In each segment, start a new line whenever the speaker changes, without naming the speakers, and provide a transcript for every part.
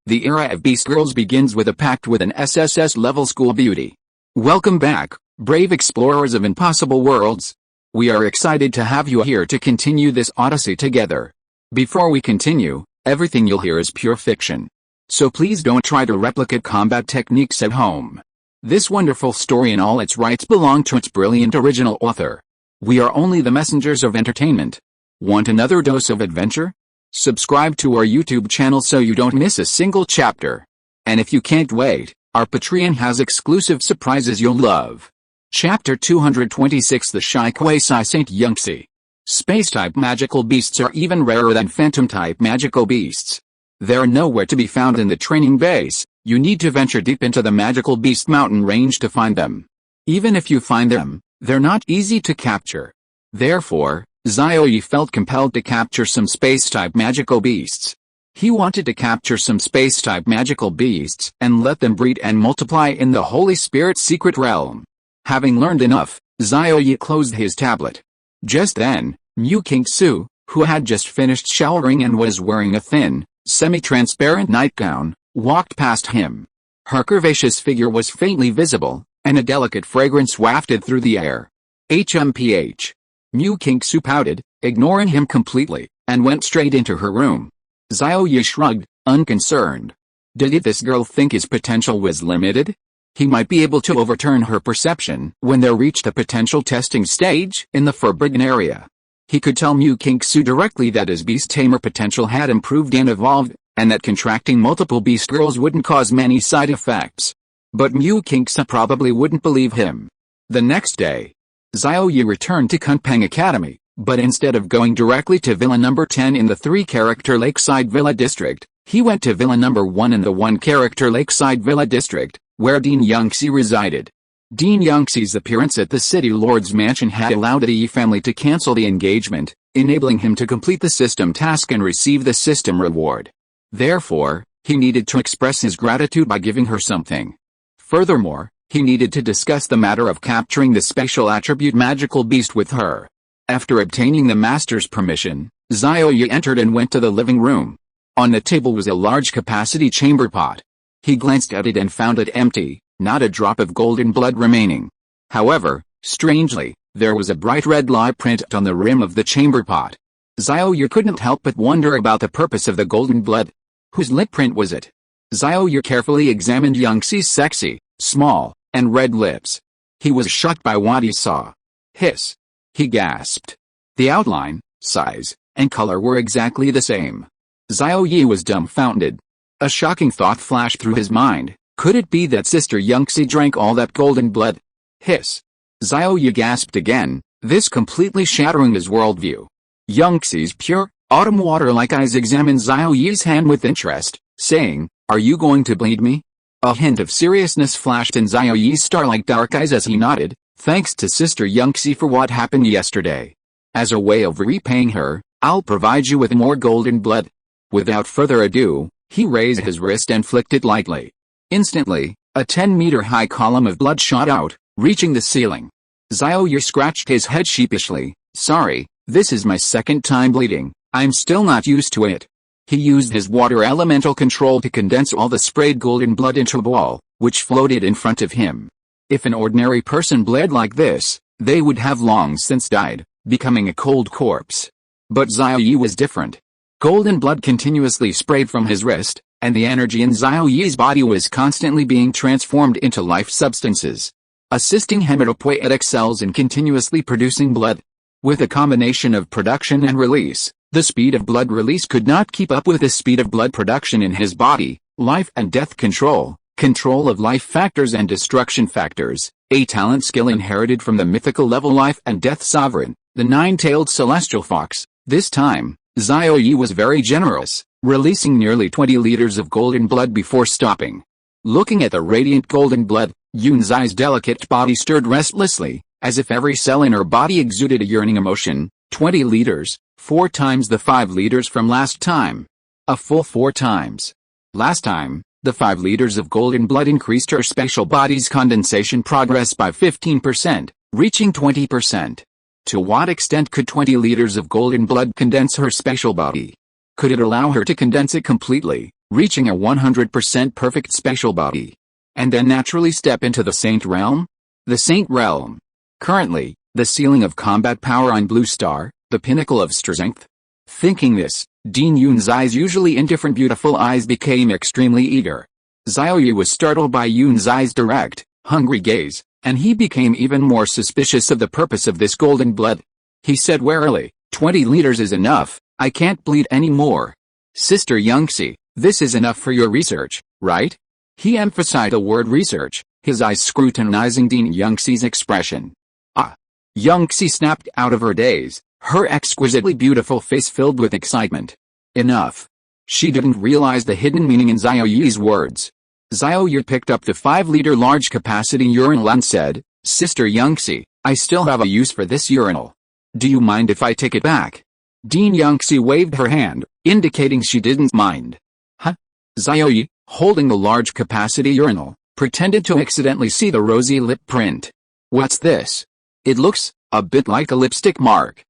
The era of Beast Girls begins with a pact with an SSS-Level School Beauty. Welcome back, brave explorers of impossible worlds. We are excited to have you here to continue this odyssey together. Before we continue, everything you'll hear is pure fiction. So please don't try to replicate combat techniques at home. This wonderful story in all its rights belong to its brilliant original author. We are only the messengers of entertainment. Want another dose of adventure? Subscribe to our YouTube channel so you don't miss a single chapter. And if you can't wait, our Patreon has exclusive surprises you'll love. Chapter 226 The Xie Ye Saint Yangxi. Space-type magical beasts are even rarer than phantom-type magical beasts. They are nowhere to be found in the training base. You need to venture deep into the magical beast mountain range to find them. Even if you find them, they're not easy to capture. Therefore, Xiao Ye felt compelled to capture some space-type magical beasts. He wanted to capture some space-type magical beasts and let them breed and multiply in the Holy Spirit's secret realm. Having learned enough, Xiao Ye closed his tablet. Just then, Mu Qingsu, who had just finished showering and was wearing a thin, semi-transparent nightgown, walked past him. Her curvaceous figure was faintly visible, and a delicate fragrance wafted through the air. HMPH. Mu Qingsu pouted, ignoring him completely, and went straight into her room. Xiao Ye shrugged, unconcerned. Did this girl think his potential was limited? He might be able to overturn her perception when they reached a potential testing stage in the forbidden area. He could tell Mu Qingsu directly that his Beast Tamer potential had improved and evolved, and that contracting multiple beast girls wouldn't cause many side effects. But Mu Qingsu probably wouldn't believe him. The next day, Xiao Ye returned to Kunpeng Academy, but instead of going directly to Villa number 10 in the 3-character Lakeside Villa District, he went to Villa number 1 in the 1-character Lakeside Villa District, where Dean Yangxi resided. Dean Yangxi's appearance at the City Lord's mansion had allowed the Yi family to cancel the engagement, enabling him to complete the system task and receive the system reward. Therefore, he needed to express his gratitude by giving her something. Furthermore, he needed to discuss the matter of capturing the special attribute magical beast with her. After obtaining the master's permission, Xiao Ye entered and went to the living room. On the table was a large capacity chamber pot. He glanced at it and found it empty, not a drop of golden blood remaining. However, strangely, there was a bright red light print on the rim of the chamber pot. Xiao Ye couldn't help but wonder about the purpose of the golden blood. Whose lip print was it? Xiao Ye carefully examined Yangxi's sexy, small, and red lips. He was shocked by what he saw. Hiss. He gasped. The outline, size, and color were exactly the same. Xiao Ye was dumbfounded. A shocking thought flashed through his mind. Could it be that Sister Yangxi drank all that golden blood? Hiss. Xiao Ye gasped again, this completely shattering his worldview. Yangxi's pure, autumn water-like eyes examined Xiao Ye's hand with interest, saying, "Are you going to bleed me?" A hint of seriousness flashed in Xiao Ye's star-like dark eyes as he nodded, thanks to Sister Yangxi for what happened yesterday. As a way of repaying her, I'll provide you with more golden blood. Without further ado, he raised his wrist and flicked it lightly. Instantly, a 10-meter-high column of blood shot out, reaching the ceiling. Xiao Ye scratched his head sheepishly. Sorry, this is my second time bleeding, I'm still not used to it. He used his water elemental control to condense all the sprayed golden blood into a ball, which floated in front of him. If an ordinary person bled like this, they would have long since died, becoming a cold corpse. But Xiao Ye was different. Golden blood continuously sprayed from his wrist, and the energy in Xiao Ye's body was constantly being transformed into life substances, assisting hematopoietic cells in continuously producing blood. With a combination of production and release, the speed of blood release could not keep up with the speed of blood production in his body. Life and death control, control of life factors and destruction factors, a talent skill inherited from the mythical level life and death sovereign, the Nine-Tailed Celestial Fox. This time, Xiao Ye was very generous, releasing nearly 20 liters of golden blood before stopping. Looking at the radiant golden blood, Yunzai's delicate body stirred restlessly, as if every cell in her body exuded a yearning emotion. 20 liters, 4 times the 5 liters from last time. A full 4 times. Last time, the 5 liters of golden blood increased her spatial body's condensation progress by 15%, reaching 20%. To what extent could 20 liters of golden blood condense her spatial body? Could it allow her to condense it completely, reaching a 100% perfect special body, and then naturally step into the Saint Realm? The Saint Realm. Currently, the ceiling of combat power on Blue Star, the pinnacle of strength. Thinking this, Dean Yunzai's usually indifferent beautiful eyes became extremely eager. Xiao Ye was startled by Yunzai's direct, hungry gaze, and he became even more suspicious of the purpose of this golden blood. He said warily, 20 liters is enough, I can't bleed any more. Sister Yangxi, this is enough for your research, right? He emphasized the word research, his eyes scrutinizing Dean Yangxi's expression. Ah! Yangxi snapped out of her daze, her exquisitely beautiful face filled with excitement. Enough. She didn't realize the hidden meaning in Xiao Ye's words. Xiao Ye picked up the 5-liter large-capacity urinal and said, Sister Yangxi, I still have a use for this urinal. Do you mind if I take it back? Dean Yangxi waved her hand, indicating she didn't mind. Huh? Xiao Ye, holding the large-capacity urinal, pretended to accidentally see the rosy lip print. What's this? It looks a bit like a lipstick mark.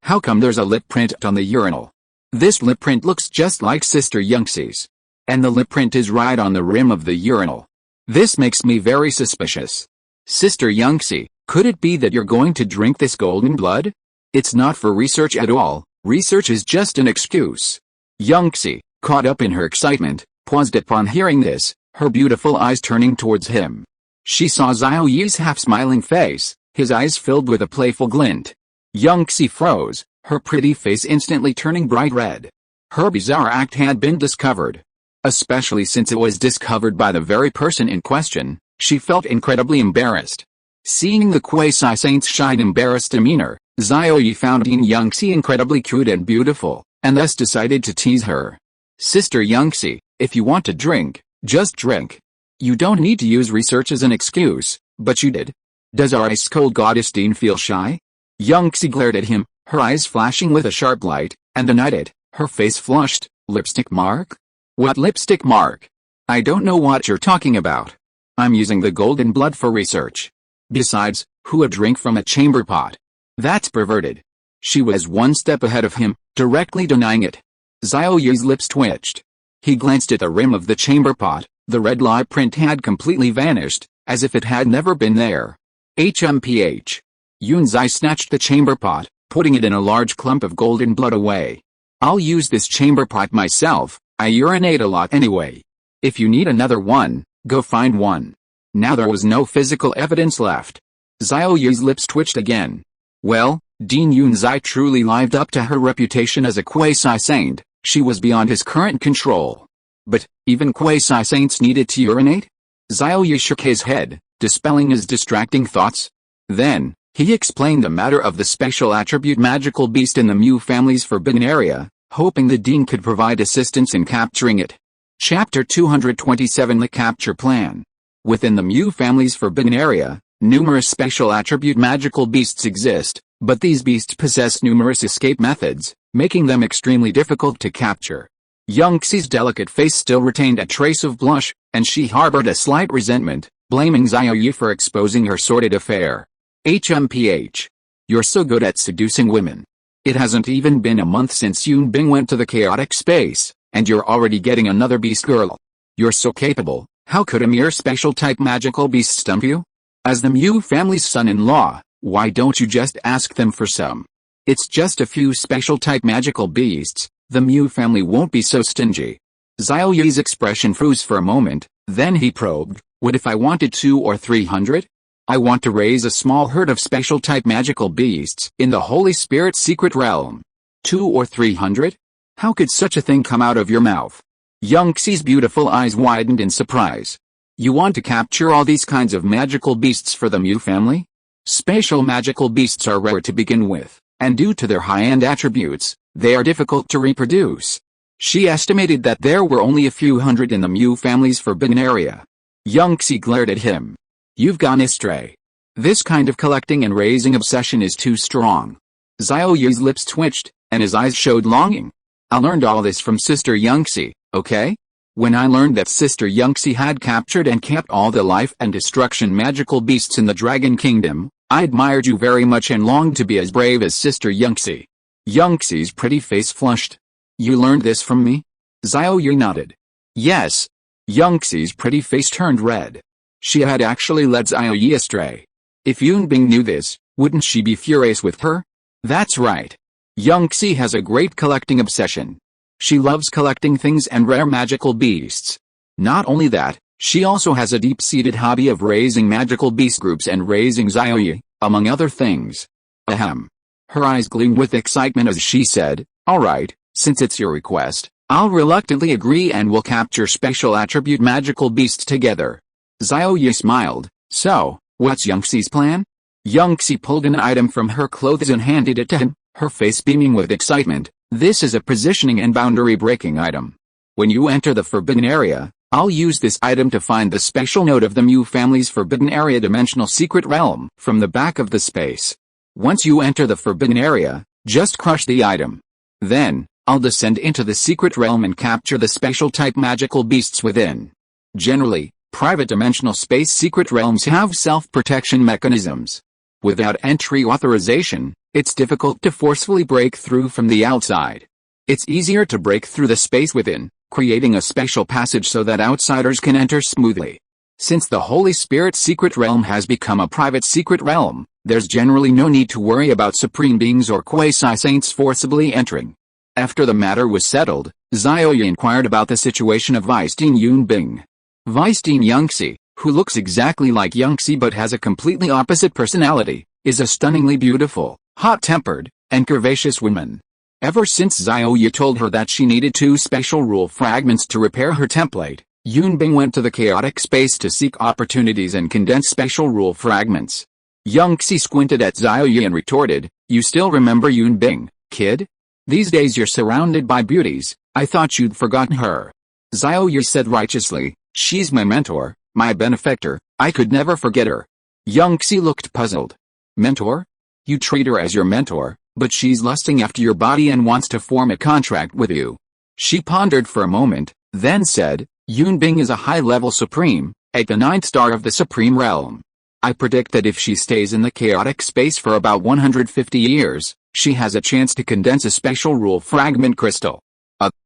How come there's a lip print on the urinal? This lip print looks just like Sister Yangxi's. And the lip print is right on the rim of the urinal. This makes me very suspicious. Sister Yangxi, could it be that you're going to drink this golden blood? It's not for research at all, research is just an excuse. Yangxi, caught up in her excitement, paused upon hearing this, her beautiful eyes turning towards him. She saw Xiao Ye's half-smiling face, his eyes filled with a playful glint. Yangxi froze, her pretty face instantly turning bright red. Her bizarre act had been discovered. Especially since it was discovered by the very person in question, she felt incredibly embarrassed. Seeing the quasi-saint's shy and embarrassed demeanor, Xiao Ye found Dean Yangxi incredibly cute and beautiful, and thus decided to tease her. Sister Yangxi, if you want to drink, just drink. You don't need to use research as an excuse, but you did. Does our ice-cold goddess Dean feel shy? Yangxi glared at him, her eyes flashing with a sharp light, and denied it, her face flushed. Lipstick mark? What lipstick mark? I don't know what you're talking about. I'm using the golden blood for research. Besides, who would drink from a chamber pot? That's perverted. She was one step ahead of him, directly denying it. Xiao Ye's lips twitched. He glanced at the rim of the chamber pot, the red lip print had completely vanished, as if it had never been there. HMPH. Yunzai snatched the chamber pot, putting it in a large clump of golden blood away. I'll use this chamber pot myself, I urinate a lot anyway. If you need another one, go find one. Now there was no physical evidence left. Xiao Ye's lips twitched again. Well, Dean Yunzai truly lived up to her reputation as a quasi-saint, she was beyond his current control. But, even quasi-saints needed to urinate? Xiao Ye shook his head, dispelling his distracting thoughts. Then, he explained the matter of the special attribute magical beast in the Mew family's forbidden area, hoping the Dean could provide assistance in capturing it. Chapter 227 The Capture Plan. Within the Mew family's forbidden area, numerous special attribute magical beasts exist, but these beasts possess numerous escape methods, making them extremely difficult to capture. Yangxi's delicate face still retained a trace of blush, and she harbored a slight resentment, blaming Xiao Ye for exposing her sordid affair. HMPH. You're so good at seducing women. It hasn't even been a month since Yun Bing went to the chaotic space, and you're already getting another beast girl. You're so capable, how could a mere special type magical beast stump you? As the Mew family's son-in-law, why don't you just ask them for some? It's just a few special type magical beasts, the Mew family won't be so stingy. Xiao Ye's expression froze for a moment, then he probed, what if I wanted 200 or 300? I want to raise a small herd of special type magical beasts in the Holy Spirit's secret realm. 200 or 300? How could such a thing come out of your mouth? Yangxi's beautiful eyes widened in surprise. You want to capture all these kinds of magical beasts for the Mew family? Special magical beasts are rare to begin with, and due to their high-end attributes, they are difficult to reproduce. She estimated that there were only a few hundred in the Mew family's forbidden area. Yangxi glared at him. You've gone astray. This kind of collecting and raising obsession is too strong. Xiao Ye's lips twitched, and his eyes showed longing. I learned all this from Sister Yangxi, okay? When I learned that Sister Yangxi had captured and kept all the life and destruction magical beasts in the Dragon Kingdom, I admired you very much and longed to be as brave as Sister Yangxi. Yangxi's pretty face flushed. You learned this from me? Xiao Ye nodded. Yes. Xie's pretty face turned red. She had actually led Xiao Ye astray. If Yunbing knew this, wouldn't she be furious with her? That's right. Xie has a great collecting obsession. She loves collecting things and rare magical beasts. Not only that, she also has a deep-seated hobby of raising magical beast groups and raising Xiao Ye, among other things. Ahem. Her eyes gleamed with excitement as she said, "Alright, since it's your request, I'll reluctantly agree and we'll capture special attribute magical beasts together." Xiao Ye smiled. "So, what's Xie's plan?" Xie pulled an item from her clothes and handed it to him, her face beaming with excitement. "This is a positioning and boundary breaking item. When you enter the forbidden area, I'll use this item to find the special node of the Mu family's forbidden area dimensional secret realm from the back of the space. Once you enter the forbidden area, just crush the item. Then, I'll descend into the secret realm and capture the special type magical beasts within." Generally, private dimensional space secret realms have self-protection mechanisms. Without entry authorization, it's difficult to forcefully break through from the outside. It's easier to break through the space within, creating a special passage so that outsiders can enter smoothly. Since the Holy Spirit secret realm has become a private secret realm, there's generally no need to worry about supreme beings or quasi-saints forcibly entering. After the matter was settled, Xiao Ye inquired about the situation of Vistein Yunbing. Vistein Yunxi, who looks exactly like Xie but has a completely opposite personality, is a stunningly beautiful, hot-tempered, and curvaceous woman. Ever since Xiao Ye told her that she needed 2 special rule fragments to repair her template, Yunbing went to the chaotic space to seek opportunities and condense special rule fragments. Xie squinted at Xiao Ye and retorted, "You still remember Yunbing, kid? These days you're surrounded by beauties, I thought you'd forgotten her." Xiao Ye said righteously, "She's my mentor, my benefactor, I could never forget her." Xie looked puzzled. "Mentor? You treat her as your mentor, but she's lusting after your body and wants to form a contract with you." She pondered for a moment, then said, "Yunbing is a high-level supreme, at the 9th star of the supreme realm. I predict that if she stays in the chaotic space for about 150 years, she has a chance to condense a special rule fragment crystal.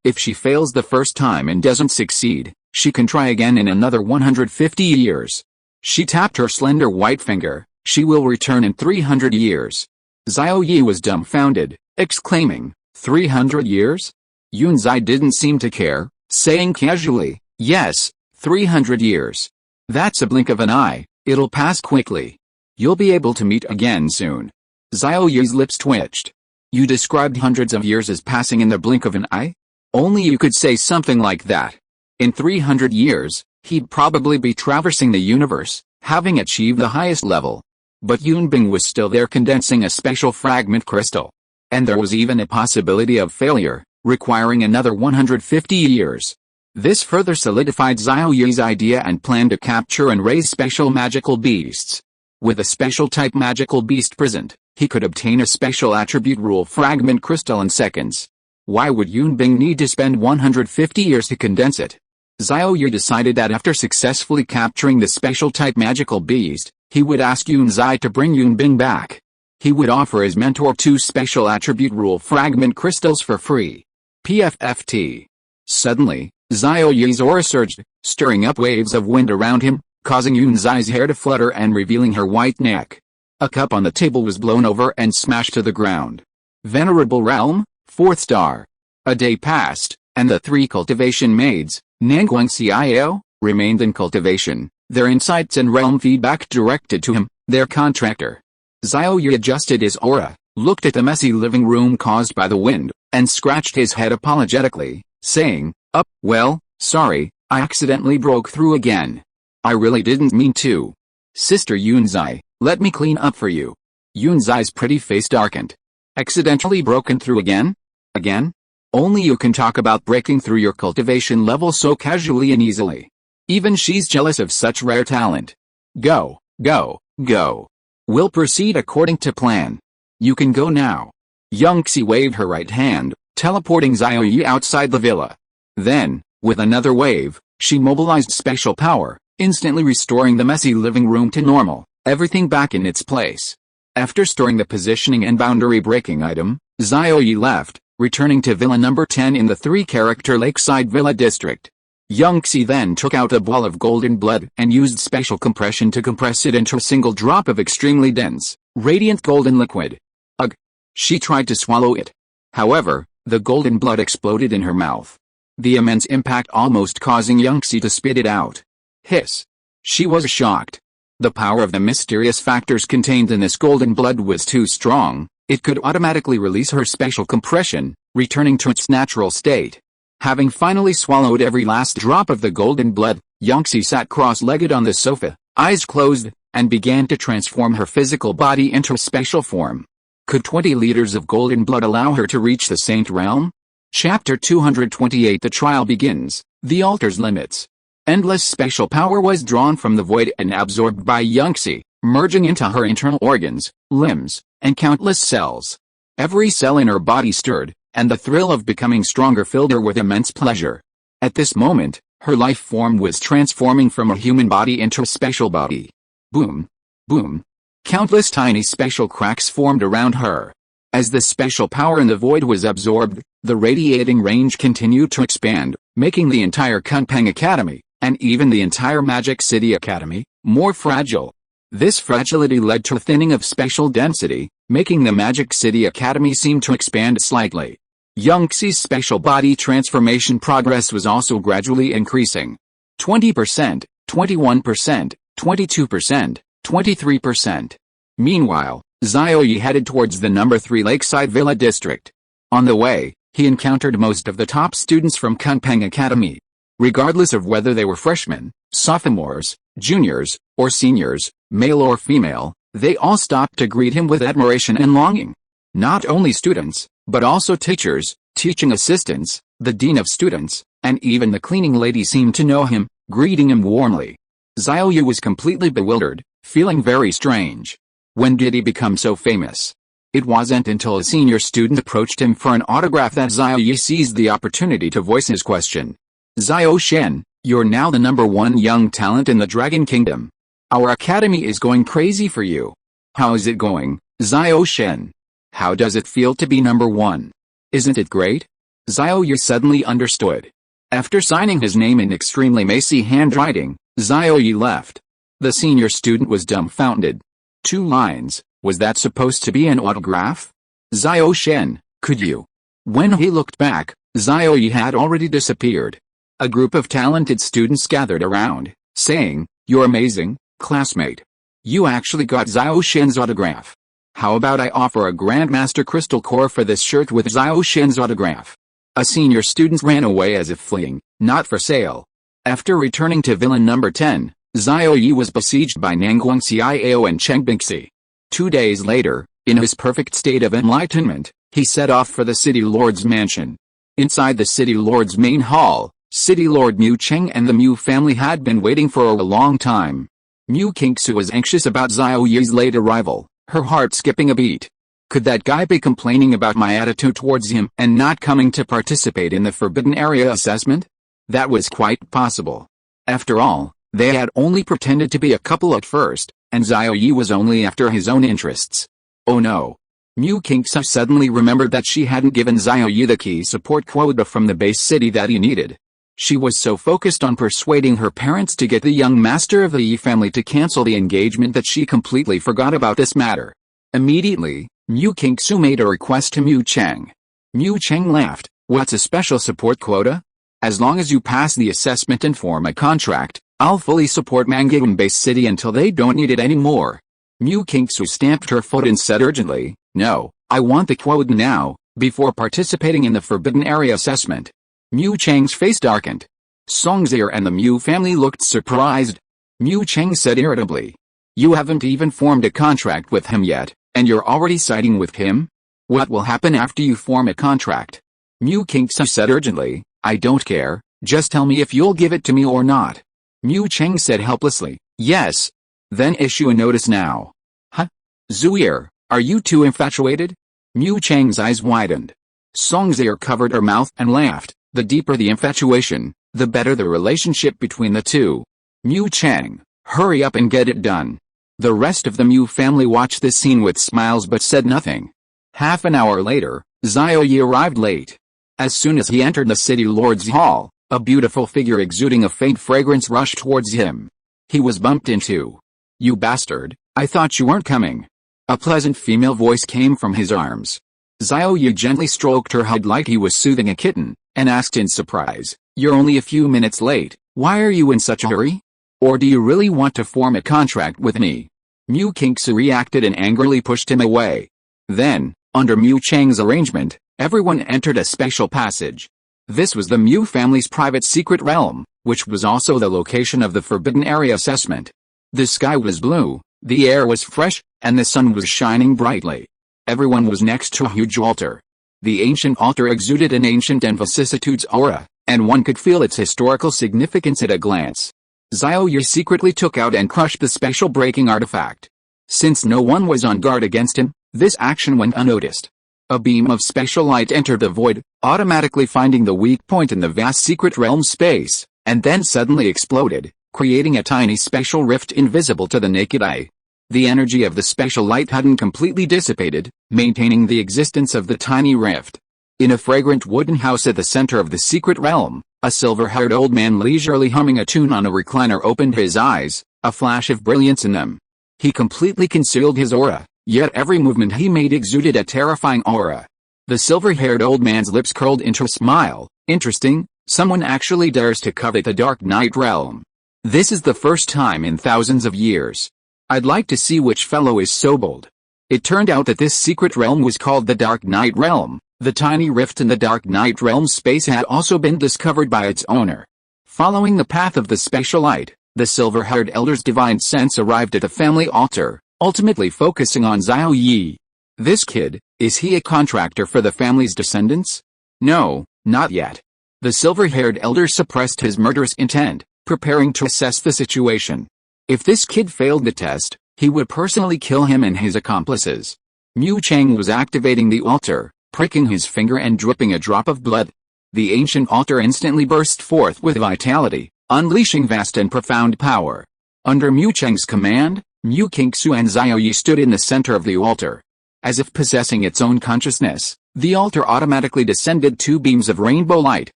If she fails the first time and doesn't succeed, she can try again in another 150 years. She tapped her slender white finger, she will return in 300 years. Xiao Ye was dumbfounded, exclaiming, 300 years? Yunzai didn't seem to care, saying casually, "Yes, 300 years. That's a blink of an eye, it'll pass quickly. You'll be able to meet again soon." Xiao Ye's lips twitched. "You described hundreds of years as passing in the blink of an eye? Only you could say something like that. In 300 years, he'd probably be traversing the universe, having achieved the highest level. But Yunbing was still there condensing a special fragment crystal. And there was even a possibility of failure, requiring another 150 years. This further solidified Xiao Ye's idea and plan to capture and raise special magical beasts. With a special type magical beast present, he could obtain a special attribute rule fragment crystal in seconds. Why would Yunbing need to spend 150 years to condense it? Xiao Ye decided that after successfully capturing the special type magical beast, he would ask Yunzai to bring Yunbing back. He would offer his mentor 2 special attribute rule fragment crystals for free. PFFT. Suddenly, Xiao Ye's aura surged, stirring up waves of wind around him, causing Yunzai's hair to flutter and revealing her white neck. A cup on the table was blown over and smashed to the ground. Venerable Realm, 4th star. A day passed, and the 3 cultivation maids, Nanguang Xiao, remained in cultivation, their insights and realm feedback directed to him, their contractor. Xiao Ye adjusted his aura, looked at the messy living room caused by the wind, and scratched his head apologetically, saying, well, sorry, I accidentally broke through again. I really didn't mean to. Sister Yunzai, let me clean up for you." Yunzai's pretty face darkened. "Accidentally broken through again? Again? Only you can talk about breaking through your cultivation level so casually and easily. Even she's jealous of such rare talent. Go, go, go. We'll proceed according to plan. You can go now." Xie waved her right hand, teleporting Xiao Ye outside the villa. Then, with another wave, she mobilized special power, instantly restoring the messy living room to normal, everything back in its place. After storing the positioning and boundary breaking item, Xiao Ye left, returning to Villa number 10 in the 3-character Lakeside Villa district. Xie then took out a ball of golden blood and used special compression to compress it into a single drop of extremely dense, radiant golden liquid. Ugh! She tried to swallow it. However, the golden blood exploded in her mouth. The immense impact almost causing Xie to spit it out. Hiss! She was shocked. The power of the mysterious factors contained in this golden blood was too strong. It could automatically release her special compression, returning to its natural state. Having finally swallowed every last drop of the golden blood, Xie sat cross-legged on the sofa, eyes closed, and began to transform her physical body into a special form. Could 20 liters of golden blood allow her to reach the saint realm? Chapter 228. The trial begins. The altar's limits. Endless special power was drawn from the void and absorbed by Xie, merging into her internal organs, limbs, and countless cells. Every cell in her body stirred, and the thrill of becoming stronger filled her with immense pleasure. At this moment, her life form was transforming from a human body into a special body. Boom! Boom! Countless tiny special cracks formed around her. As the special power in the void was absorbed, the radiating range continued to expand, making the entire Kunpeng Academy, and even the entire Magic City Academy, more fragile. This fragility led to a thinning of special density, making the Magic City Academy seem to expand slightly. Xie's special body transformation progress was also gradually increasing. 20%, 21%, 22%, 23%. Meanwhile, Xiao Ye headed towards the number 3 Lakeside Villa district. On the way, he encountered most of the top students from Kunpeng Academy. Regardless of whether they were freshmen, sophomores, juniors, or seniors, male or female, they all stopped to greet him with admiration and longing. Not only students, but also teachers, teaching assistants, the dean of students, and even the cleaning lady seemed to know him, greeting him warmly. Xiao Ye was completely bewildered, feeling very strange. When did he become so famous? It wasn't until a senior student approached him for an autograph that Xiao Ye seized the opportunity to voice his question. Xiao Shen, you're now the number 1 young talent in the Dragon Kingdom. Our academy is going crazy for you. How is it going, Xiao Shen? How does it feel to be number 1? Isn't it great? Xiao Ye suddenly understood. After signing his name in extremely messy handwriting, Xiao Ye left. The senior student was dumbfounded. 2 lines, was that supposed to be an autograph? Xiao Shen, could you? When he looked back, Xiao Ye had already disappeared. A group of talented students gathered around, saying, "You're amazing, classmate. You actually got Xiao Shen's autograph. How about I offer a Grandmaster Crystal Core for this shirt with Xiao Shen's autograph?" A senior student ran away as if fleeing, not for sale. After returning to Villa number 10, Xiao Ye was besieged by Nangguang Xiao and Cheng Bingxi. 2 days later, in his perfect state of enlightenment, he set off for the City Lord's mansion. Inside the City Lord's main hall, City Lord Mu Cheng and the Mu family had been waiting for a long time. Mu Qingsu was anxious about Xiao Ye's late arrival, her heart skipping a beat. Could that guy be complaining about my attitude towards him and not coming to participate in the Forbidden Area assessment? That was quite possible. After all, they had only pretended to be a couple at first, and Xiao Ye was only after his own interests. Oh no. Mu Qingsu suddenly remembered that she hadn't given Xiao Ye the key support quota from the base city that he needed. She was so focused on persuading her parents to get the young master of the Yi family to cancel the engagement that she completely forgot about this matter. Immediately, Mu Qingsu made a request to Mu Cheng. Mu Cheng laughed. "What's a special support quota? As long as you pass the assessment and form a contract, I'll fully support Manggaeum Base City until they don't need it anymore." Mu Qingsu stamped her foot and said urgently, "No, I want the quota now, before participating in the Forbidden Area assessment." Mu Cheng's face darkened. Songzir and the Mu family looked surprised. Mu Cheng said irritably, "You haven't even formed a contract with him yet, and you're already siding with him? What will happen after you form a contract?" Mu Qingsu said urgently, "I don't care, just tell me if you'll give it to me or not." Mu Cheng said helplessly, "Yes." "Then issue a notice now." "Huh? Zuir, are you too infatuated?" Mu Cheng's eyes widened. Songzir covered her mouth and laughed. The deeper the infatuation, the better the relationship between the two. Mu Cheng, hurry up and get it done. The rest of the Mu family watched this scene with smiles but said nothing. Half an hour later, Xiao Ye arrived late. As soon as he entered the City Lord's hall, A beautiful figure exuding a faint fragrance rushed towards him. He was bumped into. "You bastard, I thought you weren't coming." A pleasant female voice came from his arms. Xiao Ye gently stroked her head like he was soothing a kitten, and asked in surprise, "You're only a few minutes late, why are you in such a hurry? Or do you really want to form a contract with me?" Mu Qingxu reacted and angrily pushed him away. Then, under Mu Chang's arrangement, everyone entered a special passage. This was the Mu family's private secret realm, which was also the location of the Forbidden Area assessment. The sky was blue, the air was fresh, and the sun was shining brightly. Everyone was next to a huge altar. The ancient altar exuded an ancient and vicissitudes aura, and one could feel its historical significance at a glance. Xiao Ye secretly took out and crushed the special breaking artifact. Since no one was on guard against him, this action went unnoticed. A beam of special light entered the void, automatically finding the weak point in the vast secret realm space, and then suddenly exploded, creating a tiny special rift invisible to the naked eye. The energy of the special light hadn't completely dissipated, maintaining the existence of the tiny rift. In a fragrant wooden house at the center of the secret realm, a silver-haired old man leisurely humming a tune on a recliner opened his eyes, a flash of brilliance in them. He completely concealed his aura, yet every movement he made exuded a terrifying aura. The silver-haired old man's lips curled into a smile. Interesting, someone actually dares to covet the Dark Night realm. This is the first time in thousands of years. I'd like to see which fellow is so bold. It turned out that this secret realm was called the Dark Night realm. The tiny rift in the Dark Night realm space had also been discovered by its owner. Following the path of the special light, the silver-haired elder's divine sense arrived at the family altar, ultimately focusing on Xiao Ye. This kid, is he a contractor for the family's descendants? No, not yet. The silver-haired elder suppressed his murderous intent, preparing to assess the situation. If this kid failed the test, he would personally kill him and his accomplices. Mu Chang was activating the altar, pricking his finger and dripping a drop of blood. The ancient altar instantly burst forth with vitality, unleashing vast and profound power. Under Mu Chang's command, Mu Qingxu and Xiao Ye stood in the center of the altar. As if possessing its own consciousness, the altar automatically descended two beams of rainbow light,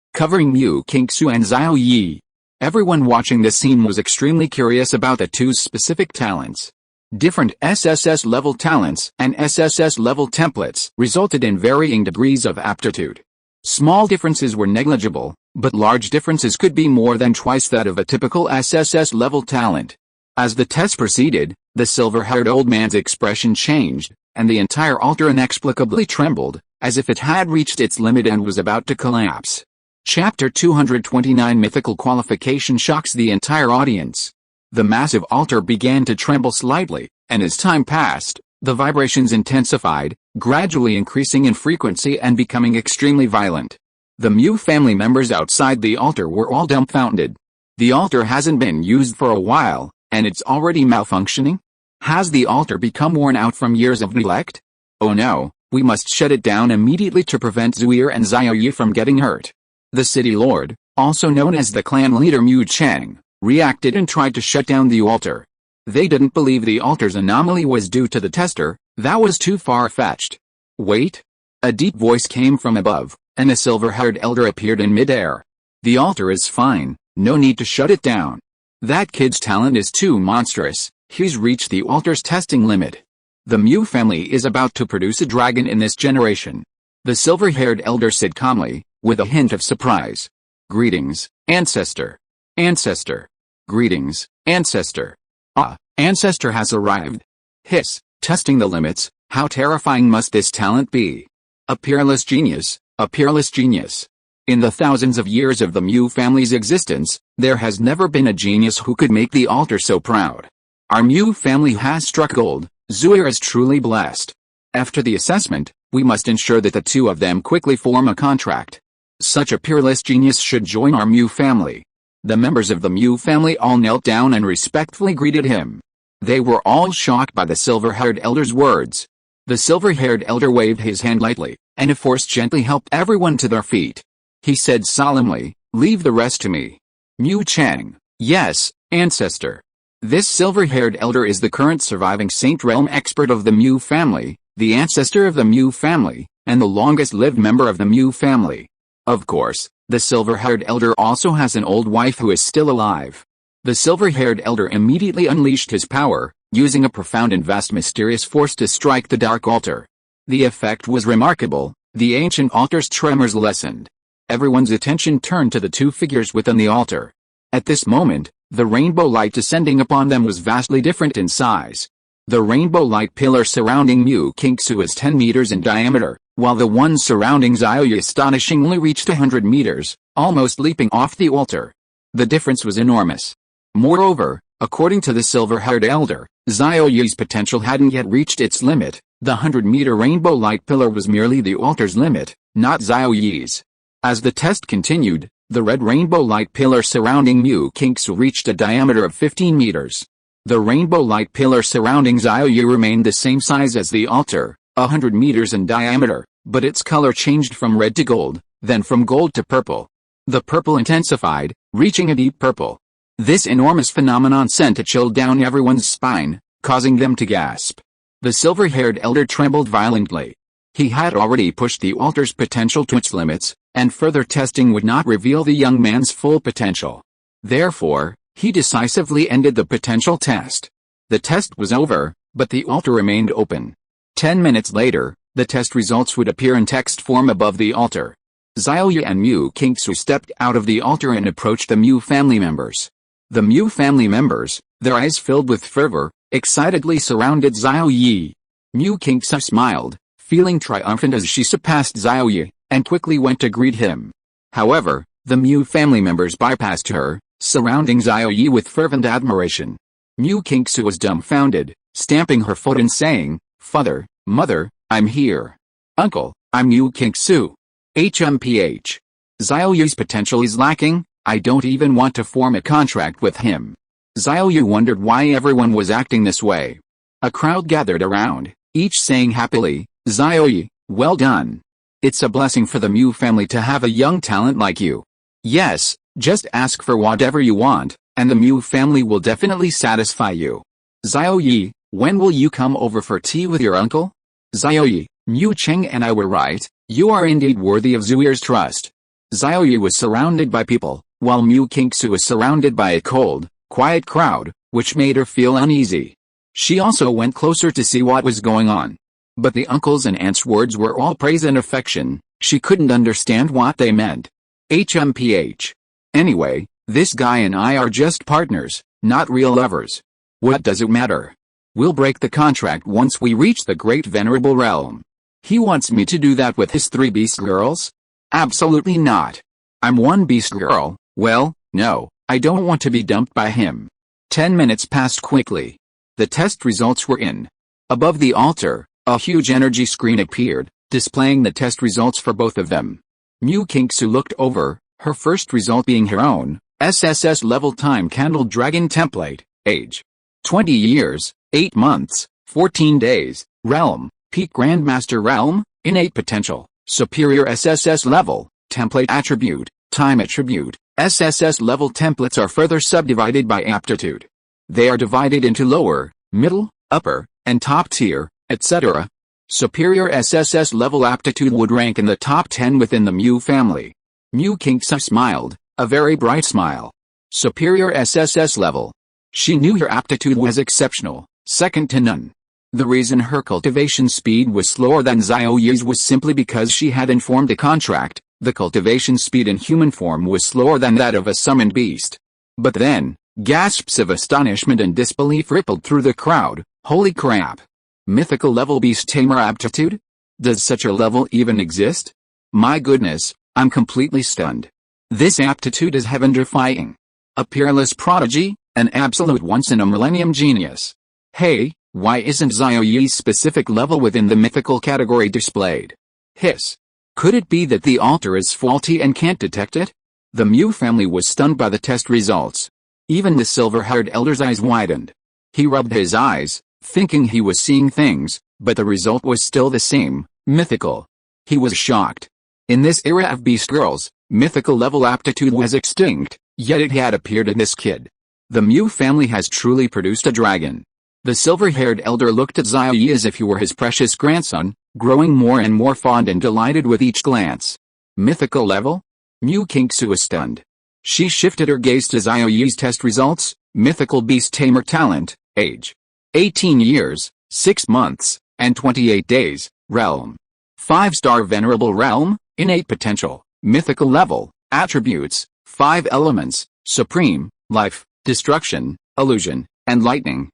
covering Mu Qingxu and Xiao Ye. Everyone watching this scene was extremely curious about the two's specific talents. Different SSS-level talents and SSS-level templates resulted in varying degrees of aptitude. Small differences were negligible, but large differences could be more than twice that of a typical SSS-level talent. As the test proceeded, the silver-haired old man's expression changed, and the entire altar inexplicably trembled, as if it had reached its limit and was about to collapse. Chapter 229 Mythical Qualification shocks the entire audience. The massive altar began to tremble slightly, and as time passed, the vibrations intensified, gradually increasing in frequency and becoming extremely violent. The Mu family members outside the altar were all dumbfounded. The altar hasn't been used for a while, and it's already malfunctioning? Has the altar become worn out from years of neglect? Oh no, we must shut it down immediately to prevent Zuir and Xiao Ye from getting hurt. The city lord, also known as the clan leader Mu Chang, reacted and tried to shut down the altar. They didn't believe the altar's anomaly was due to the tester, that was too far-fetched. Wait! A deep voice came from above, and a silver-haired elder appeared in midair. The altar is fine, no need to shut it down. That kid's talent is too monstrous, he's reached the altar's testing limit. The Mu family is about to produce a dragon in this generation. The silver-haired elder said calmly, with a hint of surprise. Greetings, ancestor. Ancestor. Greetings, ancestor. Ah, ancestor has arrived. Hiss, testing the limits, how terrifying must this talent be? A peerless genius, a peerless genius. In the thousands of years of the Mu family's existence, there has never been a genius who could make the altar so proud. Our Mu family has struck gold, Zuir is truly blessed. After the assessment, we must ensure that the two of them quickly form a contract. Such a peerless genius should join our Mu family. The members of the Mu family all knelt down and respectfully greeted him. They were all shocked by the silver-haired elder's words. The silver-haired elder waved his hand lightly, and a force gently helped everyone to their feet. He said solemnly, "Leave the rest to me." Mu Chang, yes, ancestor. This silver-haired elder is the current surviving Saint Realm expert of the Mu family, the ancestor of the Mu family, and the longest-lived member of the Mu family. Of course, The silver-haired elder also has an old wife who is still alive. The silver-haired elder immediately unleashed his power, using a profound and vast mysterious force to strike the dark altar. The effect was remarkable. The ancient altar's tremors lessened. Everyone's attention turned to the two figures within the altar. At this moment, the rainbow light descending upon them was vastly different in size. The rainbow light pillar surrounding Mu Kingsu is 10 meters in diameter, while the one surrounding Xiao Ye astonishingly reached 100 meters, almost leaping off the altar. The difference was enormous. Moreover, according to the silver-haired elder, Xiao Ye's potential hadn't yet reached its limit. The 100-meter rainbow light pillar was merely the altar's limit, not Xiao Ye's. As the test continued, the red rainbow light pillar surrounding Mu Kingsu reached a diameter of 15 meters. The rainbow light pillar surrounding Xiao Ye remained the same size as the altar, 100 meters in diameter, but its color changed from red to gold, then from gold to purple. The purple intensified, reaching a deep purple. This enormous phenomenon sent a chill down everyone's spine, causing them to gasp. The silver-haired elder trembled violently. He had already pushed the altar's potential to its limits, and further testing would not reveal the young man's full potential. Therefore, he decisively ended the potential test. The test was over, but the altar remained open. 10 minutes later, the test results would appear in text form above the altar. Xiao Ye and Mu Kingsu stepped out of the altar and approached the Mu family members. The Mu family members, their eyes filled with fervor, excitedly surrounded Xiao Ye. Mu Kingsu smiled, feeling triumphant as she surpassed Xiao Ye, and quickly went to greet him. However, the Mu family members bypassed her, surrounding Xiao Ye with fervent admiration. Mu Kingsu was dumbfounded, stamping her foot and saying, "Father, Mother, I'm here. Uncle, I'm Mu Kingsu. HMPH. Xiao Ye's potential is lacking, I don't even want to form a contract with him." Xiao Ye wondered why everyone was acting this way. A crowd gathered around, each saying happily, "Xiao Ye, well done. It's a blessing for the Mu family to have a young talent like you. Yes, just ask for whatever you want, and the Mu family will definitely satisfy you. Xiao Ye, when will you come over for tea with your uncle?" "Xiao Ye, Mu Cheng and I were right, you are indeed worthy of Zuir's trust." Xiao Ye was surrounded by people, while Mu Kingsu was surrounded by a cold, quiet crowd, which made her feel uneasy. She also went closer to see what was going on. But the uncles and aunts' words were all praise and affection, she couldn't understand what they meant. HMPH. Anyway, this guy and I are just partners, not real lovers. What does it matter? We'll break the contract once we reach the great venerable realm. He wants me to do that with his 3 beast girls? Absolutely not. I'm one beast girl, well, no, I don't want to be dumped by him. 10 minutes passed quickly. The test results were in. Above the altar, a huge energy screen appeared, displaying the test results for both of them. Mu Kingsu looked over, her first result being her own, SSS level time candle dragon template, age 20 years, 8 months, 14 days, realm, peak grandmaster realm, innate potential, superior SSS level, template attribute, time attribute. SSS level templates are further subdivided by aptitude. They are divided into lower, middle, upper, and top tier, etc. Superior SSS level aptitude would rank in the top 10 within the Mu family. Mu Kingsu smiled, a very bright smile. Superior SSS level. She knew her aptitude was exceptional, second to none. The reason her cultivation speed was slower than Xiao Ye's was simply because she hadn't formed a contract. The cultivation speed in human form was slower than that of a summoned beast. But then, gasps of astonishment and disbelief rippled through the crowd. Holy crap! Mythical level Beast Tamer aptitude? Does such a level even exist? My goodness, I'm completely stunned. This aptitude is heaven-defying. A peerless prodigy, an absolute once-in-a-millennium genius. Hey, why isn't Xiao Ye's specific level within the mythical category displayed? Hiss. Could it be that the altar is faulty and can't detect it? The Mu family was stunned by the test results. Even the silver-haired elder's eyes widened. He rubbed his eyes, thinking he was seeing things, but the result was still the same, mythical. He was shocked. In this era of beast girls, mythical level aptitude was extinct, yet it had appeared in this kid. The Mu family has truly produced a dragon. The silver-haired elder looked at Xiao Ye as if he were his precious grandson, growing more and more fond and delighted with each glance. Mythical level? Mu Kingsu was stunned. She shifted her gaze to Xiao Ye's test results: mythical Beast Tamer talent, age 18 years, 6 months, and 28 days, realm 5-star venerable realm, innate potential, mythical level, attributes, 5 elements, supreme, life, destruction, illusion, and lightning.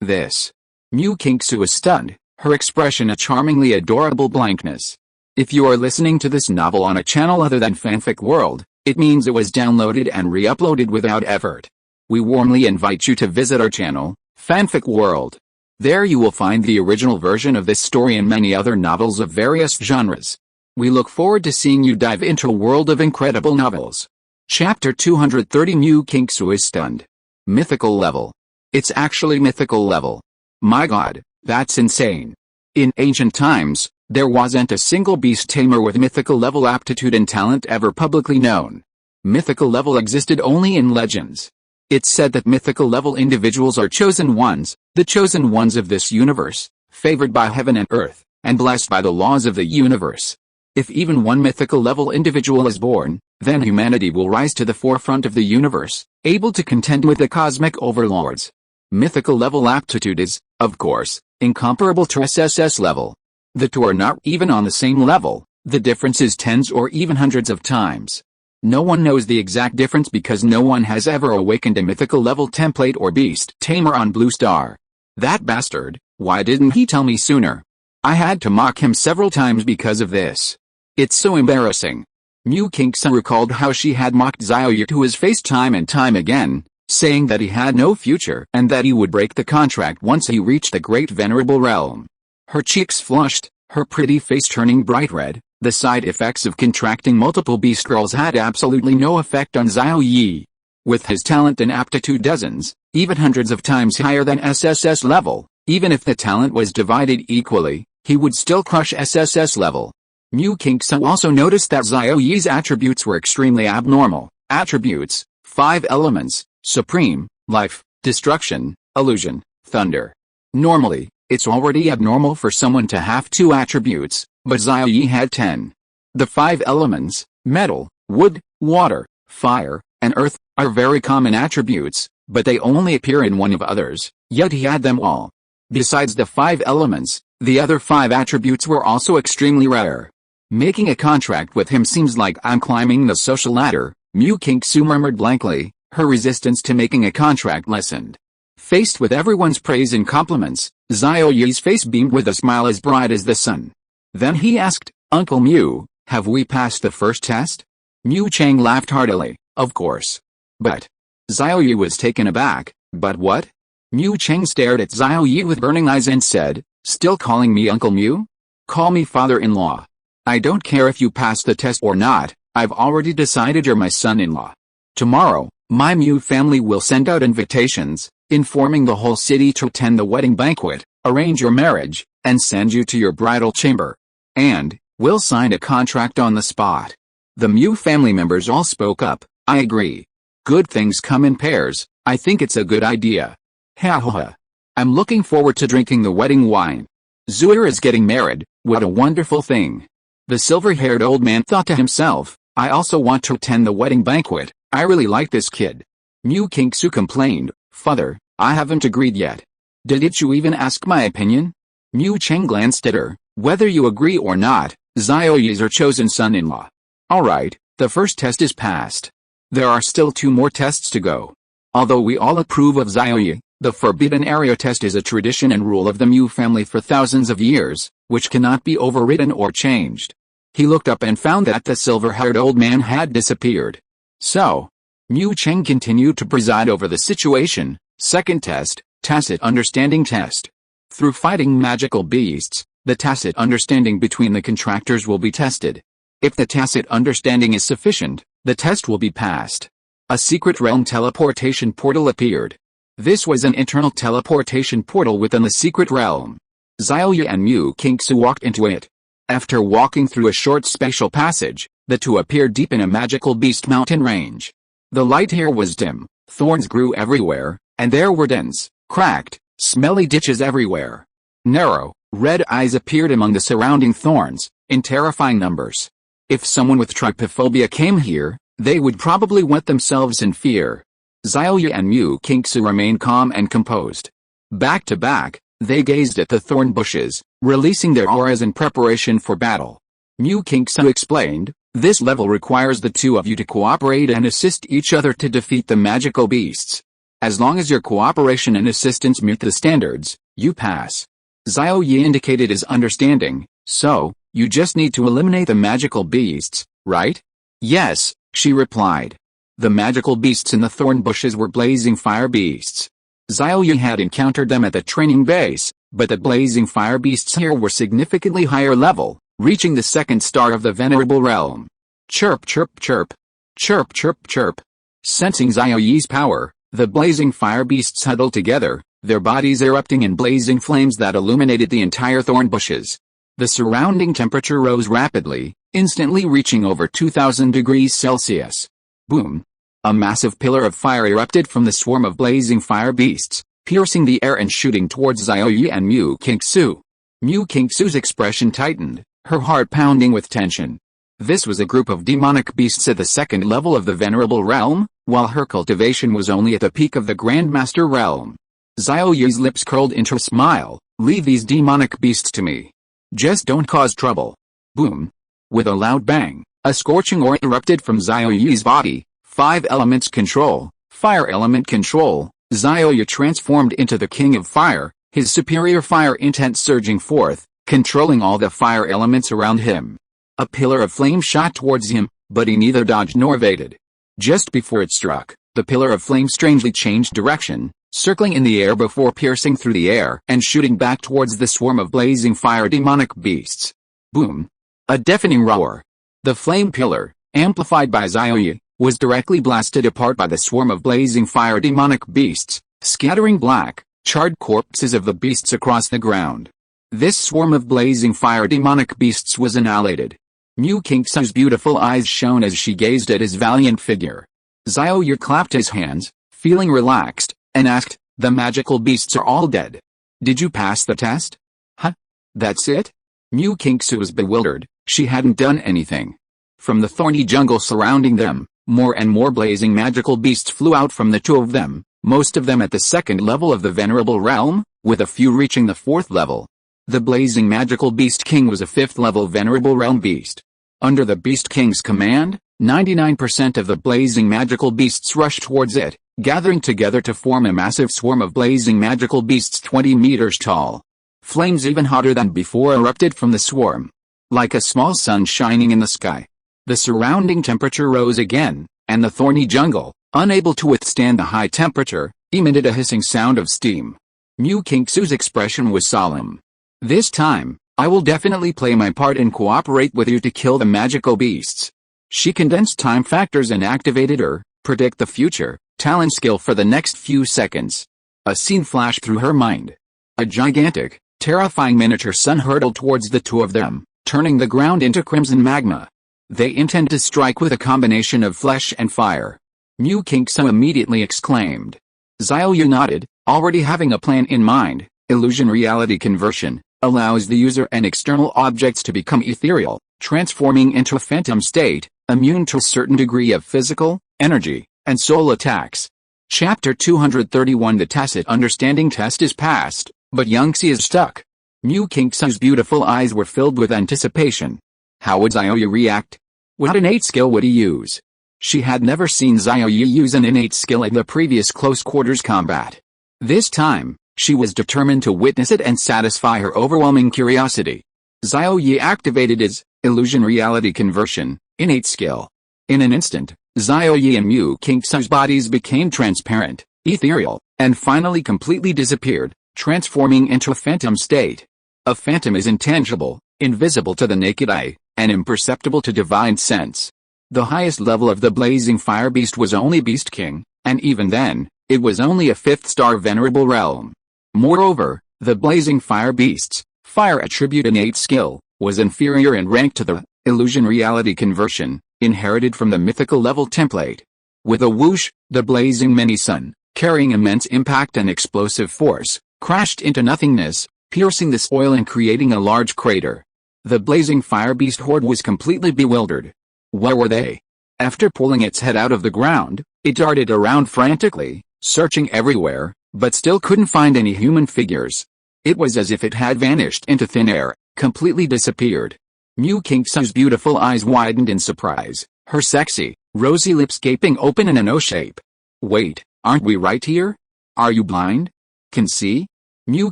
This. Mu Kingsu was stunned, her expression a charmingly adorable blankness. If you are listening to this novel on a channel other than Fanfic World, it means it was downloaded and re-uploaded without effort. We warmly invite you to visit our channel, Fanfic World. There you will find the original version of this story and many other novels of various genres. We look forward to seeing you dive into a world of incredible novels. Chapter 230. Mu Kingsu is stunned. Mythical level. It's actually mythical level. My god, that's insane. In ancient times, there wasn't a single beast tamer with mythical level aptitude and talent ever publicly known. Mythical level existed only in legends. It's said that mythical level individuals are chosen ones, the chosen ones of this universe, favored by heaven and earth, and blessed by the laws of the universe. If even one mythical level individual is born, then humanity will rise to the forefront of the universe, able to contend with the cosmic overlords. Mythical level aptitude is, of course, incomparable to SSS level. The two are not even on the same level, the difference is tens or even hundreds of times. No one knows the exact difference because no one has ever awakened a mythical level template or beast tamer on Blue Star. That bastard, why didn't he tell me sooner? I had to mock him several times because of this. It's so embarrassing. Mu Kingsu recalled how she had mocked Xiao Ye to his face time and time again, saying that he had no future and that he would break the contract once he reached the great venerable realm. Her cheeks flushed, her pretty face turning bright red. The side effects of contracting multiple beast girls had absolutely no effect on Xiao Ye. With his talent and aptitude dozens, even hundreds of times higher than SSS level, even if the talent was divided equally, he would still crush SSS level. Mu Kingsu also noticed that Xiao Ye's attributes were extremely abnormal. Attributes: 5 elements, supreme, life, destruction, illusion, thunder. Normally, it's already abnormal for someone to have 2 attributes, but Xiao Ye had 10. The 5 elements, metal, wood, water, fire, and earth, are very common attributes, but they only appear in one of others, yet he had them all. Besides the 5 elements, the other 5 attributes were also extremely rare. Making a contract with him seems like I'm climbing the social ladder, Mu Kingsu murmured blankly, her resistance to making a contract lessened. Faced with everyone's praise and compliments, Xiao Ye's face beamed with a smile as bright as the sun. Then he asked, Uncle Mu, have we passed the first test? Mu Chang laughed heartily, of course. But. Xiao Ye was taken aback, but what? Mu Chang stared at Xiao Ye with burning eyes and said, still calling me Uncle Mu? Call me father-in-law. I don't care if you pass the test or not, I've already decided you're my son-in-law. Tomorrow, my Mu family will send out invitations, informing the whole city to attend the wedding banquet, arrange your marriage, and send you to your bridal chamber. And, we'll sign a contract on the spot. The Mu family members all spoke up, I agree. Good things come in pairs, I think it's a good idea. Ha ha ha. I'm looking forward to drinking the wedding wine. Zuir is getting married, what a wonderful thing. The silver-haired old man thought to himself, I also want to attend the wedding banquet, I really like this kid. Mu Kingsu complained, Father, I haven't agreed yet. Didn't you even ask my opinion? Mu Cheng glanced at her, whether you agree or not, Xiao Ye is her chosen son-in-law. Alright, the first test is passed. There are still 2 more tests to go. Although we all approve of Xiao Ye, the Forbidden Area test is a tradition and rule of the Mu family for thousands of years, which cannot be overridden or changed. He looked up and found that the silver-haired old man had disappeared. So, Mu Cheng continued to preside over the situation. Second test, Tacit Understanding Test. Through fighting magical beasts, the tacit understanding between the contractors will be tested. If the tacit understanding is sufficient, the test will be passed. A secret realm teleportation portal appeared. This was an internal teleportation portal within the secret realm. Xiao Ye and Mu Kingsu walked into it. After walking through a short spatial passage, the two appeared deep in a magical beast mountain range. The light here was dim, thorns grew everywhere, and there were dense, cracked, smelly ditches everywhere. Narrow, red eyes appeared among the surrounding thorns, in terrifying numbers. If someone with trypophobia came here, they would probably wet themselves in fear. Xiao Ye and Mu Qingsu remained calm and composed. Back to back, they gazed at the thorn bushes, releasing their auras in preparation for battle. Mu Qingsu explained, "This level requires the two of you to cooperate and assist each other to defeat the magical beasts. As long as your cooperation and assistance meet the standards, you pass." Xiao Ye indicated his understanding, "So, you just need to eliminate the magical beasts, right?" "Yes," she replied. The magical beasts in the thorn bushes were blazing fire beasts. Xiao Ye had encountered them at the training base, but the blazing fire beasts here were significantly higher level, reaching the second star of the venerable realm. Chirp chirp chirp. Chirp chirp chirp. Sensing Xiao Ye's power, the blazing fire beasts huddled together, their bodies erupting in blazing flames that illuminated the entire thorn bushes. The surrounding temperature rose rapidly, instantly reaching over 2000 degrees Celsius. Boom! A massive pillar of fire erupted from the swarm of blazing fire beasts, piercing the air and shooting towards Xiao Ye and Mu Qingsu. Mu Qingsu's expression tightened, her heart pounding with tension. This was a group of demonic beasts at the second level of the venerable realm, while her cultivation was only at the peak of the Grandmaster realm. Xiao Ye's lips curled into a smile, "Leave these demonic beasts to me. Just don't cause trouble." Boom! With a loud bang, a scorching aura erupted from Xiao Ye's body. 5 elements control, fire element control. Xiao Ye transformed into the King of Fire, his superior fire intent surging forth, controlling all the fire elements around him. A pillar of flame shot towards him, but he neither dodged nor evaded. Just before it struck, the pillar of flame strangely changed direction, circling in the air before piercing through the air and shooting back towards the swarm of blazing fire demonic beasts. Boom! A deafening roar. The flame pillar, amplified by Xiao Ye, was directly blasted apart by the swarm of blazing fire demonic beasts, scattering black, charred corpses of the beasts across the ground. This swarm of blazing fire demonic beasts was annihilated. Mu Qingsu's beautiful eyes shone as she gazed at his valiant figure. Xiao Ye clapped his hands, feeling relaxed, and asked, "The magical beasts are all dead. Did you pass the test?" "Huh? That's it?" Mu Qingsu was bewildered. She hadn't done anything. From the thorny jungle surrounding them, more and more blazing magical beasts flew out from the two of them, most of them at the second level of the venerable realm, with a few reaching the fourth level. The blazing magical beast king was a fifth-level venerable realm beast. Under the beast king's command, 99% of the blazing magical beasts rushed towards it, gathering together to form a massive swarm of blazing magical beasts 20 meters tall. Flames even hotter than before erupted from the swarm. Like a small sun shining in the sky. The surrounding temperature rose again, and the thorny jungle, unable to withstand the high temperature, emitted a hissing sound of steam. Mu Qingsu's expression was solemn. "This time, I will definitely play my part and cooperate with you to kill the magical beasts." She condensed time factors and activated her predict the future talent skill for the next few seconds. A scene flashed through her mind. A gigantic, terrifying miniature sun hurtled towards the two of them, turning the ground into crimson magma. They intend to strike with a combination of flesh and fire. Mu Qingsu immediately exclaimed. Xiao Ye nodded, already having a plan in mind. Illusion reality conversion allows the user and external objects to become ethereal, transforming into a phantom state, immune to a certain degree of physical, energy, and soul attacks. Chapter 231. The tacit understanding test is passed, but young Xie is stuck. Mu Qingsu's beautiful eyes were filled with anticipation. How would Xiao Ye react? What innate skill would he use? She had never seen Xiao Ye use an innate skill in the previous close quarters combat. This time, she was determined to witness it and satisfy her overwhelming curiosity. Xiao Ye activated his illusion reality conversion innate skill. In an instant, Xiao Ye and Mu Qingsu's bodies became transparent, ethereal, and finally completely disappeared, transforming into a phantom state. A phantom is intangible, invisible to the naked eye, and imperceptible to divine sense. The highest level of the blazing fire beast was only Beast King, and even then, it was only a 5th-star venerable realm. Moreover, the blazing fire beast's fire attribute innate skill was inferior in rank to the illusion reality conversion, inherited from the mythical level template. With a whoosh, the blazing mini-sun, carrying immense impact and explosive force, crashed into nothingness, piercing the soil and creating a large crater. The blazing fire beast horde was completely bewildered. Where were they? After pulling its head out of the ground, it darted around frantically, searching everywhere, but still couldn't find any human figures. It was as if it had vanished into thin air, completely disappeared. Mu Qingsu's beautiful eyes widened in surprise, her sexy, rosy lips gaping open in an O shape. Wait, aren't we right here? Are you blind? Can see? Mu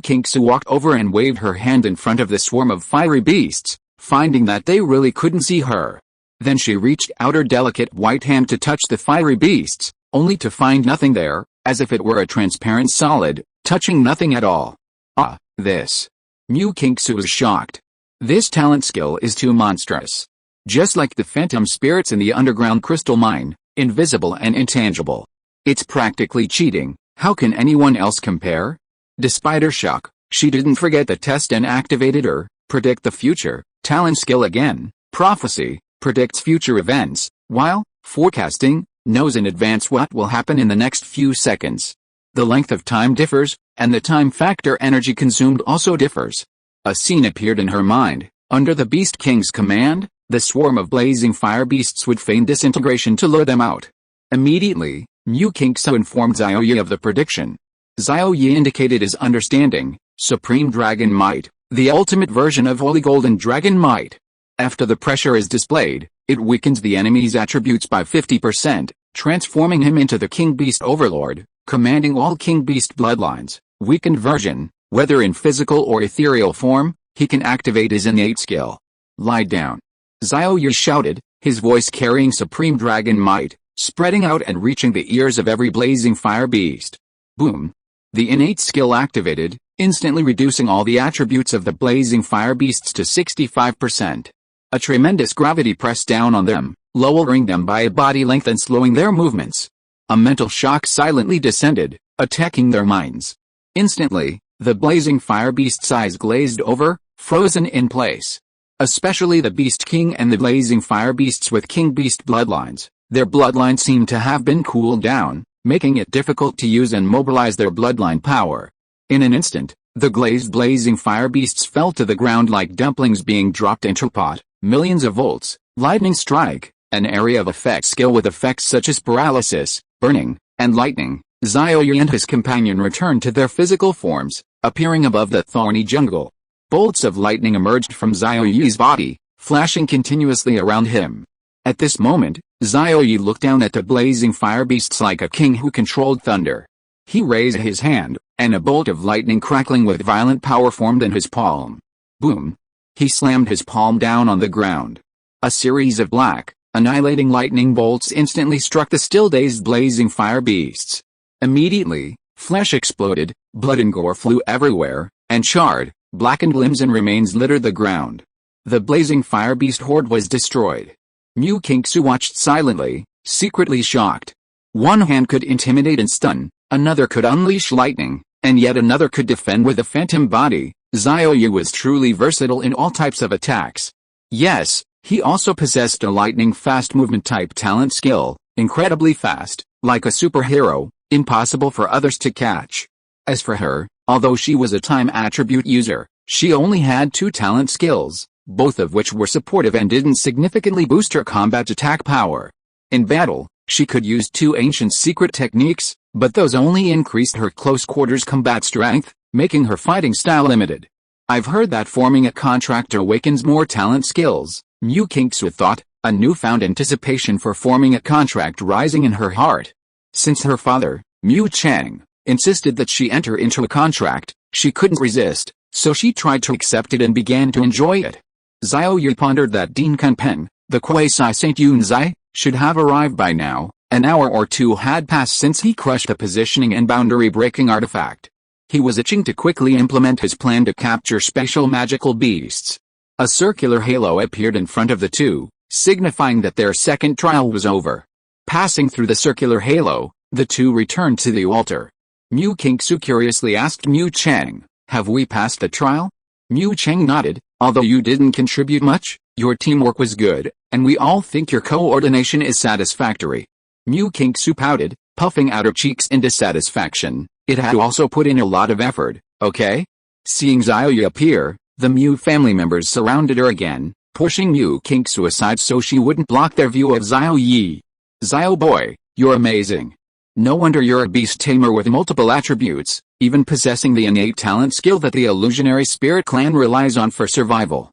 Qingsu walked over and waved her hand in front of the swarm of fiery beasts, finding that they really couldn't see her. Then she reached out her delicate white hand to touch the fiery beasts, only to find nothing there, as if it were a transparent solid, touching nothing at all. Ah, this. Mu Qingsu was shocked. This talent skill is too monstrous. Just like the phantom spirits in the underground crystal mine, invisible and intangible. It's practically cheating. How can anyone else compare? Despite her shock, she didn't forget the test and activated her predict the future talent skill again. Prophecy predicts future events, while forecasting knows in advance what will happen in the next few seconds. The length of time differs, and the time factor energy consumed also differs. A scene appeared in her mind. Under the Beast King's command, the swarm of blazing fire beasts would feign disintegration to lure them out. Immediately, Mu Qingsu informed Xiao Ye of the prediction. Xiao Ye indicated his understanding. Supreme Dragon Might, the ultimate version of Holy Golden Dragon Might. After the pressure is displayed, it weakens the enemy's attributes by 50%, transforming him into the King Beast Overlord, commanding all King Beast bloodlines. Weakened version, whether in physical or ethereal form, he can activate his innate skill. Lie down. Xiao Ye shouted, his voice carrying supreme dragon might, spreading out and reaching the ears of every blazing fire beast. Boom. The innate skill activated, instantly reducing all the attributes of the blazing fire beasts to 65%. A tremendous gravity pressed down on them, lowering them by a body length and slowing their movements. A mental shock silently descended, attacking their minds. Instantly, the blazing fire beast's eyes glazed over, frozen in place. Especially the Beast King and the blazing fire beasts with King Beast bloodlines, their bloodline seemed to have been cooled down, making it difficult to use and mobilize their bloodline power. In an instant, the glazed blazing fire beasts fell to the ground like dumplings being dropped into a pot. Millions of volts, lightning strike, an area of effect skill with effects such as paralysis, burning, and lightning. Xiao Ye and his companion returned to their physical forms, appearing above the thorny jungle. Bolts of lightning emerged from Xiao Ye's body, flashing continuously around him. At this moment, Xiao Ye looked down at the blazing fire beasts like a king who controlled thunder. He raised his hand, and a bolt of lightning crackling with violent power formed in his palm. Boom! He slammed his palm down on the ground. A series of black, annihilating lightning bolts instantly struck the still dazed blazing fire beasts. Immediately, flesh exploded, blood and gore flew everywhere, and charred, blackened limbs and remains littered the ground. The blazing fire beast horde was destroyed. Mu Qingsu watched silently, secretly shocked. One hand could intimidate and stun, another could unleash lightning, and yet another could defend with a phantom body. Xiao Ye was truly versatile in all types of attacks. Yes, he also possessed a lightning fast movement type talent skill, incredibly fast, like a superhero, impossible for others to catch. As for her, although she was a time attribute user, she only had 2 talent skills, both of which were supportive and didn't significantly boost her combat attack power. In battle, she could use 2 ancient secret techniques, but those only increased her close quarters combat strength, making her fighting style limited. I've heard that forming a contract awakens more talent skills, Mu Qingsu thought, a newfound anticipation for forming a contract rising in her heart. Since her father, Mu Chang, insisted that she enter into a contract, she couldn't resist, so she tried to accept it and began to enjoy it. Xiao Ye pondered that Dean Kunpeng, the quasi-Saint Yunzai, should have arrived by now. An hour or 2 had passed since he crushed the positioning and boundary-breaking artifact. He was itching to quickly implement his plan to capture special magical beasts. A circular halo appeared in front of the two, signifying that their second trial was over. Passing through the circular halo, the two returned to the altar. Mu Qingsu curiously asked Mu Chang, "Have we passed the trial?" Mu Chang nodded, "Although you didn't contribute much, your teamwork was good, and we all think your coordination is satisfactory." Mu Qingsu pouted, puffing out her cheeks in dissatisfaction. It had also put in a lot of effort, okay? Seeing Xiao Ye appear, The Mu family members surrounded her again, pushing Mu Mengxuan aside so she wouldn't block their view of Xiao Ye. Xiao boy, you're amazing. No wonder you're a beast tamer with multiple attributes, even possessing the innate talent skill that the illusionary spirit clan relies on for survival.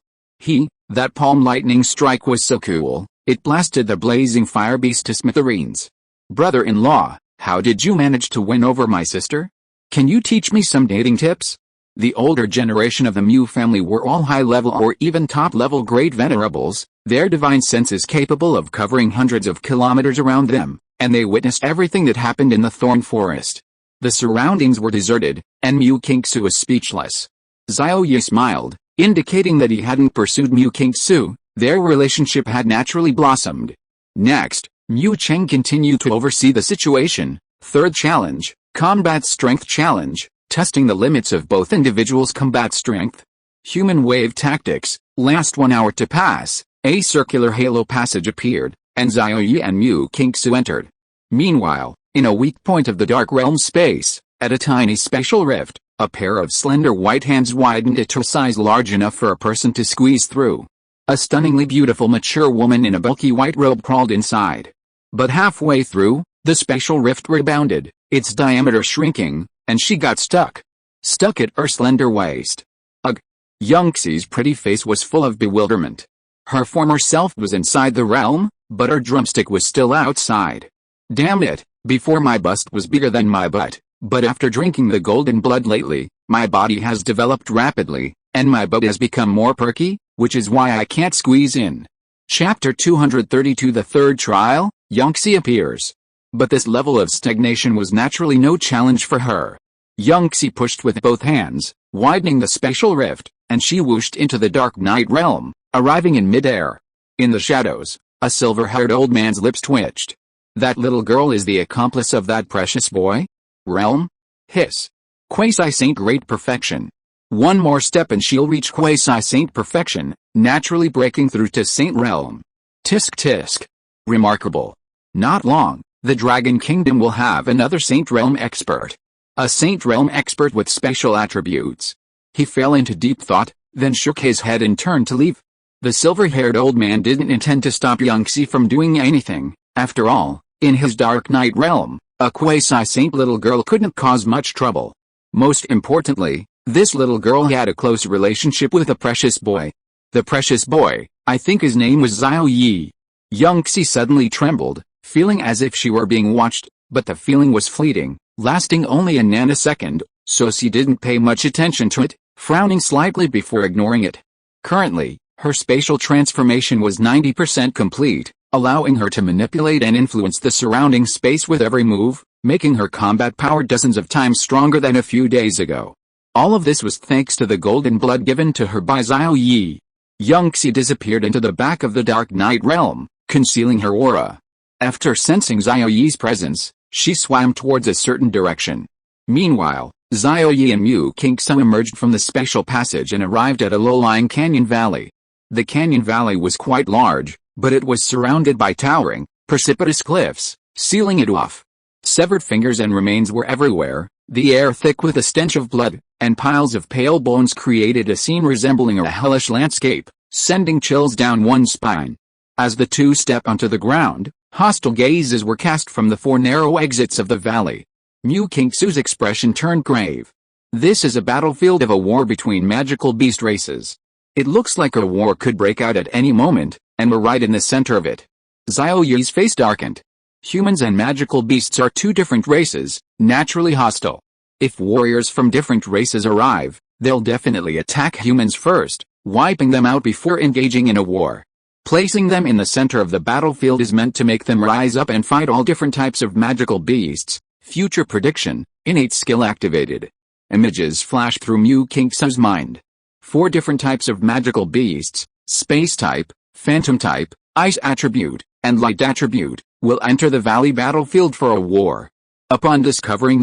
That palm lightning strike was so cool, it blasted the blazing fire beast to smithereens. Brother-in-law, how did you manage to win over my sister? Can you teach me some dating tips? The older generation of the Mu family were all high-level or even top-level great venerables, their divine senses capable of covering hundreds of kilometers around them, and they witnessed everything that happened in the thorn forest. The surroundings were deserted, and Mu Mengxuan was speechless. Xiao Ye smiled, indicating that he hadn't pursued Mu Mengxuan. Their relationship had naturally blossomed. Next, Mu Cheng continued to oversee the situation. Third challenge, Combat Strength Challenge, testing the limits of both individuals' combat strength. Human Wave Tactics, last 1 hour to pass, a circular halo passage appeared, and Xiao Ye and Mu Mengxuan entered. Meanwhile, in a weak point of the Dark Realm space, at a tiny spatial rift, a pair of slender white hands widened it to a size large enough for a person to squeeze through. A stunningly beautiful mature woman in a bulky white robe crawled inside. But halfway through, the spatial rift rebounded, its diameter shrinking, and she got stuck. Stuck at her slender waist. Ugh! Xie's pretty face was full of bewilderment. Her former self was inside the realm, but her drumstick was still outside. Damn it, before my bust was bigger than my butt, but after drinking the golden blood lately, my body has developed rapidly, and my butt has become more perky, which is why I can't squeeze in. Chapter 232 The third trial, Xie appears. But this level of stagnation was naturally no challenge for her. Xie pushed with both hands, widening the spatial rift, and she whooshed into the dark night realm, arriving in midair. In the shadows, a silver-haired old man's lips twitched. That little girl is the accomplice of that precious boy? Realm? Hiss. Quasi-saint great perfection. One more step and she'll reach quasi-saint perfection, naturally breaking through to saint realm. Tisk tisk. Remarkable. Not long, the Dragon Kingdom will have another saint realm expert. A saint realm expert with special attributes. He fell into deep thought, then shook his head and turned to leave. The silver-haired old man didn't intend to stop Xie from doing anything. After all, in his dark night realm, a quasi-saint little girl couldn't cause much trouble. Most importantly, this little girl had a close relationship with a precious boy. The precious boy, I think his name was Xiao Ye. Xie suddenly trembled, feeling as if she were being watched, but the feeling was fleeting, lasting only a nanosecond, so she didn't pay much attention to it, frowning slightly before ignoring it. Currently, her spatial transformation was 90% complete, allowing her to manipulate and influence the surrounding space with every move, making her combat power dozens of times stronger than a few days ago. All of this was thanks to the golden blood given to her by Xiao Ye. Xie disappeared into the back of the dark night realm, concealing her aura. After sensing Xiao Ye's presence, she swam towards a certain direction. Meanwhile, Xiao Ye and Mu Mengxuan emerged from the special passage and arrived at a low-lying canyon valley. The canyon valley was quite large, but it was surrounded by towering, precipitous cliffs, sealing it off. Severed fingers and remains were everywhere, the air thick with a stench of blood, and piles of pale bones created a scene resembling a hellish landscape, sending chills down one's spine. As the two stepped onto the ground, hostile gazes were cast from the 4 narrow exits of the valley. Mu Mengxuan's expression turned grave. This is a battlefield of a war between magical beast races. It looks like a war could break out at any moment, and we're right in the center of it. Xiao Ye's face darkened. Humans and magical beasts are two different races, naturally hostile. If warriors from different races arrive, they'll definitely attack humans first, wiping them out before engaging in a war. Placing them in the center of the battlefield is meant to make them rise up and fight all different types of magical beasts. Future prediction, innate skill activated. Images flashed through Mu Mengxuan's mind. 4 different types of magical beasts, space type, phantom type, ice attribute, and light attribute, will enter the valley battlefield for a war. Upon discovering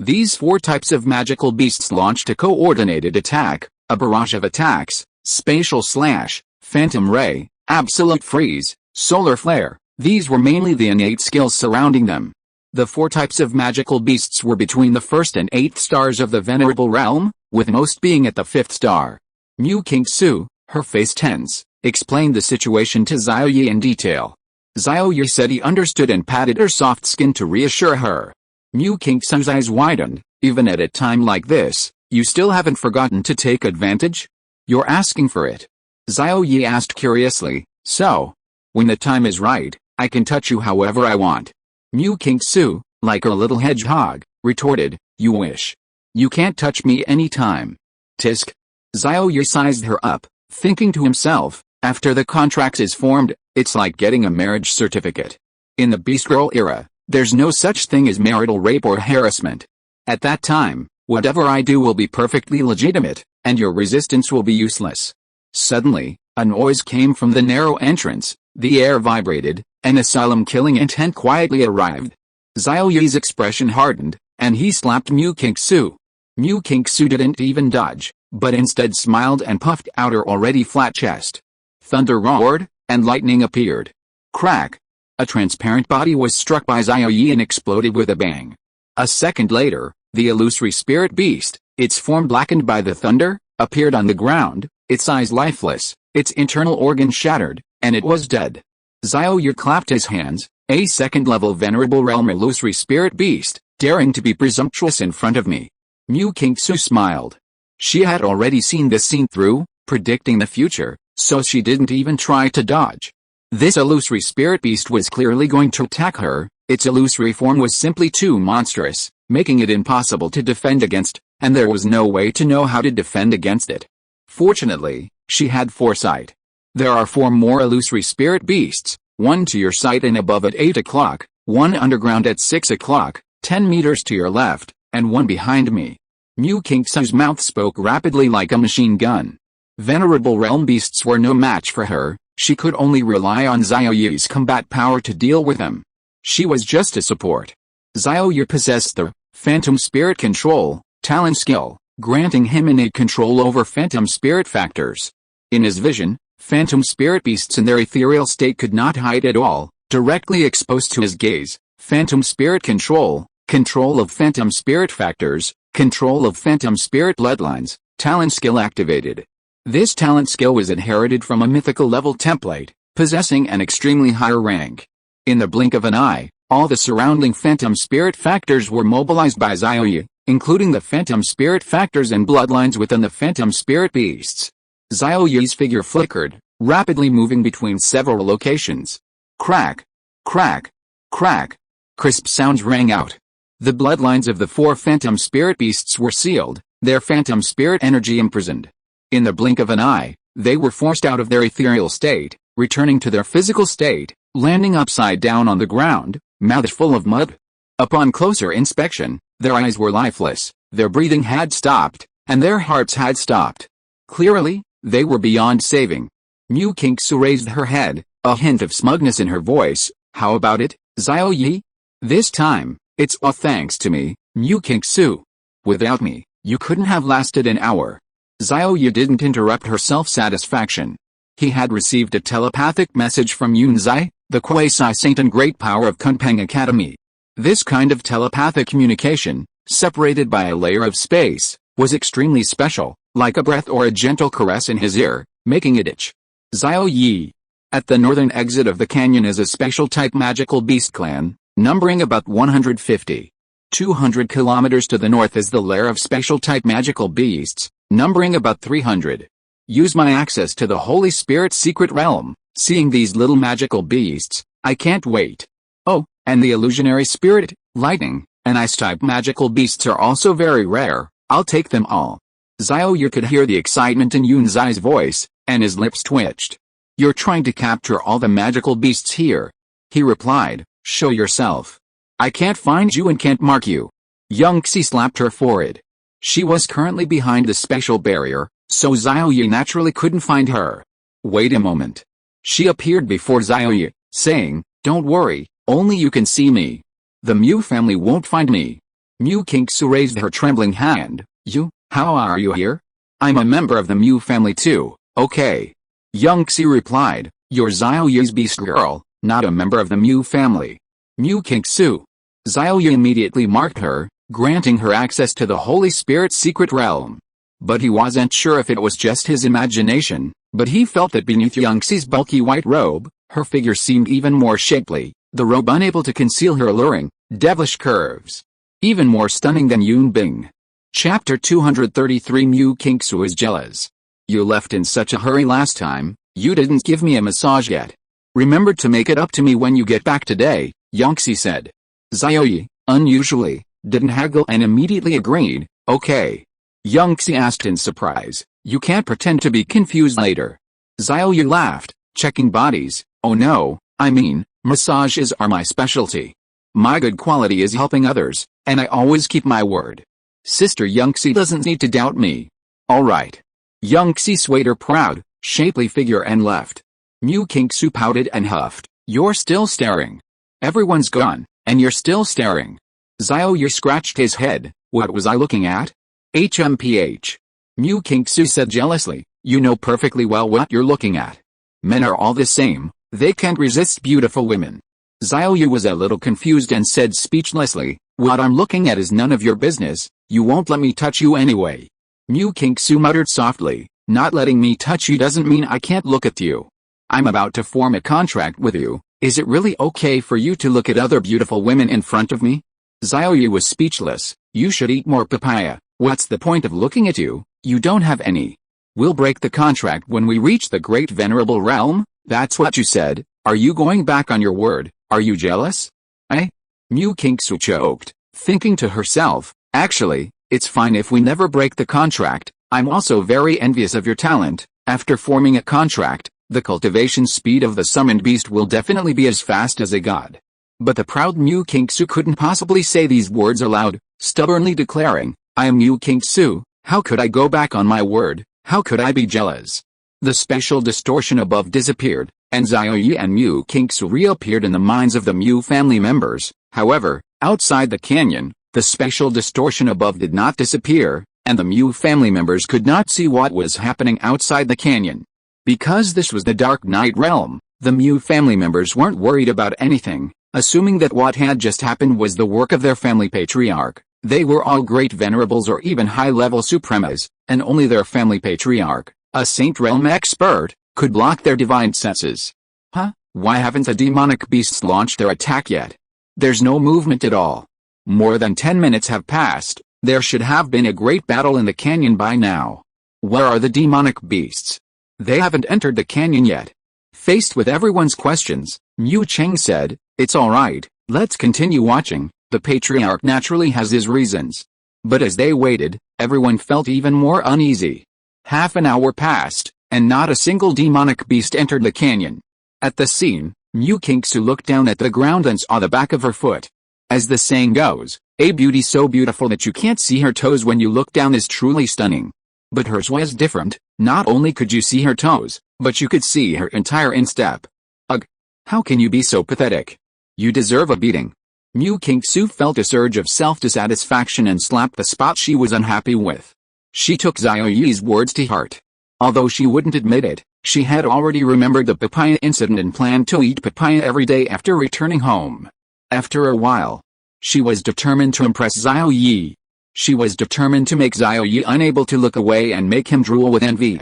these 4 types of magical beasts launched a coordinated attack, a barrage of attacks, spatial slash, phantom ray, absolute freeze, solar flare. These were mainly the innate skills surrounding them. The 4 types of magical beasts were between the 1st and 8th stars of the venerable realm, with most being at the 5th star. Mu Qingsu, her face tense, explained the situation to Xiao Ye in detail. Xiao Ye said he understood and patted her soft skin to reassure her. Mu Qingsu's eyes widened. Even at a time like this, you still haven't forgotten to take advantage? You're asking for it? Xiao Ye asked curiously. So, when the time is right, I can touch you however I want. Mu Qingsu, like a little hedgehog, retorted, you wish. You can't touch me any time. Tisk. Xiao Ye sized her up, thinking to himself, after the contract is formed, it's like getting a marriage certificate. In the Beast Girl era, there's no such thing as marital rape or harassment. At that time, whatever I do will be perfectly legitimate, and your resistance will be useless. Suddenly, a noise came from the narrow entrance, the air vibrated, and a solemn killing intent quietly arrived. Xiao Ye's expression hardened, and he slapped Mu Qingsu. Mu Qingsu didn't even dodge, but instead smiled and puffed out her already flat chest. Thunder roared, and lightning appeared. Crack! A transparent body was struck by Xiao Ye and exploded with a bang. A second later, the illusory spirit beast, its form blackened by the thunder, appeared on the ground, its eyes lifeless, its internal organs shattered, and it was dead. Xiao Ye clapped his hands. A second-level venerable realm illusory spirit beast, daring to be presumptuous in front of me. Mu Qingsu smiled. She had already seen this scene through, predicting the future, so she didn't even try to dodge. This illusory spirit beast was clearly going to attack her. Its illusory form was simply too monstrous, making it impossible to defend against, and there was no way to know how to defend against it. Fortunately, she had foresight. There are 4 more illusory spirit beasts, one to your side and above at 8 o'clock, one underground at 6 o'clock, 10 meters to your left, and one behind me. Mu Qingsu's mouth spoke rapidly like a machine gun. Venerable realm beasts were no match for her. She could only rely on Xiao Ye's combat power to deal with them. She was just a support. Xiao Ye possessed the phantom spirit control talent skill, granting him innate control over phantom spirit factors. In his vision, phantom spirit beasts in their ethereal state could not hide at all, directly exposed to his gaze. Phantom spirit control, control of phantom spirit factors, control of phantom spirit bloodlines, talent skill activated. This talent skill was inherited from a mythical level template, possessing an extremely higher rank. In the blink of an eye, all the surrounding phantom spirit factors were mobilized by Xiao Ye, including the phantom spirit factors and bloodlines within the phantom spirit beasts. Xiao Ye's figure flickered, rapidly moving between several locations. Crack! Crack! Crack! Crisp sounds rang out. The bloodlines of the 4 phantom spirit beasts were sealed, their phantom spirit energy imprisoned. In the blink of an eye, they were forced out of their ethereal state, returning to their physical state, landing upside down on the ground, mouths full of mud. Upon closer inspection, their eyes were lifeless, their breathing had stopped, and their hearts had stopped. Clearly, they were beyond saving. Mu Qingsu raised her head, a hint of smugness in her voice. How about it, Xiao Ye? This time, it's all thanks to me, Mu Qingsu. Without me, you couldn't have lasted an hour. Xiao Ye didn't interrupt her self-satisfaction. He had received a telepathic message from Yunzai, the quasi-saint and great power of Kunpeng Academy. This kind of telepathic communication, separated by a layer of space, was extremely special, like a breath or a gentle caress in his ear, making it itch. Xiao Ye. At the northern exit of the canyon is a special type magical beast clan, numbering about 150. 200 kilometers to the north is the lair of special type magical beasts, numbering about 300. Use my access to the Holy Spirit secret realm. Seeing these little magical beasts, I can't wait. Oh, and the illusionary spirit, lightning, and ice-type magical beasts are also very rare. I'll take them all. Xiao Ye could hear the excitement in Yunzai's voice, and his lips twitched. You're trying to capture all the magical beasts here. He replied, show yourself. I can't find you and can't mark you. Young Xie slapped her forehead. She was currently behind the special barrier, so Xiao Ye naturally couldn't find her. Wait a moment. She appeared before Xiao Ye, saying, don't worry, only you can see me. The Mu family won't find me. Mu Qingsu raised her trembling hand. You, how are you here? I'm a member of the Mu family too, okay. Young Xie replied, you're Xiao Ye's beast girl, not a member of the Mu family. Mu Qingsu. Xiao Ye immediately marked her, granting her access to the Holy Spirit secret realm. But he wasn't sure if it was just his imagination, but he felt that beneath Yangxi's bulky white robe, her figure seemed even more shapely, the robe unable to conceal her alluring, devilish curves. Even more stunning than Yun Bing. Chapter 233 Mu Kingsu is jealous. You left in such a hurry last time, you didn't give me a massage yet. Remember to make it up to me when you get back today, Yangxi said. Xiao Ye, unusually, didn't haggle and immediately agreed, okay. Yangxi asked in surprise, you can't pretend to be confused later. Xiao Ye laughed, checking bodies, oh no, I mean, massages are my specialty. My good quality is helping others, and I always keep my word. Sister Yangxi doesn't need to doubt me. Alright. Yangxi swayed her proud, shapely figure and left. Mu Kingsu pouted and huffed, you're still staring. Everyone's gone, and you're still staring. Xiao Ye scratched his head, what was I looking at? HMPH. Mu Kingsu said jealously, you know perfectly well what you're looking at. Men are all the same, they can't resist beautiful women. Xiao Ye was a little confused and said speechlessly, what I'm looking at is none of your business, you won't let me touch you anyway. Mu Kingsu muttered softly, not letting me touch you doesn't mean I can't look at you. I'm about to form a contract with you, is it really okay for you to look at other beautiful women in front of me? Xiao Ye was speechless, you should eat more papaya, what's the point of looking at you, you don't have any. We'll break the contract when we reach the great venerable realm, that's what you said, are you going back on your word, are you jealous? Eh? Mu Kingsu choked, thinking to herself, actually, it's fine if we never break the contract, I'm also very envious of your talent, after forming a contract, the cultivation speed of the summoned beast will definitely be as fast as a god. But the proud Mu Kingsu couldn't possibly say these words aloud, stubbornly declaring, I am Mu Kingsu, how could I go back on my word, how could I be jealous? The special distortion above disappeared, and Xiao Ye and Mu Kingsu reappeared in the minds of the Mu family members. However, outside the canyon, the special distortion above did not disappear, and the Mu family members could not see what was happening outside the canyon. Because this was the Dark Night realm, the Mu family members weren't worried about anything, assuming that what had just happened was the work of their family patriarch. They were all great venerables or even high-level supremas, and only their family patriarch, a saint realm expert, could block their divine senses. Huh? Why haven't the demonic beasts launched their attack yet? There's no movement at all. More than 10 minutes have passed, there should have been a great battle in the canyon by now. Where are the demonic beasts? They haven't entered the canyon yet. Faced with everyone's questions, Mu Cheng said, it's alright, let's continue watching, the patriarch naturally has his reasons. But as they waited, everyone felt even more uneasy. Half an hour passed, and not a single demonic beast entered the canyon. At the scene, Mu Kingsu looked down at the ground and saw the back of her foot. As the saying goes, a beauty so beautiful that you can't see her toes when you look down is truly stunning. But hers was different, not only could you see her toes, but you could see her entire instep. Ugh! How can you be so pathetic? You deserve a beating. Mu Kingsu felt a surge of self-dissatisfaction and slapped the spot she was unhappy with. She took Xiao Ye's words to heart. Although she wouldn't admit it, she had already remembered the papaya incident and planned to eat papaya every day after returning home. After a while, she was determined to impress Xiao Ye. She was determined to make Xiao Ye unable to look away and make him drool with envy.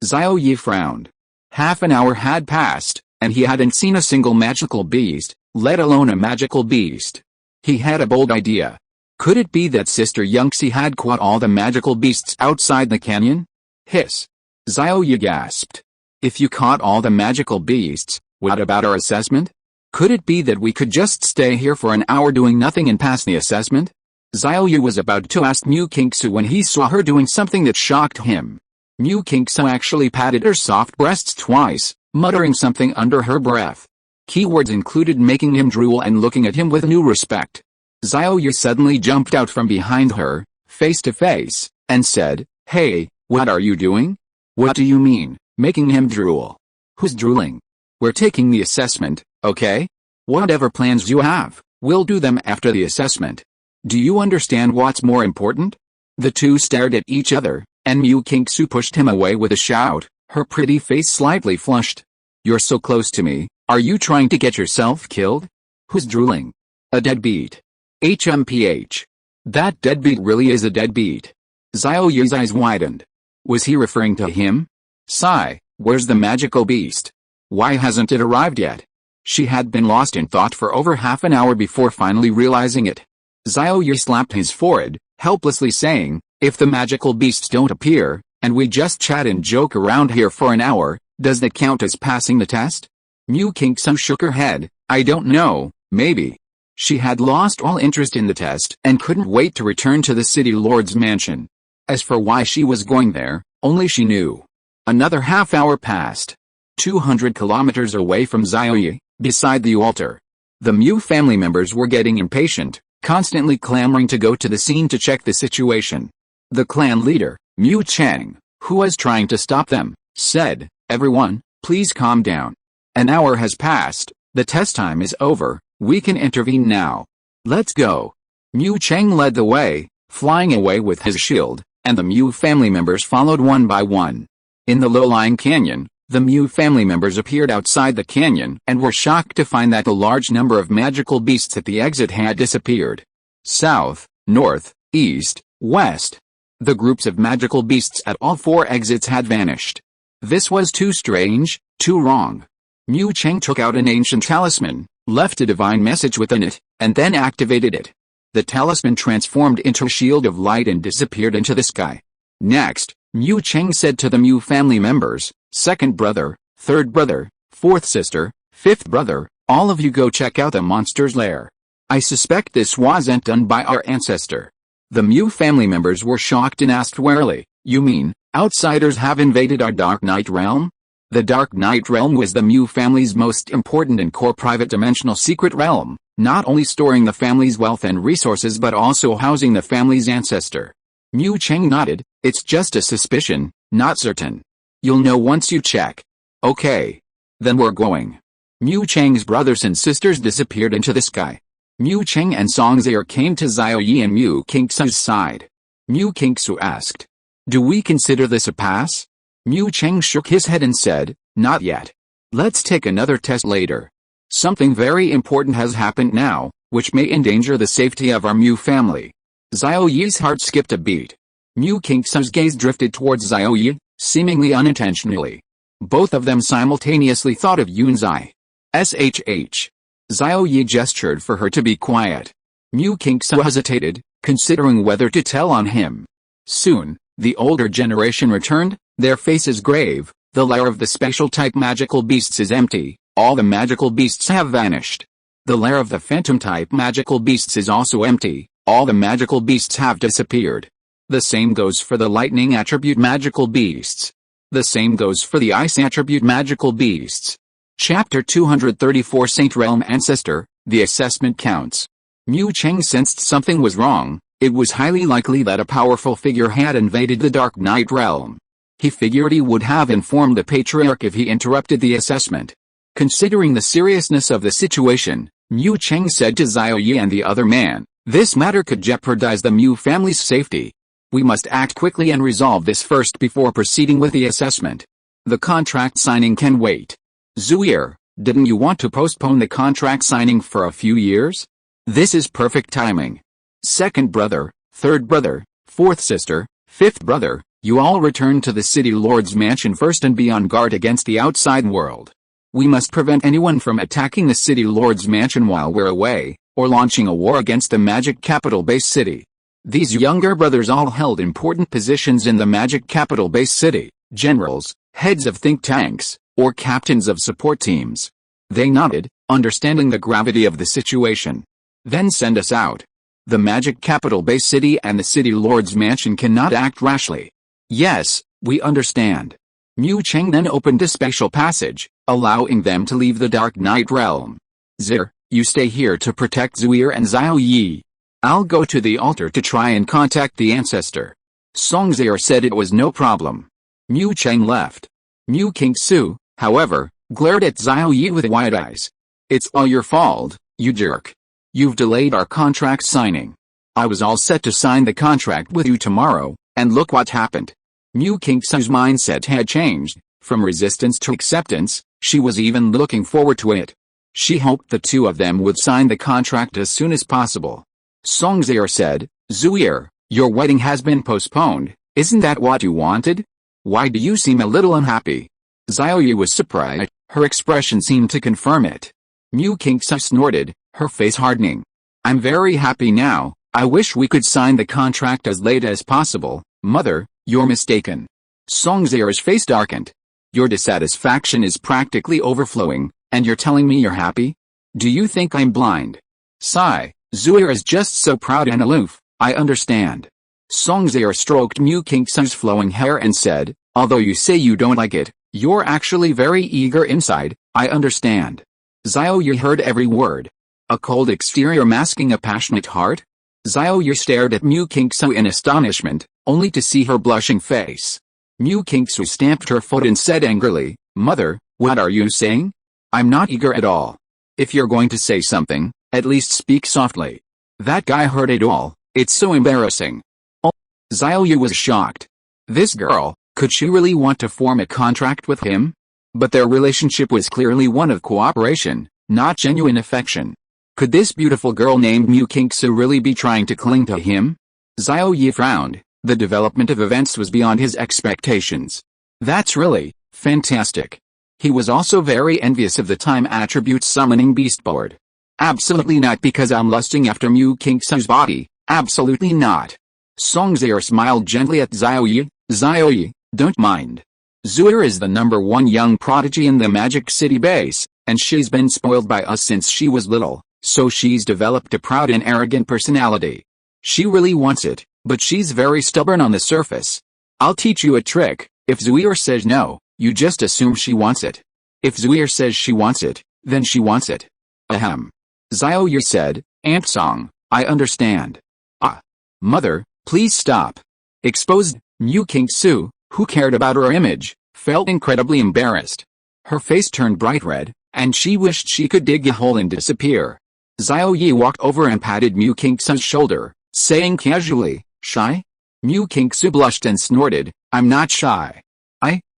Xiao Ye frowned. Half an hour had passed, and he hadn't seen a single magical beast, let alone a magical beast. He had a bold idea. Could it be that Sister Yangxi had caught all the magical beasts outside the canyon? Hiss. Xiao Ye gasped. If you caught all the magical beasts, what about our assessment? Could it be that we could just stay here for an hour doing nothing and pass the assessment? Xiao Ye was about to ask Mu Kingsu when he saw her doing something that shocked him. Mu Kingsu actually patted her soft breasts twice, muttering something under her breath. Keywords included making him drool and looking at him with new respect. Xiao Ye suddenly jumped out from behind her, face to face, and said, Hey, what are you doing? What do you mean, making him drool? Who's drooling? We're taking the assessment, okay? Whatever plans you have, we'll do them after the assessment. Do you understand what's more important? The two stared at each other, and Mu Kingsu pushed him away with a shout, her pretty face slightly flushed. You're so close to me, are you trying to get yourself killed? Who's drooling? A deadbeat. HMPH. That deadbeat really is a deadbeat. Xiao Ye's eyes widened. Was he referring to him? Sigh, where's the magical beast? Why hasn't it arrived yet? She had been lost in thought for over half an hour before finally realizing it. Xiao Ye slapped his forehead, helplessly saying, if the magical beasts don't appear, and we just chat and joke around here for an hour, does that count as passing the test? Mu Qingsu shook her head. I don't know, maybe. She had lost all interest in the test and couldn't wait to return to the city lord's mansion. As for why she was going there, only she knew. Another half hour passed. 200 kilometers away from Xiao Ye, beside the altar. The Mu family members were getting impatient, constantly clamoring to go to the scene to check the situation. The clan leader, Mu Chang, who was trying to stop them, said, everyone, please calm down. An hour has passed, the test time is over, we can intervene now. Let's go. Mu Chang led the way, flying away with his shield, and the Mu family members followed one by one. In the low-lying canyon, the Mu family members appeared outside the canyon and were shocked to find that a large number of magical beasts at the exit had disappeared. South, north, east, west. The groups of magical beasts at all four exits had vanished. This was too strange, too wrong. Mu Cheng took out an ancient talisman, left a divine message within it, and then activated it. The talisman transformed into a shield of light and disappeared into the sky. Next, Mu Cheng said to the Mu family members, second brother, third brother, fourth sister, fifth brother, all of you go check out the monster's lair. I suspect this wasn't done by our ancestor. The Mu family members were shocked and asked warily, you mean, outsiders have invaded our Dark Night realm? The Dark Night realm was the Mu family's most important and core private dimensional secret realm, not only storing the family's wealth and resources but also housing the family's ancestor. Mu Cheng nodded, it's just a suspicion, not certain. You'll know once you check. Okay. Then we're going. Mu Cheng's brothers and sisters disappeared into the sky. Mu Cheng and Songzhe came to Xiao Ye and Mu Qingsu's side. Mu Qingsu asked, do we consider this a pass? Mu Cheng shook his head and said, not yet. Let's take another test later. Something very important has happened now, which may endanger the safety of our Mu family. Xiao Ye's heart skipped a beat. Mu Qingsu's gaze drifted towards Xiao Ye, seemingly unintentionally. Both of them simultaneously thought of Yunzai. SHH. Xiao Ye gestured for her to be quiet. Mu Qingsu hesitated, considering whether to tell on him. Soon, the older generation returned, their faces grave. The lair of the special type magical beasts is empty, all the magical beasts have vanished. The lair of the phantom type magical beasts is also empty, all the magical beasts have disappeared. The same goes for the lightning attribute magical beasts. The same goes for the ice attribute magical beasts. Chapter 234 Saint Realm Ancestor, the assessment counts. Mu Cheng sensed something was wrong. It was highly likely that a powerful figure had invaded the Dark Night realm. He figured he would have informed the Patriarch if he interrupted the assessment. Considering the seriousness of the situation, Mu Cheng said to Xiao Ye and the other man, this matter could jeopardize the Mu family's safety. We must act quickly and resolve this first before proceeding with the assessment. The contract signing can wait. Zuir, didn't you want to postpone the contract signing for a few years? This is perfect timing. Second brother, third brother, fourth sister, fifth brother, you all return to the city lord's mansion first and be on guard against the outside world. We must prevent anyone from attacking the city lord's mansion while we're away, or launching a war against the magic capital base city. These younger brothers all held important positions in the magic capital base city, generals, heads of think tanks, or captains of support teams. They nodded, understanding the gravity of the situation. Then send us out. The magic capital base city and the city lord's mansion cannot act rashly. Yes, we understand. Mu Cheng then opened a special passage, allowing them to leave the Dark Night realm. Zir, you stay here to protect Zuir and Xiao Ye. I'll go to the altar to try and contact the ancestor. Songzhe said it was no problem. Mu Cheng left. Mu Qingsu, however, glared at Xiao Ye with wide eyes. It's all your fault, you jerk. You've delayed our contract signing. I was all set to sign the contract with you tomorrow, and look what happened. Mu Qingsu's mindset had changed, from resistance to acceptance. She was even looking forward to it. She hoped the two of them would sign the contract as soon as possible. Songzhe said, Zuir, Your wedding has been postponed, isn't that what you wanted? Why do you seem a little unhappy? Xiao Ye was surprised, her expression seemed to confirm it. Mu Qingsu snorted, her face hardening. I'm very happy now, I wish we could sign the contract as late as possible. Mother, you're mistaken. Song Zier's face darkened. Your dissatisfaction is practically overflowing, and you're telling me you're happy? Do you think I'm blind? Sigh, Zuir is just so proud and aloof, I understand. Song Zier stroked Mu Qingsu's flowing hair and said, although you say you don't like it, you're actually very eager inside, I understand. Xiao Ye heard every word. A cold exterior masking a passionate heart? Xiao Ye stared at Mu Qingsu in astonishment, only to see her blushing face. Mu Qingsu stamped her foot and said angrily, Mother, what are you saying? I'm not eager at all. If you're going to say something, at least speak softly. That guy heard it all, it's so embarrassing. Oh. Xiao Ye was shocked. This girl, could she really want to form a contract with him? But their relationship was clearly one of cooperation, not genuine affection. Could this beautiful girl named Mu Qingsu really be trying to cling to him? Xiao Ye frowned. The development of events was beyond his expectations. That's really fantastic. He was also very envious of the time attribute summoning beast board. Absolutely not, because I'm lusting after Mu Qingsu's body, absolutely not. Song Zier smiled gently at Xiao Ye. Xiao Ye, don't mind. Zuir is the #1 young prodigy in the Magic City base, and she's been spoiled by us since she was little, so she's developed a proud and arrogant personality. She really wants it, but she's very stubborn on the surface. I'll teach you a trick. If Zuir says no, you just assume she wants it. If Zuir says she wants it, then she wants it. Ahem. Xiao Ye said, Aunt Song, I understand. Ah. Mother, please stop. Exposed, Mu Qingsu, who cared about her image, felt incredibly embarrassed. Her face turned bright red, and she wished she could dig a hole and disappear. Xiao Ye walked over and patted Mu Qingsu's shoulder, saying casually, Shy? Mu Qingsu blushed and snorted, I'm not shy.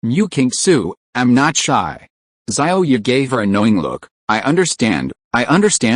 Mu Qingsu, I'm not shy. Xiao Ye gave her a knowing look, I understand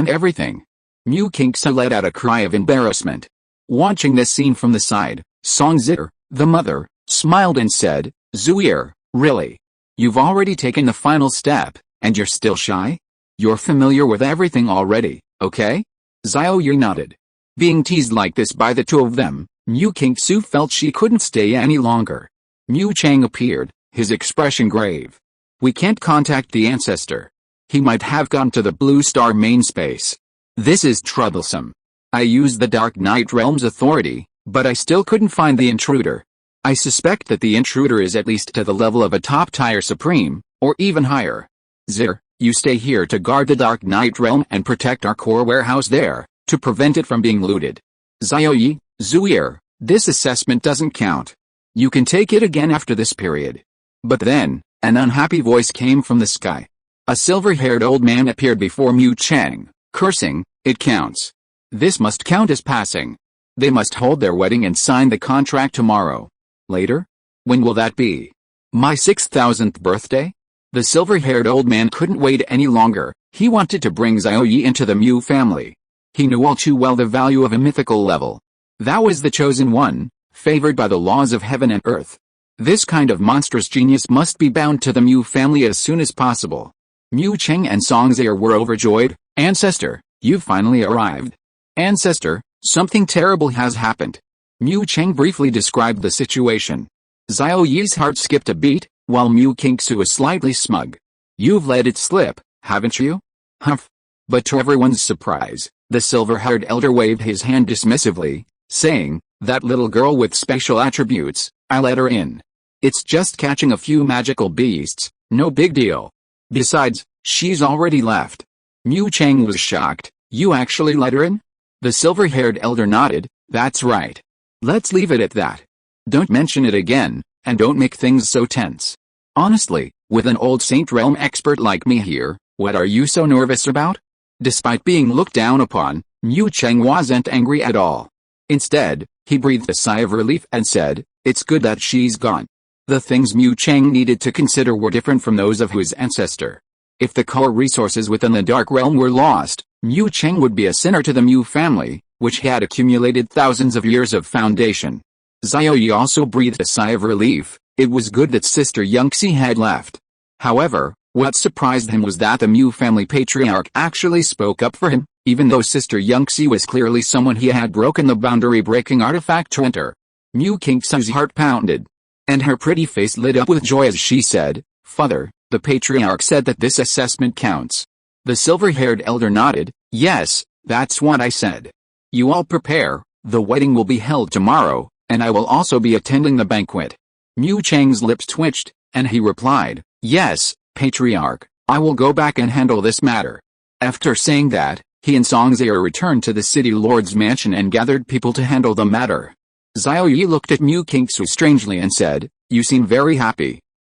everything. Mu Qingsu let out a cry of embarrassment. Watching this scene from the side, Song Zier, the mother, smiled and said, Zuir, really? You've already taken the final step, and you're still shy? You're familiar with everything already, okay? Xiao Ye nodded. Being teased like this by the two of them, Mu Qingsu felt she couldn't stay any longer. Mu Chang appeared, his expression grave. We can't contact the ancestor. He might have gone to the Blue Star main space. This is troublesome. I used the Dark Knight Realm's authority, but I still couldn't find the intruder. I suspect that the intruder is at least to the level of a top-tier supreme, or even higher. Zier, you stay here to guard the Dark Knight Realm and protect our core warehouse there, to prevent it from being looted. Xiao Ye, Zuir, this assessment doesn't count. You can take it again after this period. But then, an unhappy voice came from the sky. A silver-haired old man appeared before Mu Chang, cursing, it counts. This must count as passing. They must hold their wedding and sign the contract tomorrow. Later? When will that be? My 6,000th birthday? The silver-haired old man couldn't wait any longer. He wanted to bring Xiao Ye into the Mu family. He knew all too well the value of a mythical level. That was the chosen one, favored by the laws of heaven and earth. This kind of monstrous genius must be bound to the Mu family as soon as possible. Mu Cheng and Song Zier were overjoyed. Ancestor, you've finally arrived. Ancestor, something terrible has happened. Mu Cheng briefly described the situation. Xiao Ye's heart skipped a beat, while Mu Qingsu was slightly smug. You've let it slip, haven't you? Humph. But to everyone's surprise, the silver-haired elder waved his hand dismissively, saying, that little girl with special attributes, I let her in. It's just catching a few magical beasts, no big deal. Besides, she's already left. Mu Chang was shocked. You actually let her in? The silver-haired elder nodded. That's right. Let's leave it at that. Don't mention it again, and don't make things so tense. Honestly, with an old Saint Realm expert like me here, what are you so nervous about? Despite being looked down upon, Mu Chang wasn't angry at all. Instead, he breathed a sigh of relief and said, it's good that she's gone. The things Mu Chang needed to consider were different from those of his ancestor. If the core resources within the Dark Realm were lost, Mu Chang would be a sinner to the Mu family, which had accumulated thousands of years of foundation. Xiao Ye also breathed a sigh of relief. It was good that Sister Yangxi had left. However, what surprised him was that the Mu family patriarch actually spoke up for him, even though Sister Yangxi was clearly someone he had broken the boundary-breaking artifact to enter. Mu Qingsu's heart pounded, and her pretty face lit up with joy as she said, "Father, the patriarch said that this assessment counts." The silver-haired elder nodded, "Yes, that's what I said. You all prepare, the wedding will be held tomorrow, and I will also be attending the banquet." Mu Chang's lips twitched, and he replied, "Yes, Patriarch, I will go back and handle this matter." After saying that, he and Song Zhe returned to the city lord's mansion and gathered people to handle the matter. Xiao Ye looked at Mu Qingsu strangely and said, "You seem very happy.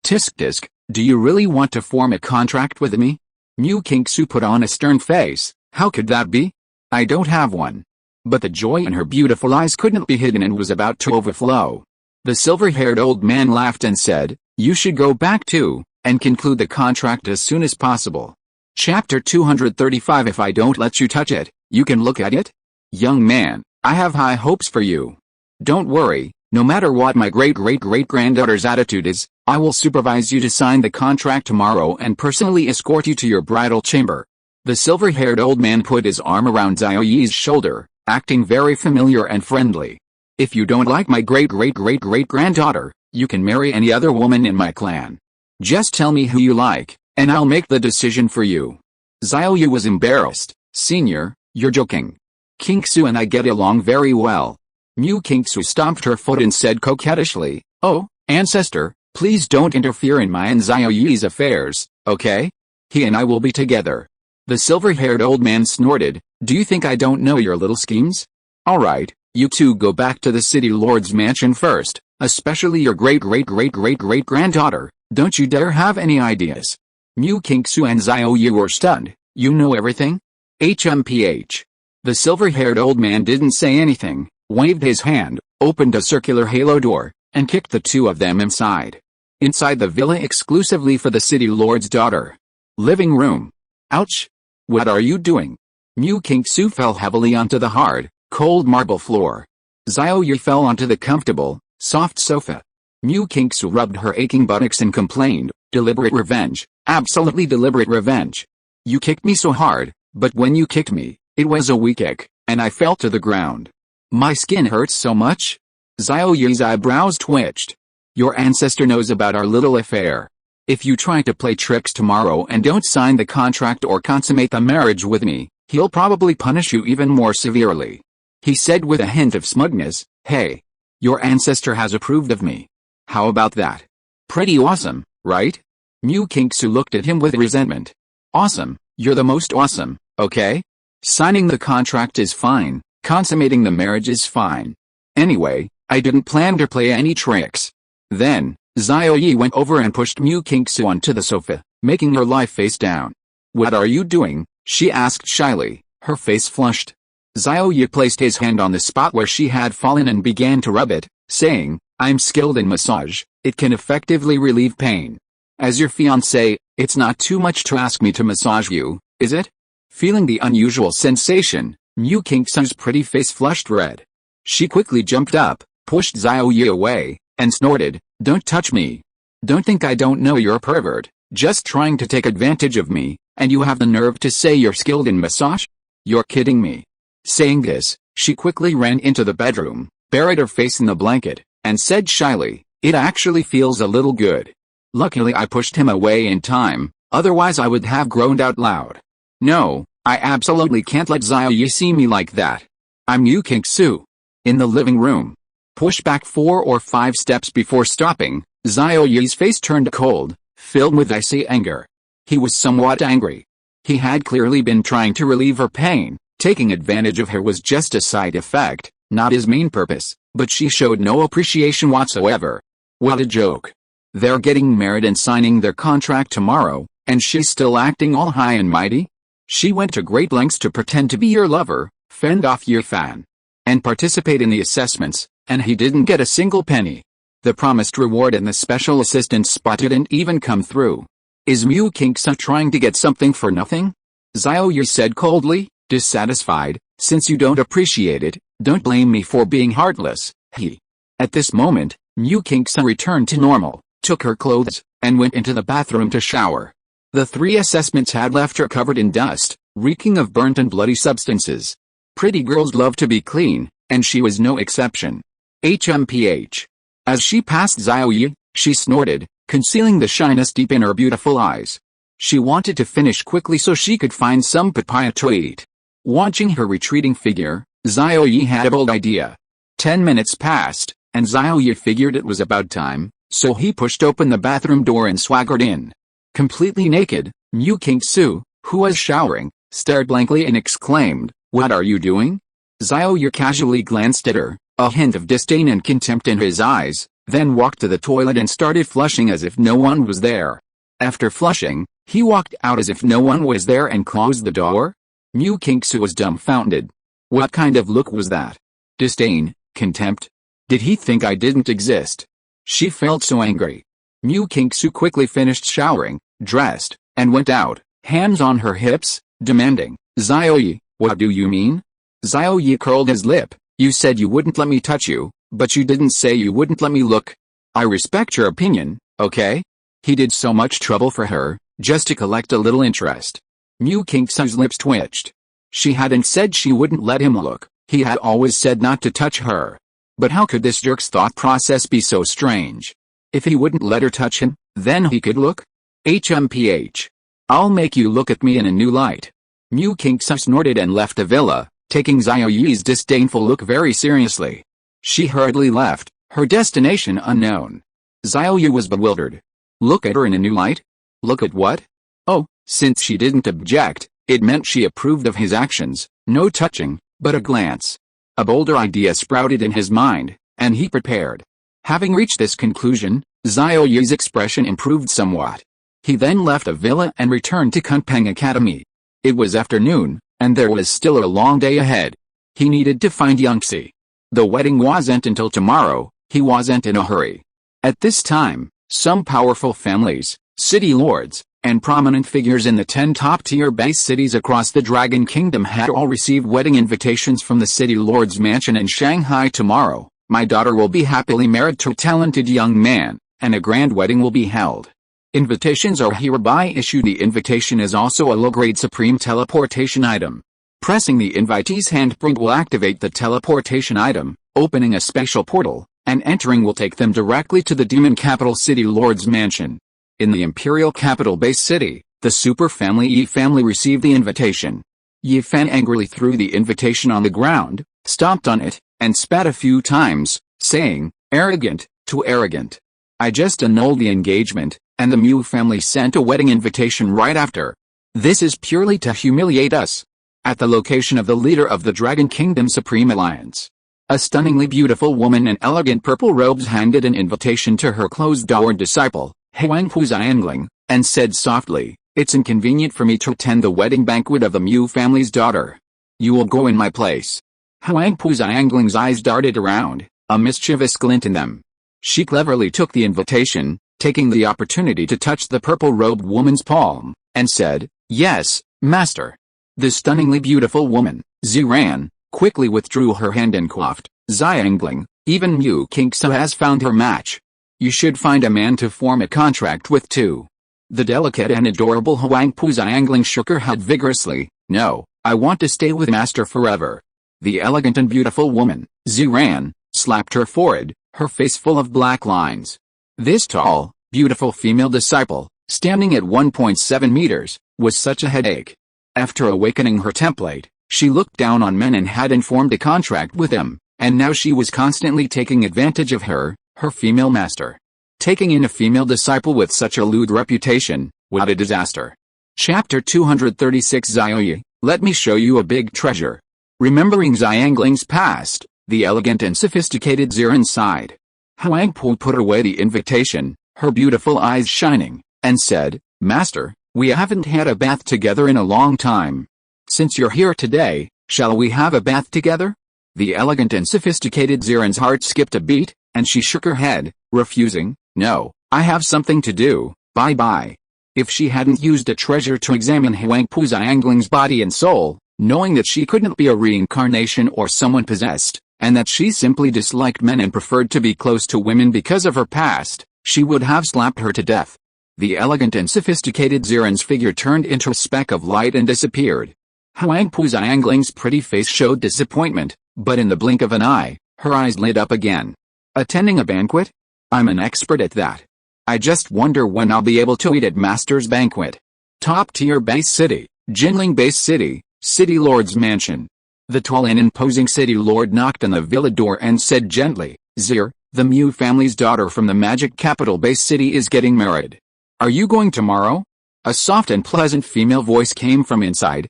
Tisk, do you really want to form a contract with me?" Mu Qingsu put on a stern face. "How could that be? I don't have one." But the joy in her beautiful eyes couldn't be hidden and was about to overflow. The silver-haired old man laughed and said, "You should go back too, and conclude the contract as soon as possible." Chapter 235 If I don't let you touch it, you can look at it? Young man, I have high hopes for you. Don't worry, no matter what my great-great-great-granddaughter's attitude is, I will supervise you to sign the contract tomorrow and personally escort you to your bridal chamber. The silver-haired old man put his arm around Xiao Ye's shoulder, acting very familiar and friendly. "If you don't like my great-great-great-great-granddaughter, you can marry any other woman in my clan. Just tell me who you like, and I'll make the decision for you." Xiao Ye was embarrassed. "Senior, you're joking. Qingsu and I get along very well." Mu Qingsu stomped her foot and said coquettishly, "Oh, ancestor, please don't interfere in my and Xiao Ye's affairs, okay? He and I will be together." The silver-haired old man snorted, "Do you think I don't know your little schemes? Alright, you two go back to the city lord's mansion first, especially your great-great-great-great-great-granddaughter. Don't you dare have any ideas." Mu Qingsu and Xiao Ye were stunned. "You know everything? HMPH. The silver-haired old man didn't say anything, waved his hand, opened a circular halo door, and kicked the two of them inside. Inside the villa exclusively for the city lord's daughter. Living room. Ouch! What are you doing? Mu Qingsu fell heavily onto the hard, cold marble floor. Xiao Ye fell onto the comfortable, soft sofa. Mu Qingsu rubbed her aching buttocks and complained, "Deliberate revenge, absolutely deliberate revenge. You kicked me so hard, but when you kicked me, it was a weak kick, and I fell to the ground. My skin hurts so much." Xiao Ye's eyebrows twitched. "Your ancestor knows about our little affair. If you try to play tricks tomorrow and don't sign the contract or consummate the marriage with me, he'll probably punish you even more severely." He said with a hint of smugness, "Hey, your ancestor has approved of me. How about that? Pretty awesome, right?" Mu Qingsu looked at him with resentment. "Awesome, you're the most awesome, okay? Signing the contract is fine, consummating the marriage is fine. Anyway, I didn't plan to play any tricks." Then, Xiao Ye went over and pushed Mu Qingsu onto the sofa, making her lie face down. "What are you doing?" she asked shyly, her face flushed. Xiao Ye placed his hand on the spot where she had fallen and began to rub it, saying, "I'm skilled in massage, it can effectively relieve pain. As your fiancé, it's not too much to ask me to massage you, is it?" Feeling the unusual sensation, Mu Qingsu's pretty face flushed red. She quickly jumped up, pushed Xiao Ye away, and snorted, "Don't touch me. Don't think I don't know you're a pervert, just trying to take advantage of me, and you have the nerve to say you're skilled in massage? You're kidding me." Saying this, she quickly ran into the bedroom, buried her face in the blanket, and said shyly, "It actually feels a little good. Luckily I pushed him away in time, otherwise I would have groaned out loud. No, I absolutely can't let Xiao Ye see me like that. I'm Mu Qingsu." In the living room. Pushed back 4 or 5 steps before stopping, Xiao Ye's face turned cold, filled with icy anger. He was somewhat angry. He had clearly been trying to relieve her pain, taking advantage of her was just a side effect, not his main purpose, but she showed no appreciation whatsoever. What a joke. They're getting married and signing their contract tomorrow, and she's still acting all high and mighty? She went to great lengths to pretend to be your lover, fend off your fan, and participate in the assessments, and he didn't get a single penny. The promised reward and the special assistant spot didn't even come through. Is Mu Qingsu trying to get something for nothing? Xiao Ye said coldly, dissatisfied, Since you don't appreciate it, don't blame me for being heartless, he. At this moment, Mu Kingsa returned to normal, took her clothes, and went into the bathroom to shower. The 3 assessments had left her covered in dust, reeking of burnt and bloody substances. Pretty girls love to be clean, and she was no exception. HMPH. As she passed Xiao Ye, she snorted, concealing the shyness deep in her beautiful eyes. She wanted to finish quickly so she could find some papaya to eat. Watching her retreating figure, Xiao Ye had a bold idea. 10 minutes passed, and Xiao Ye figured it was about time, so he pushed open the bathroom door and swaggered in. Completely naked, Mu Kingsu, who was showering, stared blankly and exclaimed, "What are you doing?" Xiao Ye casually glanced at her, a hint of disdain and contempt in his eyes, then walked to the toilet and started flushing as if no one was there. After flushing, he walked out as if no one was there and closed the door. Mu Kingsu was dumbfounded. What kind of look was that? Disdain, contempt? Did he think I didn't exist? She felt so angry. Mu Kingsu quickly finished showering, dressed, and went out, hands on her hips, demanding, "Xiao Ye, what do you mean?" Xiao Ye curled his lip. "You said you wouldn't let me touch you, but you didn't say you wouldn't let me look. I respect your opinion, okay?" He did so much trouble for her, just to collect a little interest. Mu Kingsu's lips twitched. She hadn't said she wouldn't let him look, he had always said not to touch her. But how could this jerk's thought process be so strange? If he wouldn't let her touch him, then he could look? HMPH. I'll make you look at me in a new light. Mu Kingsu snorted and left the villa, taking Xiao Ye's disdainful look very seriously. She hurriedly left, her destination unknown. Xiao Ye was bewildered. Look at her in a new light? Look at what? Oh, since she didn't object, it meant she approved of his actions, no touching, but a glance. A bolder idea sprouted in his mind, and he prepared. Having reached this conclusion, Xiao Ye's expression improved somewhat. He then left the villa and returned to Kunpeng Academy. It was afternoon, and there was still a long day ahead. He needed to find Yangxi. The wedding wasn't until tomorrow, he wasn't in a hurry. At this time, some powerful families, city lords, and prominent figures in the 10 top-tier base cities across the Dragon Kingdom had all received wedding invitations from the city lord's mansion in Shanghai. Tomorrow, my daughter will be happily married to a talented young man, and a grand wedding will be held. Invitations are hereby issued. The invitation is also a low-grade supreme teleportation item. Pressing the invitee's handprint will activate the teleportation item, opening a special portal, and entering will take them directly to the demon capital city lord's mansion. In the imperial capital base city, the super family Yi family received the invitation. Yi Fan angrily threw the invitation on the ground, stomped on it, and spat a few times, saying, "Arrogant, too arrogant. I just annulled the engagement, and the Mu family sent a wedding invitation right after. This is purely to humiliate us." At the location of the leader of the Dragon Kingdom Supreme Alliance, a stunningly beautiful woman in elegant purple robes handed an invitation to her closed-door disciple, Huangpu Xiangling, and said softly, "It's inconvenient for me to attend the wedding banquet of the Mu family's daughter. You will go in my place." Huangpu Xiangling's eyes darted around, a mischievous glint in them. She cleverly took the invitation, taking the opportunity to touch the purple-robed woman's palm, and said, "Yes, master." The stunningly beautiful woman, Ziran, quickly withdrew her hand and coughed, "Xiangling, even Mu Kingsu has found her match. You should find a man to form a contract with too." The delicate and adorable Huangpu Xiangling shook her head vigorously, "No, I want to stay with master forever." The elegant and beautiful woman, Ziran, slapped her forehead, her face full of black lines. This tall, beautiful female disciple, standing at 1.7 meters, was such a headache. After awakening her template, she looked down on men and hadn't formed a contract with them, and now she was constantly taking advantage of her female master. Taking in a female disciple with such a lewd reputation, what a disaster. Chapter 236 Xiao Ye, let me show you a big treasure. Remembering Xiangling's past, the elegant and sophisticated Ziran sighed. Huangpu put away the invitation, her beautiful eyes shining, and said, "Master, we haven't had a bath together in a long time. Since you're here today, shall we have a bath together?" The elegant and sophisticated Ziran's heart skipped a beat, and she shook her head, refusing, "No, I have something to do, bye-bye." If she hadn't used a treasure to examine Huangpu Xiangling's body and soul, knowing that she couldn't be a reincarnation or someone possessed, and that she simply disliked men and preferred to be close to women because of her past, she would have slapped her to death. The elegant and sophisticated Xiren's figure turned into a speck of light and disappeared. Huang Pu Xiangling's pretty face showed disappointment, but in the blink of an eye, her eyes lit up again. Attending a banquet? I'm an expert at that. I just wonder when I'll be able to eat at Master's banquet. Top-tier base city, Jinling base city, City Lord's mansion. The tall and imposing City Lord knocked on the villa door and said gently, Xie, the Mu family's daughter from the magic capital base city is getting married. Are you going tomorrow? A soft and pleasant female voice came from inside.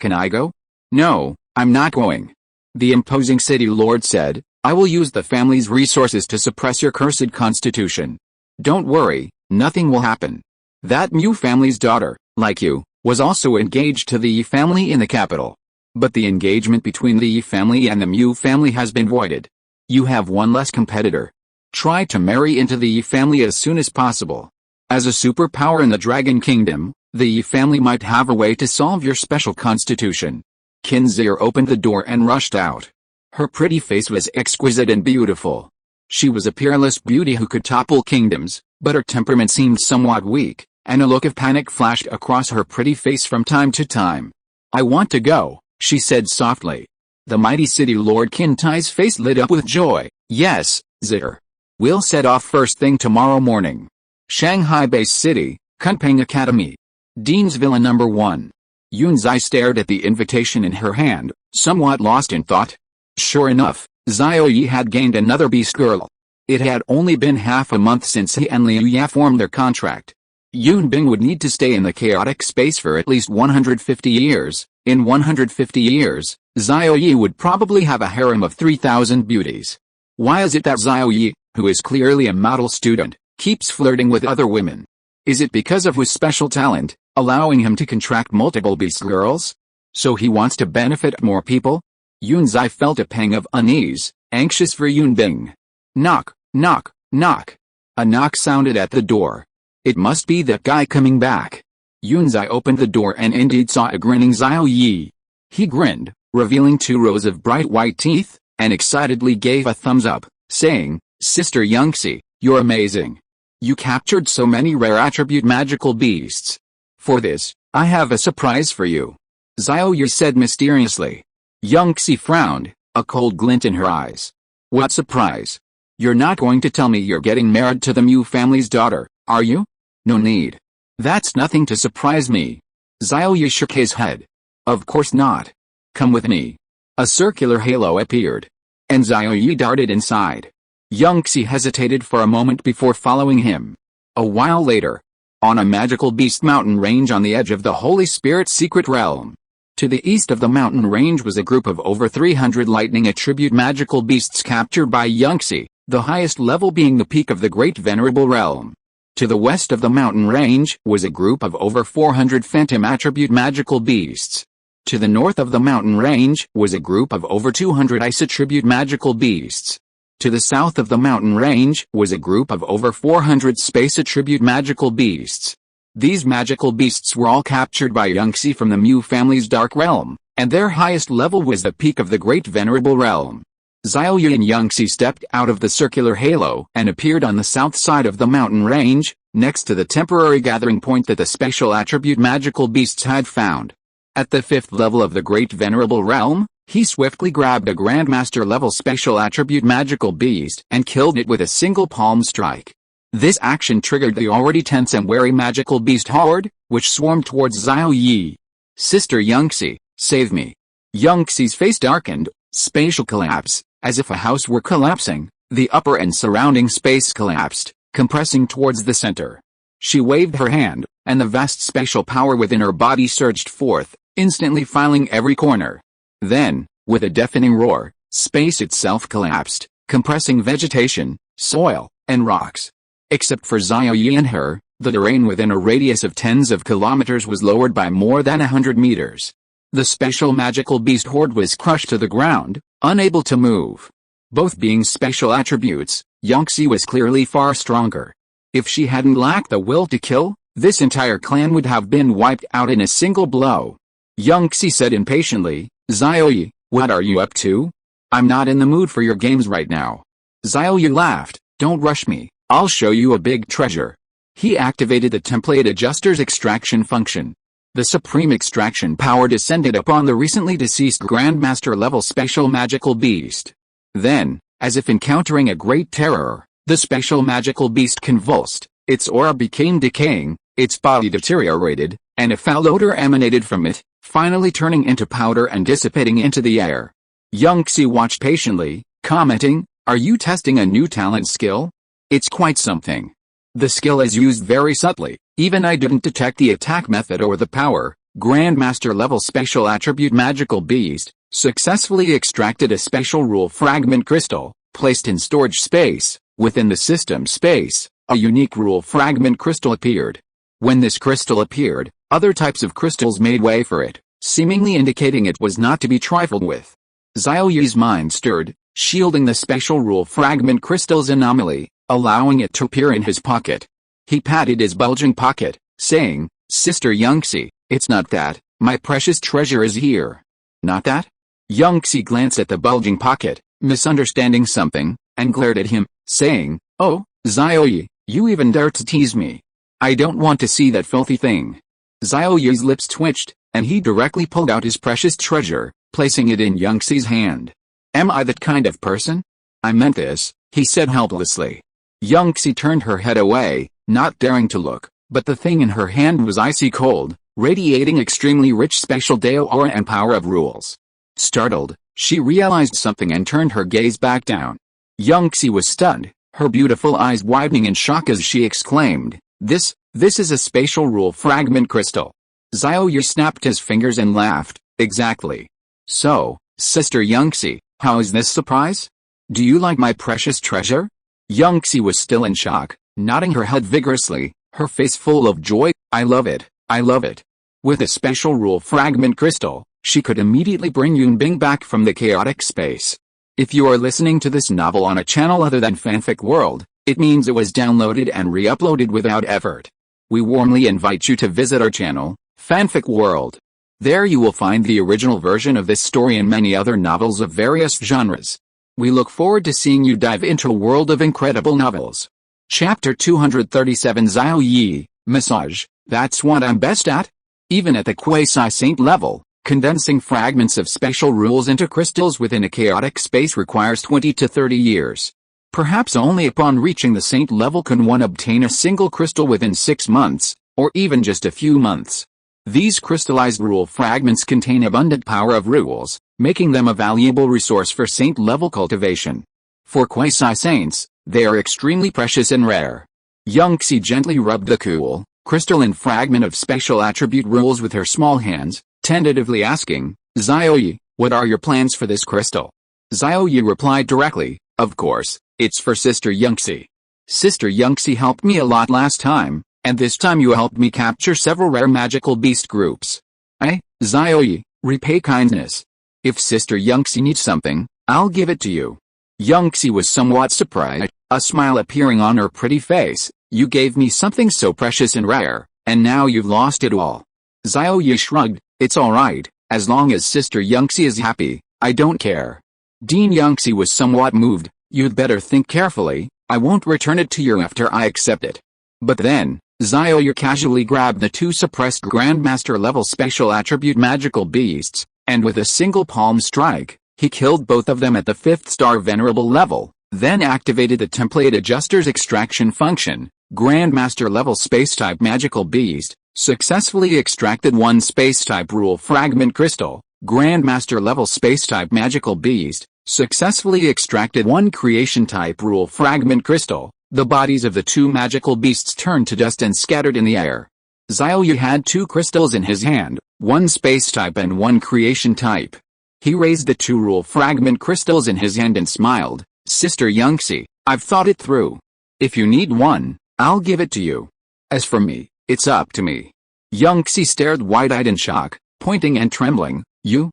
Can I go? No, I'm not going. The imposing City Lord said, I will use the family's resources to suppress your cursed constitution. Don't worry, nothing will happen. That Mu family's daughter, like you, was also engaged to the Yi family in the capital. But the engagement between the Yi family and the Mu family has been voided. You have one less competitor. Try to marry into the Yi family as soon as possible. As a superpower in the Dragon Kingdom, the Yi family might have a way to solve your special constitution. Qin Xie opened the door and rushed out. Her pretty face was exquisite and beautiful. She was a peerless beauty who could topple kingdoms, but her temperament seemed somewhat weak, and a look of panic flashed across her pretty face from time to time. I want to go, she said softly. The mighty City Lord Qin Tai's face lit up with joy. Yes, Xie. We'll set off first thing tomorrow morning. Shanghai Base City, Kunpeng Academy. Dean's Villa No. 1. Yunzai stared at the invitation in her hand, somewhat lost in thought. Sure enough, Xiao Ye had gained another beast girl. It had only been half a month since he and Liu Ya formed their contract. Yun Bing would need to stay in the chaotic space for at least 150 years. In 150 years, Xiao Ye would probably have a harem of 3,000 beauties. Why is it that Xiao Ye, who is clearly a model student, keeps flirting with other women? Is it because of his special talent, allowing him to contract multiple beast girls? So he wants to benefit more people? Yunzai felt a pang of unease, anxious for Yun Bing. Knock, knock, knock. A knock sounded at the door. It must be that guy coming back. Yunzai opened the door and indeed saw a grinning Xiao Ye. He grinned, revealing 2 rows of bright white teeth, and excitedly gave a thumbs up, saying, Sister Yangxi, you're amazing. You captured so many rare attribute magical beasts. For this, I have a surprise for you. Xiao Ye said mysteriously. Yangxi frowned, a cold glint in her eyes. What surprise? You're not going to tell me you're getting married to the Mu family's daughter, are you? No need. That's nothing to surprise me. Xiao Ye shook his head. Of course not. Come with me. A circular halo appeared. And Xiao Ye darted inside. Yangxi hesitated for a moment before following him. A while later, on a magical beast mountain range on the edge of the Holy Spirit's secret realm. To the east of the mountain range was a group of over 300 lightning attribute magical beasts captured by Yangxi, the highest level being the peak of the Great Venerable Realm. To the west of the mountain range was a group of over 400 phantom attribute magical beasts. To the north of the mountain range was a group of over 200 ice attribute magical beasts. To the south of the mountain range was a group of over 400 space attribute magical beasts. These magical beasts were all captured by Yangxi from the Mu family's dark realm, and their highest level was the peak of the Great Venerable Realm. Xiao Ye and Yangxi stepped out of the circular halo and appeared on the south side of the mountain range, next to the temporary gathering point that the special attribute magical beasts had found. At the 5th level of the Great Venerable Realm, he swiftly grabbed a Grandmaster level special attribute magical beast and killed it with a single palm strike. This action triggered the already tense and wary magical beast horde, which swarmed towards Xiao Ye. Sister Yangxi, save me. Yangxi's face darkened, spatial collapse, as if a house were collapsing, the upper and surrounding space collapsed, compressing towards the center. She waved her hand, and the vast spatial power within her body surged forth, instantly filling every corner. Then, with a deafening roar, space itself collapsed, compressing vegetation, soil, and rocks. Except for Xiao Ye and her, the terrain within a radius of tens of kilometers was lowered by more than 100 meters. The special magical beast horde was crushed to the ground, unable to move. Both being special attributes, Yangxi was clearly far stronger. If she hadn't lacked the will to kill, this entire clan would have been wiped out in a single blow. Xie said impatiently. Xiao Ye, what are you up to? I'm not in the mood for your games right now. Xiao Ye laughed. Don't rush me, I'll show you a big treasure. He activated the template adjuster's extraction function. The supreme extraction power descended upon the recently deceased Grandmaster level special magical beast. Then, as if encountering a great terror, the special magical beast convulsed, its aura became decaying, its body deteriorated, and a foul odor emanated from it, finally turning into powder and dissipating into the air. Xie watched patiently, commenting, "Are you testing a new talent skill? It's quite something. The skill is used very subtly, even I didn't detect the attack method or the power." Grandmaster level special attribute magical beast successfully extracted a special rule fragment crystal, placed in storage space. Within the system space, a unique rule fragment crystal appeared. When this crystal appeared, other types of crystals made way for it, seemingly indicating it was not to be trifled with. Xiao Ye's mind stirred, shielding the special rule fragment crystal's anomaly, allowing it to appear in his pocket. He patted his bulging pocket, saying, "Sister Xie, it's not that, my precious treasure is here." "Not that?" Xie glanced at the bulging pocket, misunderstanding something, and glared at him, saying, "Oh, Xiao Ye, you even dare to tease me. I don't want to see that filthy thing." Xiao Ye's lips twitched, and he directly pulled out his precious treasure, placing it in Xie's hand. "Am I that kind of person?" "I meant this," he said helplessly. Xie turned her head away, not daring to look, but the thing in her hand was icy cold, radiating extremely rich special Dao aura and power of rules. Startled, she realized something and turned her gaze back down. Xie was stunned, her beautiful eyes widening in shock as she exclaimed, This is a spatial rule fragment crystal." Xiao Ye snapped his fingers and laughed, "Exactly. So, Sister Xie, how is this surprise? Do you like my precious treasure?" Xie was still in shock, nodding her head vigorously, her face full of joy. "I love it, I love it." With a special rule fragment crystal, she could immediately bring Yunbing back from the chaotic space. If you are listening to this novel on a channel other than Fanfic World, it means it was downloaded and re-uploaded without effort. We warmly invite you to visit our channel, Fanfic World. There you will find the original version of this story and many other novels of various genres. We look forward to seeing you dive into a world of incredible novels. Chapter 237 Xiao Ye, Massage, that's what I'm best at? Even at the quasi-saint level, condensing fragments of special rules into crystals within a chaotic space requires 20 to 30 years. Perhaps only upon reaching the saint level can one obtain a single crystal within 6 months, or even just a few months. These crystallized rule fragments contain abundant power of rules, making them a valuable resource for saint-level cultivation. For quasi-saints, they are extremely precious and rare. Xie gently rubbed the cool, crystalline fragment of special attribute rules with her small hands, tentatively asking, "Xiao Ye, what are your plans for this crystal?" Xiao Ye replied directly, "Of course, it's for Sister Xie. Sister Xie helped me a lot last time, and this time you helped me capture several rare magical beast groups. Xiao Ye, repay kindness. If Sister Xie needs something, I'll give it to you." Xie was somewhat surprised, a smile appearing on her pretty face. "You gave me something so precious and rare, and now you've lost it all." Xiao Ye shrugged, "It's alright, as long as Sister Xie is happy, I don't care." Xie was somewhat moved. "You'd better think carefully, I won't return it to you after I accept it." But then, Xiao Ye casually grabbed the 2 suppressed Grandmaster level special attribute magical beasts, and with a single palm strike, he killed both of them at the 5th star venerable level, then activated the template adjuster's extraction function. Grandmaster level space-type magical beast successfully extracted 1 space-type rule fragment crystal. Grandmaster level space-type magical beast successfully extracted 1 creation-type rule fragment crystal. The bodies of the 2 magical beasts turned to dust and scattered in the air. Xiao Ye had 2 crystals in his hand, 1 space-type and 1 creation-type. He raised the 2 rule fragment crystals in his hand and smiled, "Sister Xie, I've thought it through. If you need one, I'll give it to you. As for me, it's up to me." Xie stared wide-eyed in shock, pointing and trembling. You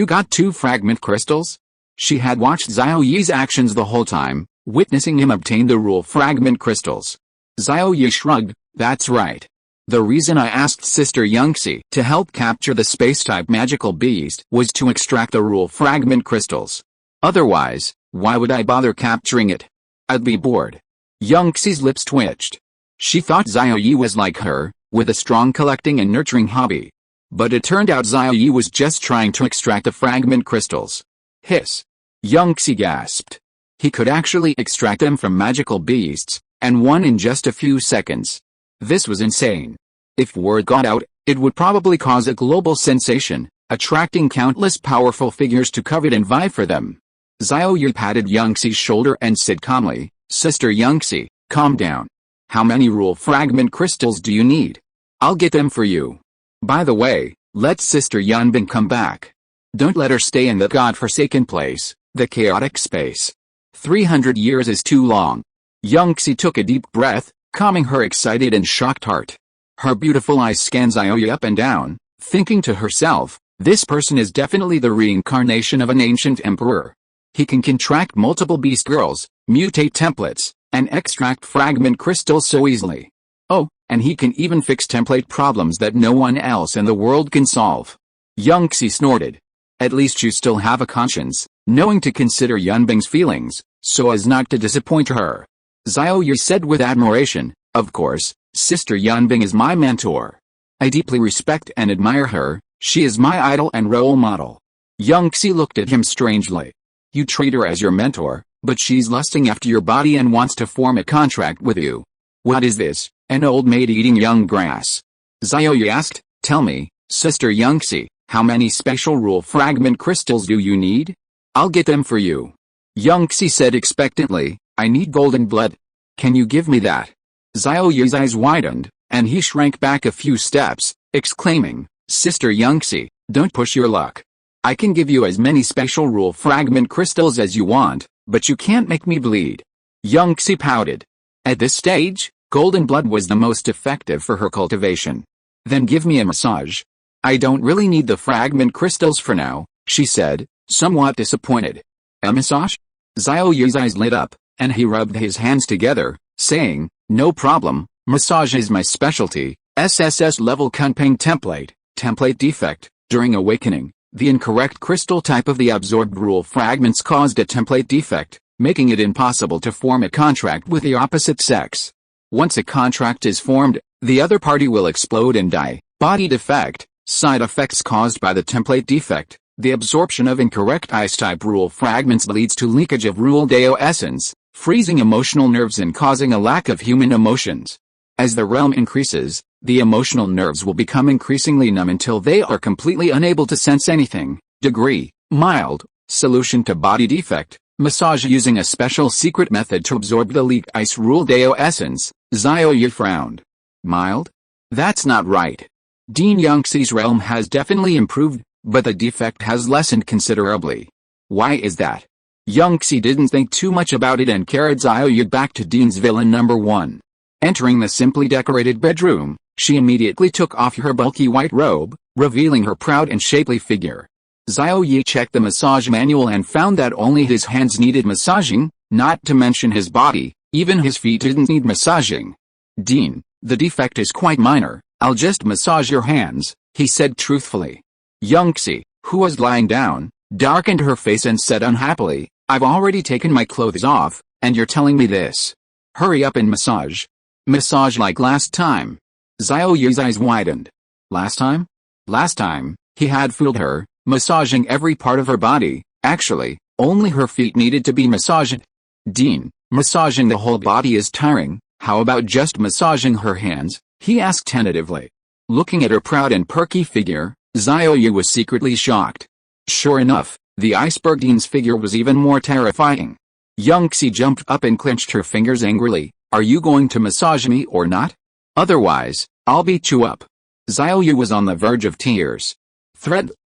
got 2 fragment crystals?" She had watched Xiao Ye's actions the whole time, witnessing him obtain the rule fragment crystals. Xiao Ye shrugged, "That's right. The reason I asked Sister Yangxi to help capture the space-type magical beast was to extract the rule fragment crystals. Otherwise, why would I bother capturing it? I'd be bored. Yangxi's lips twitched. She thought Xiao Ye was like her, with a strong collecting and nurturing hobby. But it turned out Xiao Ye was just trying to extract the fragment crystals. Hiss. Yangxi gasped. He could actually extract them from magical beasts, and one in just a few seconds. This was insane. If word got out, it would probably cause a global sensation, attracting countless powerful figures to covet and vie for them. Xiao Ye patted Yangxi's shoulder and said calmly, Sister Yangxi, calm down. How many rule fragment crystals do you need? I'll get them for you. By the way, let Sister Yanbing come back. Don't let her stay in that godforsaken place, the chaotic space. 300 years is too long. Yangxi took a deep breath, calming her excited and shocked heart. Her beautiful eyes scanned Xiao Ye up and down, thinking to herself, this person is definitely the reincarnation of an ancient emperor. He can contract multiple beast girls, mutate templates, and extract fragment crystals so easily. Oh, and he can even fix template problems that no one else in the world can solve. Yangxi snorted. At least you still have a conscience, knowing to consider Yanbing's feelings, so as not to disappoint her. Xiao Ye said with admiration, of course, Sister Yanbing is my mentor. I deeply respect and admire her, she is my idol and role model. Yangxi looked at him strangely. You treat her as your mentor, but she's lusting after your body and wants to form a contract with you. What is this, an old maid eating young grass? Xiao Ye asked, tell me, Sister Yangxi, how many special rule fragment crystals do you need? I'll get them for you. Yangxi said expectantly, I need golden blood. Can you give me that? Xiao Ye's eyes widened, and he shrank back a few steps, exclaiming, Sister Yangxi, don't push your luck. I can give you as many special rule fragment crystals as you want, but you can't make me bleed. Yangxi pouted. At this stage, golden blood was the most effective for her cultivation. Then give me a massage. I don't really need the fragment crystals for now, she said, somewhat disappointed. A massage? Xiao Ye's eyes lit up, and he rubbed his hands together, saying, no problem, massage is my specialty. SSS level Kunping template, template defect. During awakening, the incorrect crystal type of the absorbed rule fragments caused a template defect, making it impossible to form a contract with the opposite sex. Once a contract is formed, the other party will explode and die. Body defect, side effects caused by the template defect. The absorption of incorrect ice-type rule fragments leads to leakage of rule Dao essence, freezing emotional nerves and causing a lack of human emotions. As the realm increases, the emotional nerves will become increasingly numb until they are completely unable to sense anything. Degree, mild, solution to body defect, massage using a special secret method to absorb the leaked ice rule Dao essence. Xiao Ye frowned. Mild? That's not right. Dean Yangxi's realm has definitely improved, but the defect has lessened considerably. Why is that? Yangxi didn't think too much about it and carried Xiao Ye back to Dean's villain number 1. Entering the simply decorated bedroom, she immediately took off her bulky white robe, revealing her proud and shapely figure. Xiao Ye checked the massage manual and found that only his hands needed massaging, not to mention his body, even his feet didn't need massaging. Dean, the defect is quite minor, I'll just massage your hands, he said truthfully. Yangxi, who was lying down, darkened her face and said unhappily, I've already taken my clothes off, and you're telling me this. Hurry up and massage. Massage like last time. Xiao Ye's eyes widened. Last time? Last time, he had fooled her, massaging every part of her body. Actually, only her feet needed to be massaged. Dean, massaging the whole body is tiring, how about just massaging her hands? He asked tentatively. Looking at her proud and perky figure, Xiao Ye was secretly shocked. Sure enough, the iceberg Dean's figure was even more terrifying. Yangxi jumped up and clenched her fingers angrily. Are you going to massage me or not? Otherwise, I'll beat you up. Xiao Ye was on the verge of tears.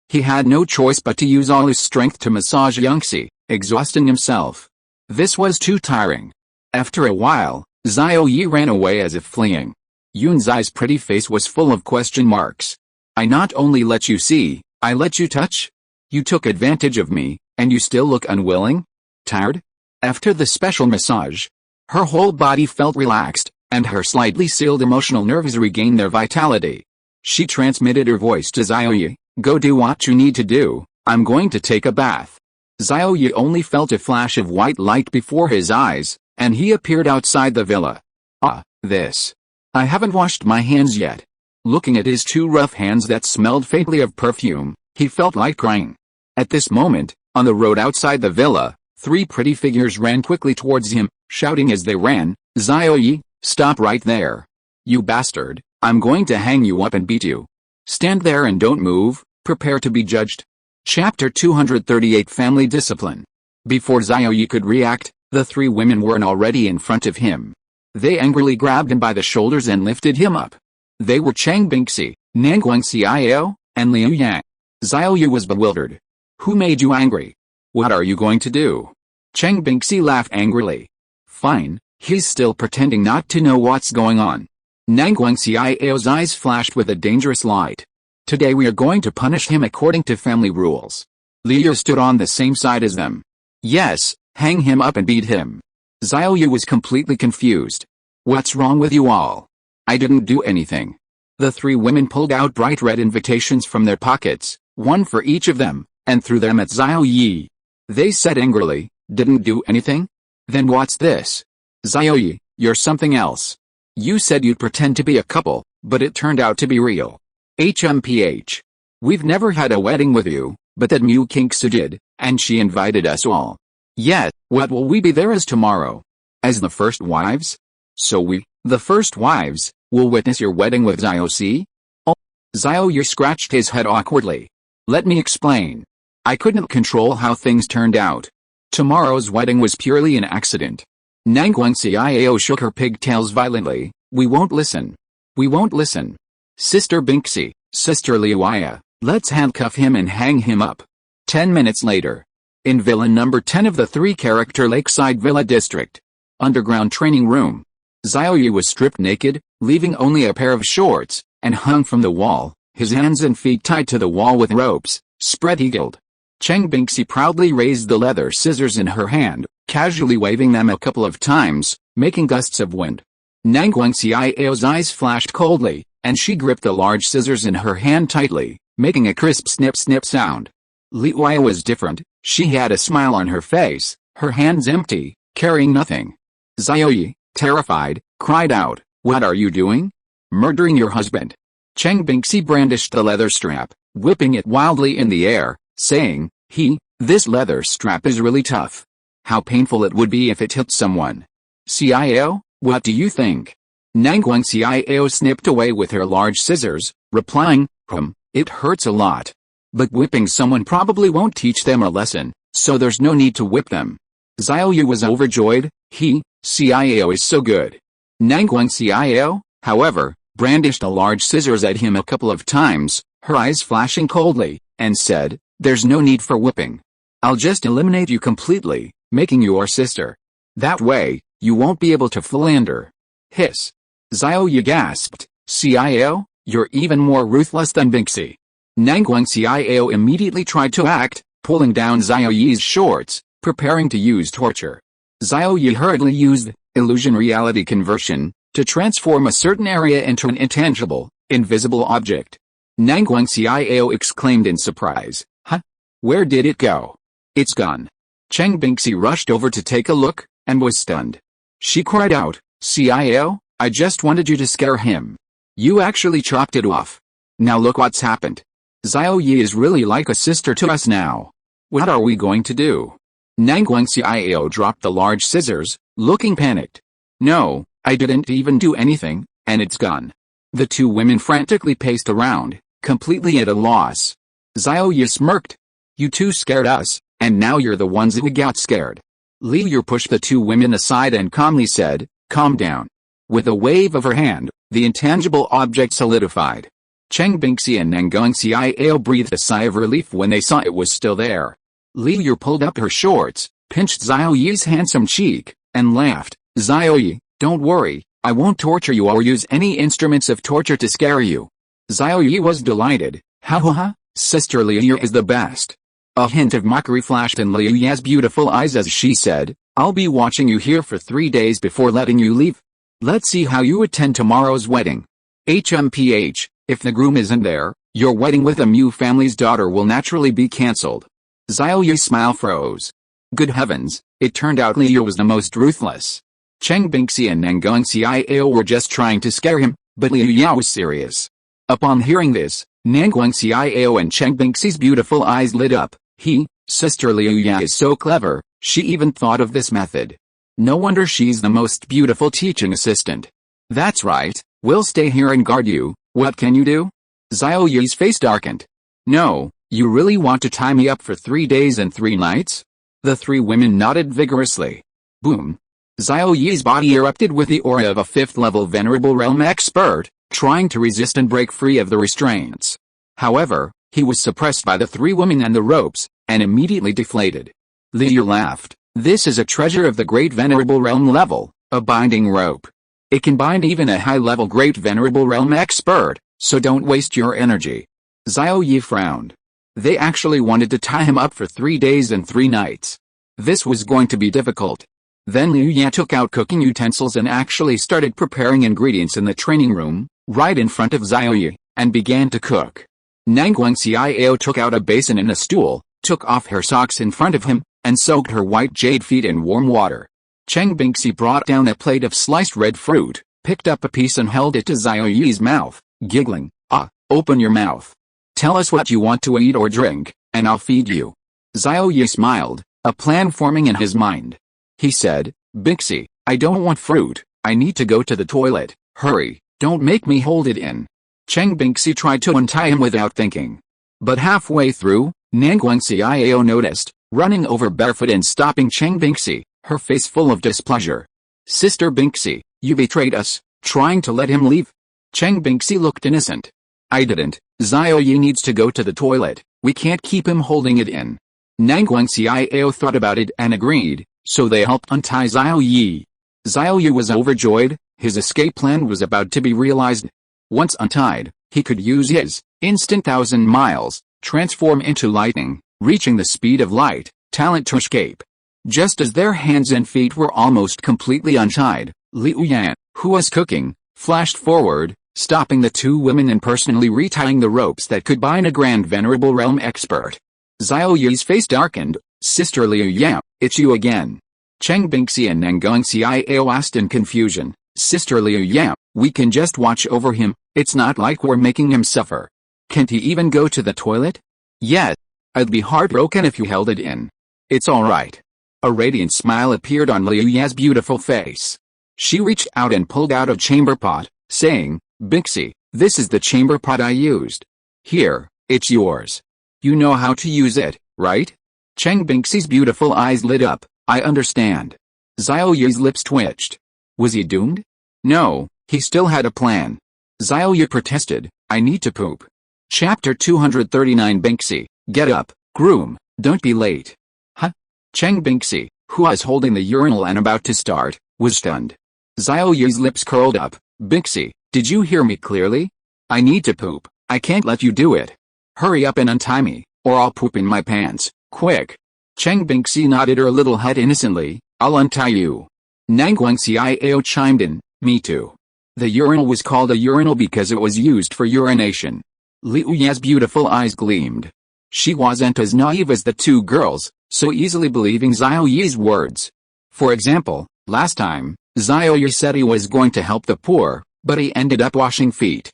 He had no choice but to use all his strength to massage Yangxi, exhausting himself. This was too tiring. After a while, Xiao Ye ran away as if fleeing. Yunzai's pretty face was full of question marks. I not only let you see, I let you touch? You took advantage of me, and you still look unwilling? Tired? After the special massage, her whole body felt relaxed, and her slightly sealed emotional nerves regained their vitality. She transmitted her voice to Xiao Ye, "Go do what you need to do, I'm going to take a bath." Xiao Ye only felt a flash of white light before his eyes, and he appeared outside the villa. This. I haven't washed my hands yet. Looking at his two rough hands that smelled faintly of perfume, he felt like crying. At this moment, on the road outside the villa, three pretty figures ran quickly towards him, shouting as they ran, "Xiao Ye, stop right there. You bastard, I'm going to hang you up and beat you. Stand there and don't move, prepare to be judged." Chapter 238 Family Discipline. Before Xiao Ye could react, the three women were already in front of him. They angrily grabbed him by the shoulders and lifted him up. They were Chang Bingxi, Nanguang Xiao, and Liu Yang. Xiao Ye was bewildered. "Who made you angry? What are you going to do?" Chang Bingxi laughed angrily. "Fine, he's still pretending not to know what's going on." Nanguang Xiao's eyes flashed with a dangerous light. "Today we are going to punish him according to family rules." Liu stood on the same side as them. "Yes, hang him up and beat him." Xiao Ye was completely confused. "What's wrong with you all? I didn't do anything." The three women pulled out bright red invitations from their pockets, one for each of them, and threw them at Xiao Ye. They said angrily, "Didn't do anything? Then what's this? Xiao Ye, you're something else. You said you'd pretend to be a couple, but it turned out to be real. HMPH. We've never had a wedding with you, but that Mu Kingsu did, and she invited us all. Yet, what will we be there as tomorrow? As the first wives? So we, the first wives, will witness your wedding with Xiao Si?" Oh. Xiao Ye scratched his head awkwardly. "Let me explain. I couldn't control how things turned out. Tomorrow's wedding was purely an accident." Nanguang Xiao shook her pigtails violently. "We won't listen. We won't listen. Sister Bingxi, Sister Liu Ye, let's handcuff him and hang him up." 10 minutes later. In Villa number 10 of the three-character Lakeside Villa District. Underground training room. Xiao Ye was stripped naked, leaving only a pair of shorts, and hung from the wall, his hands and feet tied to the wall with ropes, spread-eagled. Chang Bingxi proudly raised the leather scissors in her hand, casually waving them a couple of times, making gusts of wind. Nanguang Xiao's eyes flashed coldly, and she gripped the large scissors in her hand tightly, making a crisp snip-snip sound. Liu Ye was different. She had a smile on her face, her hands empty, carrying nothing. Xiao Ye, terrified, cried out, "What are you doing? Murdering your husband?" Chang Bingxi brandished the leather strap, whipping it wildly in the air, saying, This leather strap is really tough. How painful it would be if it hit someone. Xiao, what do you think?" Nanguang Xiao snipped away with her large scissors, replying, It hurts a lot. But whipping someone probably won't teach them a lesson, so there's no need to whip them." Xiao Ye was overjoyed. Xiao is so good. Nanguang Xiao, however, brandished the large scissors at him a couple of times, her eyes flashing coldly, and said, "There's no need for whipping. I'll just eliminate you completely, making you our sister. That way, you won't be able to philander." Hiss. Xiao Ye gasped, "Xiao, you're even more ruthless than Bingxi." Nanguang Xiao immediately tried to act, pulling down Xiao Ye's shorts, preparing to use torture. Xiao Ye hurriedly used illusion reality conversion to transform a certain area into an intangible, invisible object. Nanguang Xiao exclaimed in surprise, "Huh? Where did it go?" "It's gone." Chang Bingxi rushed over to take a look, and was stunned. She cried out, "Xiao, I just wanted you to scare him. You actually chopped it off. Now look what's happened. Xiao Ye is really like a sister to us now. What are we going to do?" Nanguang Xiao dropped the large scissors, looking panicked. "No, I didn't even do anything, and it's gone." The two women frantically paced around, completely at a loss. Xiao Ye smirked. "You two scared us, and now you're the ones who got scared." Liu pushed the two women aside and calmly said, "Calm down." With a wave of her hand, the intangible object solidified. Chang Bingxi and Nanguang Xiao breathed a sigh of relief when they saw it was still there. Liu pulled up her shorts, pinched Xiao Ye's handsome cheek, and laughed. "Xiao Ye, don't worry, I won't torture you or use any instruments of torture to scare you." Xiao Ye was delighted. "Ha ha ha, Sister Liu is the best." A hint of mockery flashed in Liu Ye's beautiful eyes as she said, "I'll be watching you here for 3 days before letting you leave." Let's see how you attend tomorrow's wedding. HMPH, if the groom isn't there, your wedding with the Mu family's daughter will naturally be cancelled. Xiao Ye's smile froze. Good heavens, it turned out Liu was the most ruthless. Cheng Bingxi and Nanguang Xiao were just trying to scare him, but Liu Yao was serious. Upon hearing this, Nanguang Xiao and Cheng Bingxi's beautiful eyes lit up. Sister Liu Yao is so clever, she even thought of this method. No wonder she's the most beautiful teaching assistant. That's right, we'll stay here and guard you. What can you do? Xiao Ye's face darkened. No, you really want to tie me up for 3 days and 3 nights? The 3 women nodded vigorously. Boom. Xiao Ye's body erupted with the aura of a 5th-level Venerable Realm expert, trying to resist and break free of the restraints. However, he was suppressed by the 3 women and the ropes, and immediately deflated. Liu laughed. This is a treasure of the Great Venerable Realm level, a binding rope. It can bind even a high-level Great Venerable Realm expert, so don't waste your energy. Xiao Ye frowned. They actually wanted to tie him up for 3 days and 3 nights. This was going to be difficult. Then Liu Yan took out cooking utensils and actually started preparing ingredients in the training room, right in front of Xiao Ye, and began to cook. Nanguang Xiao took out a basin and a stool, took off her socks in front of him, and soaked her white jade feet in warm water. Cheng Bingxi brought down a plate of sliced red fruit, picked up a piece and held it to Xiao Ye's mouth, giggling. Open your mouth. Tell us what you want to eat or drink, and I'll feed you. Xiao Ye smiled, a plan forming in his mind. He said, Bingxi, I don't want fruit, I need to go to the toilet, hurry, don't make me hold it in. Cheng Bingxi tried to untie him without thinking. But halfway through, Nanguang Xiao noticed, running over barefoot and stopping Cheng Bingxi, her face full of displeasure. Sister Bingxi, you betrayed us, trying to let him leave. Cheng Bingxi looked innocent. I didn't. Xiao Ye needs to go to the toilet, we can't keep him holding it in. Nanguang Xiao thought about it and agreed, so they helped untie Xiao Ye. Xiao Ye was overjoyed, his escape plan was about to be realized. Once untied, he could use his instant 1,000 miles, transform into lightning, reaching the speed of light, talent to escape. Just as their hands and feet were almost completely untied, Liu Yan, who was cooking, flashed forward, stopping the 2 women and personally retying the ropes that could bind a Grand Venerable Realm expert. Xiao Ye's face darkened. Sister Liu Yan, it's you again. Cheng Bingxi and Nanguang Xiao asked in confusion. Sister Liu Yan, we can just watch over him, it's not like we're making him suffer. Can't he even go to the toilet? Yes. I'd be heartbroken if you held it in. It's alright. A radiant smile appeared on Liu Yan's beautiful face. She reached out and pulled out a chamber pot, saying, Bingxi, this is the chamber pot I used. Here, it's yours. You know how to use it, right? Cheng Bingxi's beautiful eyes lit up. I understand. Xiao Ye's lips twitched. Was he doomed? No, he still had a plan. Xiao Ye protested, I need to poop. Chapter 239 Bingxi, get up, groom, don't be late. Huh? Cheng Bingxi, who was holding the urinal and about to start, was stunned. Xiao Ye's lips curled up. Bingxi, did you hear me clearly? I need to poop, I can't let you do it. Hurry up and untie me, or I'll poop in my pants, quick. Cheng Bingxi nodded her little head innocently, I'll untie you. Nanguang Xiao chimed in, me too. The urinal was called a urinal because it was used for urination. Liu Ya's beautiful eyes gleamed. She wasn't as naive as the 2 girls, so easily believing Xiao Ye's words. For example, last time, Xiao Ye said he was going to help the poor, but he ended up washing feet.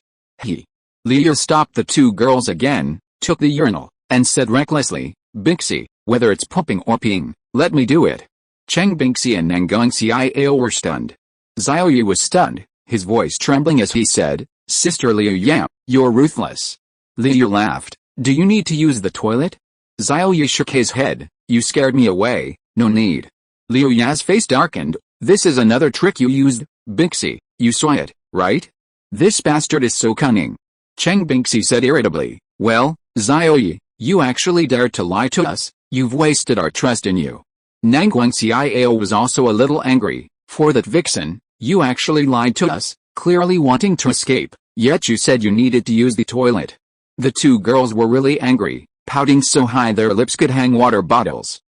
Liu stopped the 2 girls again, took the urinal, and said recklessly, Bingxi, whether it's pooping or peeing, let me do it. Cheng Bingxi and Nanguang Xiao were stunned. Xiao Ye was stunned, his voice trembling as he said, Sister Liu Yan, you're ruthless. Liu laughed, do you need to use the toilet? Xiao Ye shook his head, you scared me away, no need. Liu Ya's face darkened, this is another trick you used, Bingxi, you saw it, right? This bastard is so cunning. Cheng Bingxi said irritably, well, Xiao Ye, you actually dared to lie to us, you've wasted our trust in you. Nanguang Xiao was also a little angry, for that vixen, you actually lied to us, clearly wanting to escape, yet you said you needed to use the toilet. The 2 girls were really angry, pouting so high their lips could hang water bottles.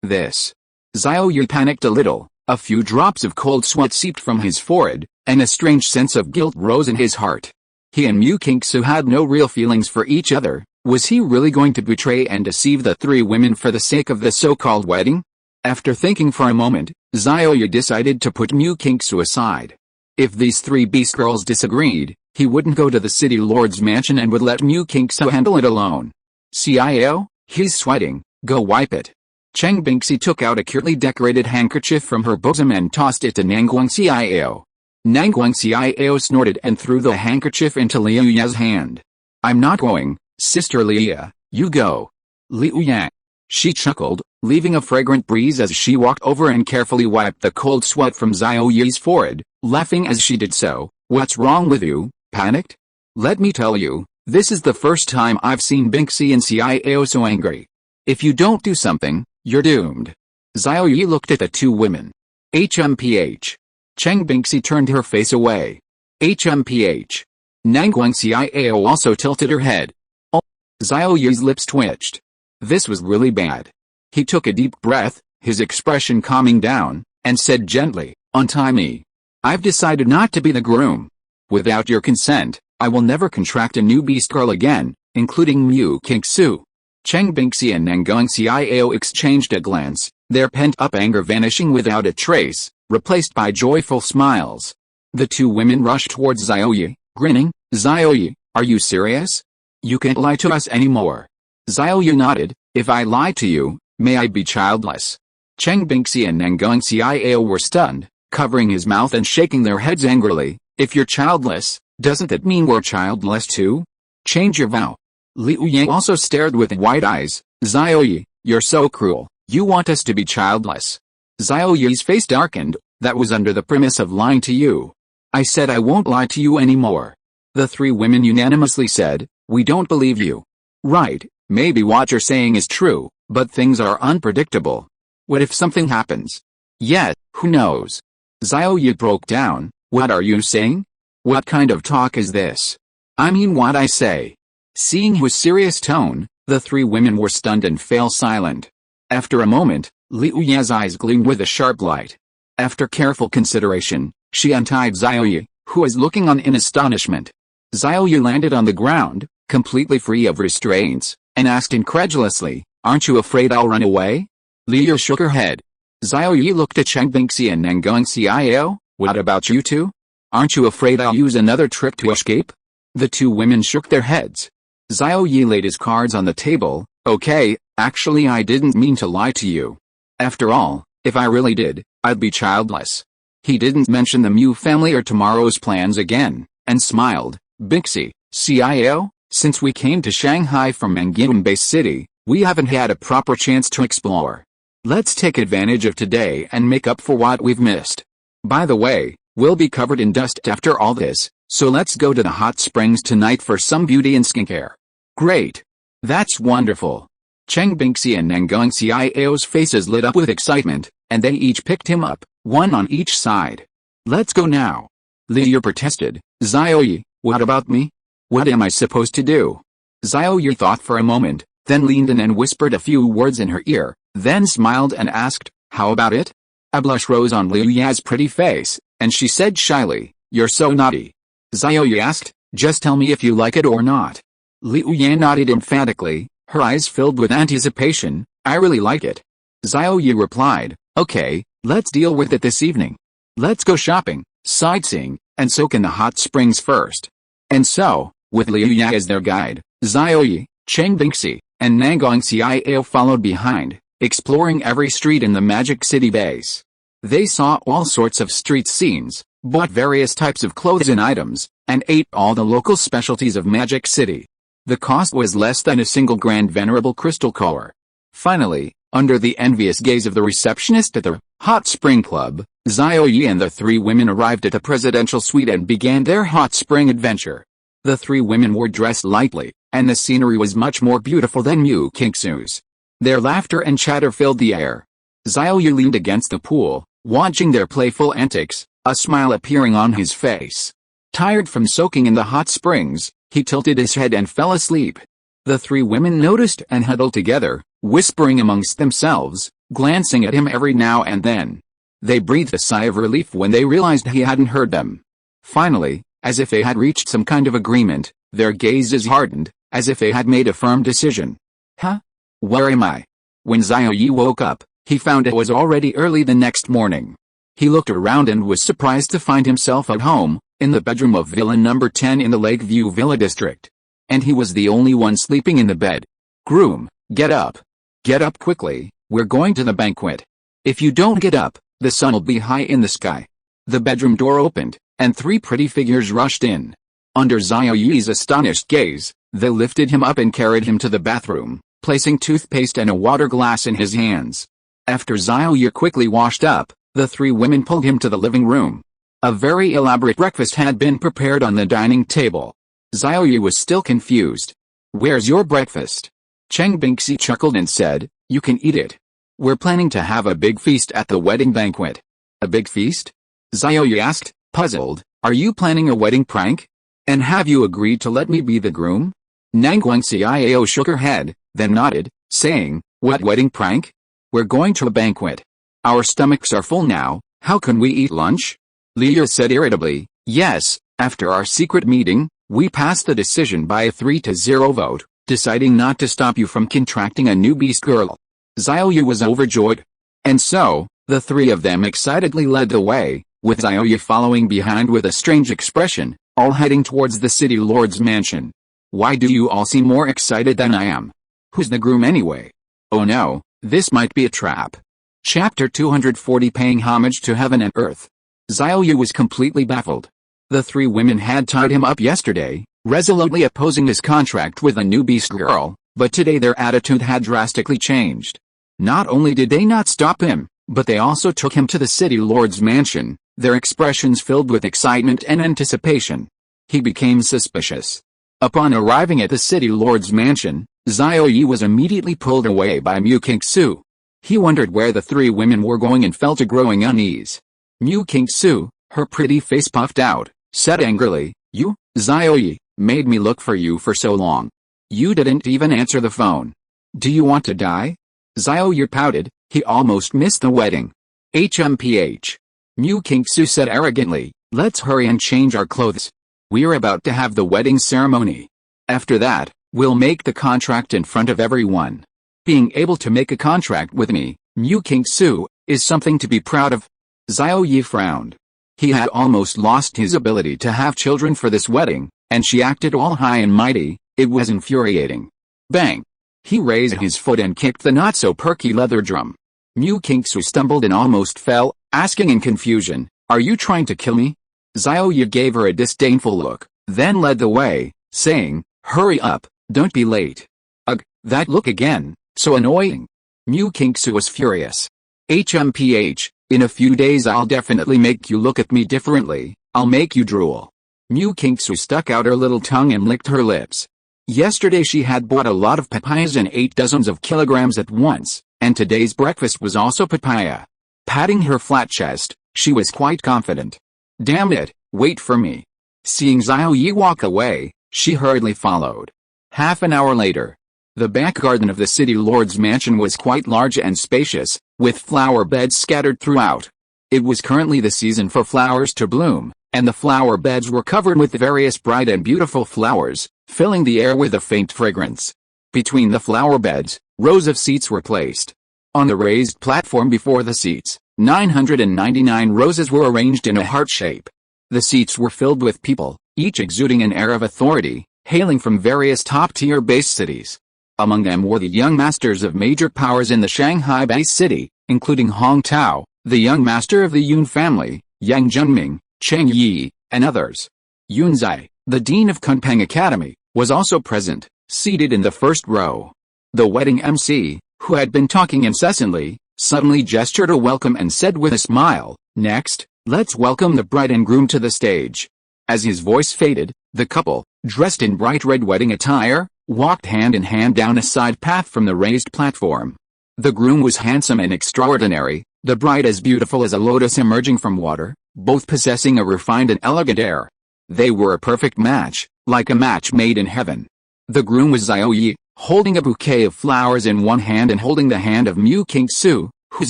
This. Xiao Ye panicked a little, A few drops of cold sweat seeped from his forehead, and a strange sense of guilt rose in his heart. He and Xie Mengxuan had no real feelings for each other. Was he really going to betray and deceive the three women for the sake of the so-called wedding? After thinking for a moment, Xiao Ye decided to put Xie Mengxuan aside. If these three beast girls disagreed, he wouldn't go to the city lord's mansion and would let Xie Mengxuan handle it alone. Xiao, he's sweating, go wipe it. Cheng Bingxi took out a curiously decorated handkerchief from her bosom and tossed it to Nanguang Xiao. Nanguang Xiao snorted and threw the handkerchief into Liu Ye's hand. I'm not going, Sister Liu, you go. Liu Ye. She chuckled, leaving a fragrant breeze as she walked over and carefully wiped the cold sweat from Xiao Ye's forehead, laughing as she did so. What's wrong with you, panicked? Let me tell you, this is the first time I've seen Bingxi and Xiao so angry. If you don't do something, you're doomed. Xiao Ye looked at the two women. HMPH. Cheng Bingxi turned her face away. HMPH. Nanguang Xiao also tilted her head. Oh. Xiao Ye's lips twitched. This was really bad. He took a deep breath, his expression calming down, and said gently, untie me. I've decided not to be the groom. Without your consent, I will never contract a new beast girl again, including Xie Mengxuan. Cheng Bingxi and Nanguang Xiao exchanged a glance, their pent-up anger vanishing without a trace, replaced by joyful smiles. The two women rushed towards Xiao Ye, grinning. Xiao Ye, are you serious? You can't lie to us anymore. Xiao Ye nodded. If I lie to you, may I be childless? Cheng Bingxi and Nanguang Xiao were stunned, covering his mouth and shaking their heads angrily. If you're childless, doesn't that mean we're childless too? Change your vow. Liu Ye also stared with wide eyes. Xiao Ye, you're so cruel. You want us to be childless. Xiao Ye's face darkened. That was under the premise of lying to you. I said I won't lie to you anymore. The three women unanimously said, we don't believe you. Right, maybe what you're saying is true, but things are unpredictable. What if something happens? Yet, who knows? Xiao Ye broke down. What are you saying? What kind of talk is this? I mean what I say. Seeing his serious tone, the three women were stunned and fell silent. After a moment, Liu Ye's eyes gleamed with a sharp light. After careful consideration, she untied Xiao Ye, who was looking on in astonishment. Xiao Ye landed on the ground, completely free of restraints, and asked incredulously, aren't you afraid I'll run away? Liu Ye shook her head. Xiao Ye looked at Cheng Bingxi and Nanguang Xiao. What about you two? Aren't you afraid I'll use another trick to escape? The two women shook their heads. Xiao Ye laid his cards on the table. Okay, actually I didn't mean to lie to you. After all, if I really did, I'd be childless. He didn't mention the Mu family or tomorrow's plans again, and smiled. Bingxi, Xiao, since we came to Shanghai from Mangyeong Bay City, we haven't had a proper chance to explore. Let's take advantage of today and make up for what we've missed. By the way, we'll be covered in dust after all this, so let's go to the hot springs tonight for some beauty and skincare. Great. That's wonderful. Cheng Bingxi and Nanguang Xiao's faces lit up with excitement, and they each picked him up, one on each side. Let's go now. Liu protested. Xiao Ye, what about me? What am I supposed to do? Xiao Ye thought for a moment, then leaned in and whispered a few words in her ear, then smiled and asked, how about it? A blush rose on Liu Ye's pretty face, and she said shyly, you're so naughty. Xiao Ye asked, just tell me if you like it or not. Liu Ye nodded emphatically, her eyes filled with anticipation. I really like it. Xiao Ye replied, okay, let's deal with it this evening. Let's go shopping, sightseeing, and soak in the hot springs first. And so, with Liu Ye as their guide, Xiao Ye, Cheng Bingxi, and Nanguang Xiao followed behind, exploring every street in the Magic City base. They saw all sorts of street scenes, bought various types of clothes and items, and ate all the local specialties of Magic City. The cost was less than a single grand venerable crystal core. Finally, under the envious gaze of the receptionist at the Hot Spring Club, Xiao Ye and the three women arrived at the presidential suite and began their hot spring adventure. The three women were dressed lightly, and the scenery was much more beautiful than Xie Mengxuan's. Their laughter and chatter filled the air. Xiao Ye leaned against the pool, watching their playful antics, a smile appearing on his face. Tired from soaking in the hot springs, he tilted his head and fell asleep. The three women noticed and huddled together, whispering amongst themselves, glancing at him every now and then. They breathed a sigh of relief when they realized he hadn't heard them. Finally, as if they had reached some kind of agreement, their gazes hardened, as if they had made a firm decision. Huh? Where am I? When Xiao Ye woke up, he found it was already early the next morning. He looked around and was surprised to find himself at home, in the bedroom of Villa number 10 in the Lakeview Villa district. And he was the only one sleeping in the bed. Groom, get up. Get up quickly, we're going to the banquet. If you don't get up, the sun will be high in the sky. The bedroom door opened, and 3 pretty figures rushed in. Under Xiao Ye's astonished gaze, they lifted him up and carried him to the bathroom, placing toothpaste and a water glass in his hands. After Xiao Ye quickly washed up, the 3 women pulled him to the living room. A very elaborate breakfast had been prepared on the dining table. Xiao Ye was still confused. Where's your breakfast? Cheng Bingxi chuckled and said, you can eat it. We're planning to have a big feast at the wedding banquet. A big feast? Xiao Ye asked, puzzled, are you planning a wedding prank? And have you agreed to let me be the groom? Nangguang Xiao shook her head, then nodded, saying, what wedding prank? We're going to a banquet. Our stomachs are full now, how can we eat lunch? Liu said irritably, yes, after our secret meeting, we passed the decision by a 3-0 vote, deciding not to stop you from contracting a new beast girl. Xiao Ye was overjoyed. And so, the 3 of them excitedly led the way, with Xiao Ye following behind with a strange expression, all heading towards the city lord's mansion. Why do you all seem more excited than I am? Who's the groom anyway? Oh no, this might be a trap. Chapter 240 Paying Homage to Heaven and Earth. Xiao Ye was completely baffled. The 3 women had tied him up yesterday, resolutely opposing his contract with a new beast girl, but today their attitude had drastically changed. Not only did they not stop him, but they also took him to the city lord's mansion, their expressions filled with excitement and anticipation. He became suspicious. Upon arriving at the city lord's mansion, Xiao Ye was immediately pulled away by Mu Qingsu. He wondered where the 3 women were going and felt a growing unease. Mu Qingsu, her pretty face puffed out, said angrily, you, Xiao Ye, made me look for you for so long. You didn't even answer the phone. Do you want to die? Xiao Ye pouted, he almost missed the wedding. HMPH. Mu Qingsu said arrogantly, let's hurry and change our clothes. We're about to have the wedding ceremony. After that, we'll make the contract in front of everyone. Being able to make a contract with me, Mu Qingsu, is something to be proud of. Xiao Ye frowned. He had almost lost his ability to have children for this wedding, and she acted all high and mighty. It was infuriating. Bang! He raised his foot and kicked the not-so-perky leather drum. Mu Qingsu stumbled and almost fell, asking in confusion, are you trying to kill me? Xiao Ye gave her a disdainful look, then led the way, saying, hurry up, don't be late. Ugh, that look again, so annoying. Mu Qingsu was furious. HMPH, in a few days I'll definitely make you look at me differently, I'll make you drool. Mu Qingsu stuck out her little tongue and licked her lips. Yesterday she had bought a lot of papayas and ate dozens of kilograms at once, and today's breakfast was also papaya. Patting her flat chest, she was quite confident. Damn it, wait for me. Seeing Xiao Ye walk away, she hurriedly followed. Half an hour later, the back garden of the city lord's mansion was quite large and spacious, with flower beds scattered throughout. It was currently the season for flowers to bloom, and the flower beds were covered with various bright and beautiful flowers, filling the air with a faint fragrance. Between the flower beds, rows of seats were placed. On the raised platform before the seats, 999 roses were arranged in a heart shape. The seats were filled with people, each exuding an air of authority, hailing from various top-tier base cities. Among them were the young masters of major powers in the Shanghai base city, including Hong Tao, the young master of the Yun family, Yang Zhenming, Cheng Yi, and others. Yun Zai, the dean of Kunpeng Academy, was also present, seated in the first row. The wedding MC, who had been talking incessantly, suddenly gestured a welcome and said with a smile, next, let's welcome the bride and groom to the stage. As his voice faded, the couple, dressed in bright red wedding attire, walked hand in hand down a side path from the raised platform. The groom was handsome and extraordinary, the bride as beautiful as a lotus emerging from water, both possessing a refined and elegant air. They were a perfect match, like a match made in heaven. The groom was Xiao Ye, holding a bouquet of flowers in one hand and holding the hand of Mu Qingsu, whose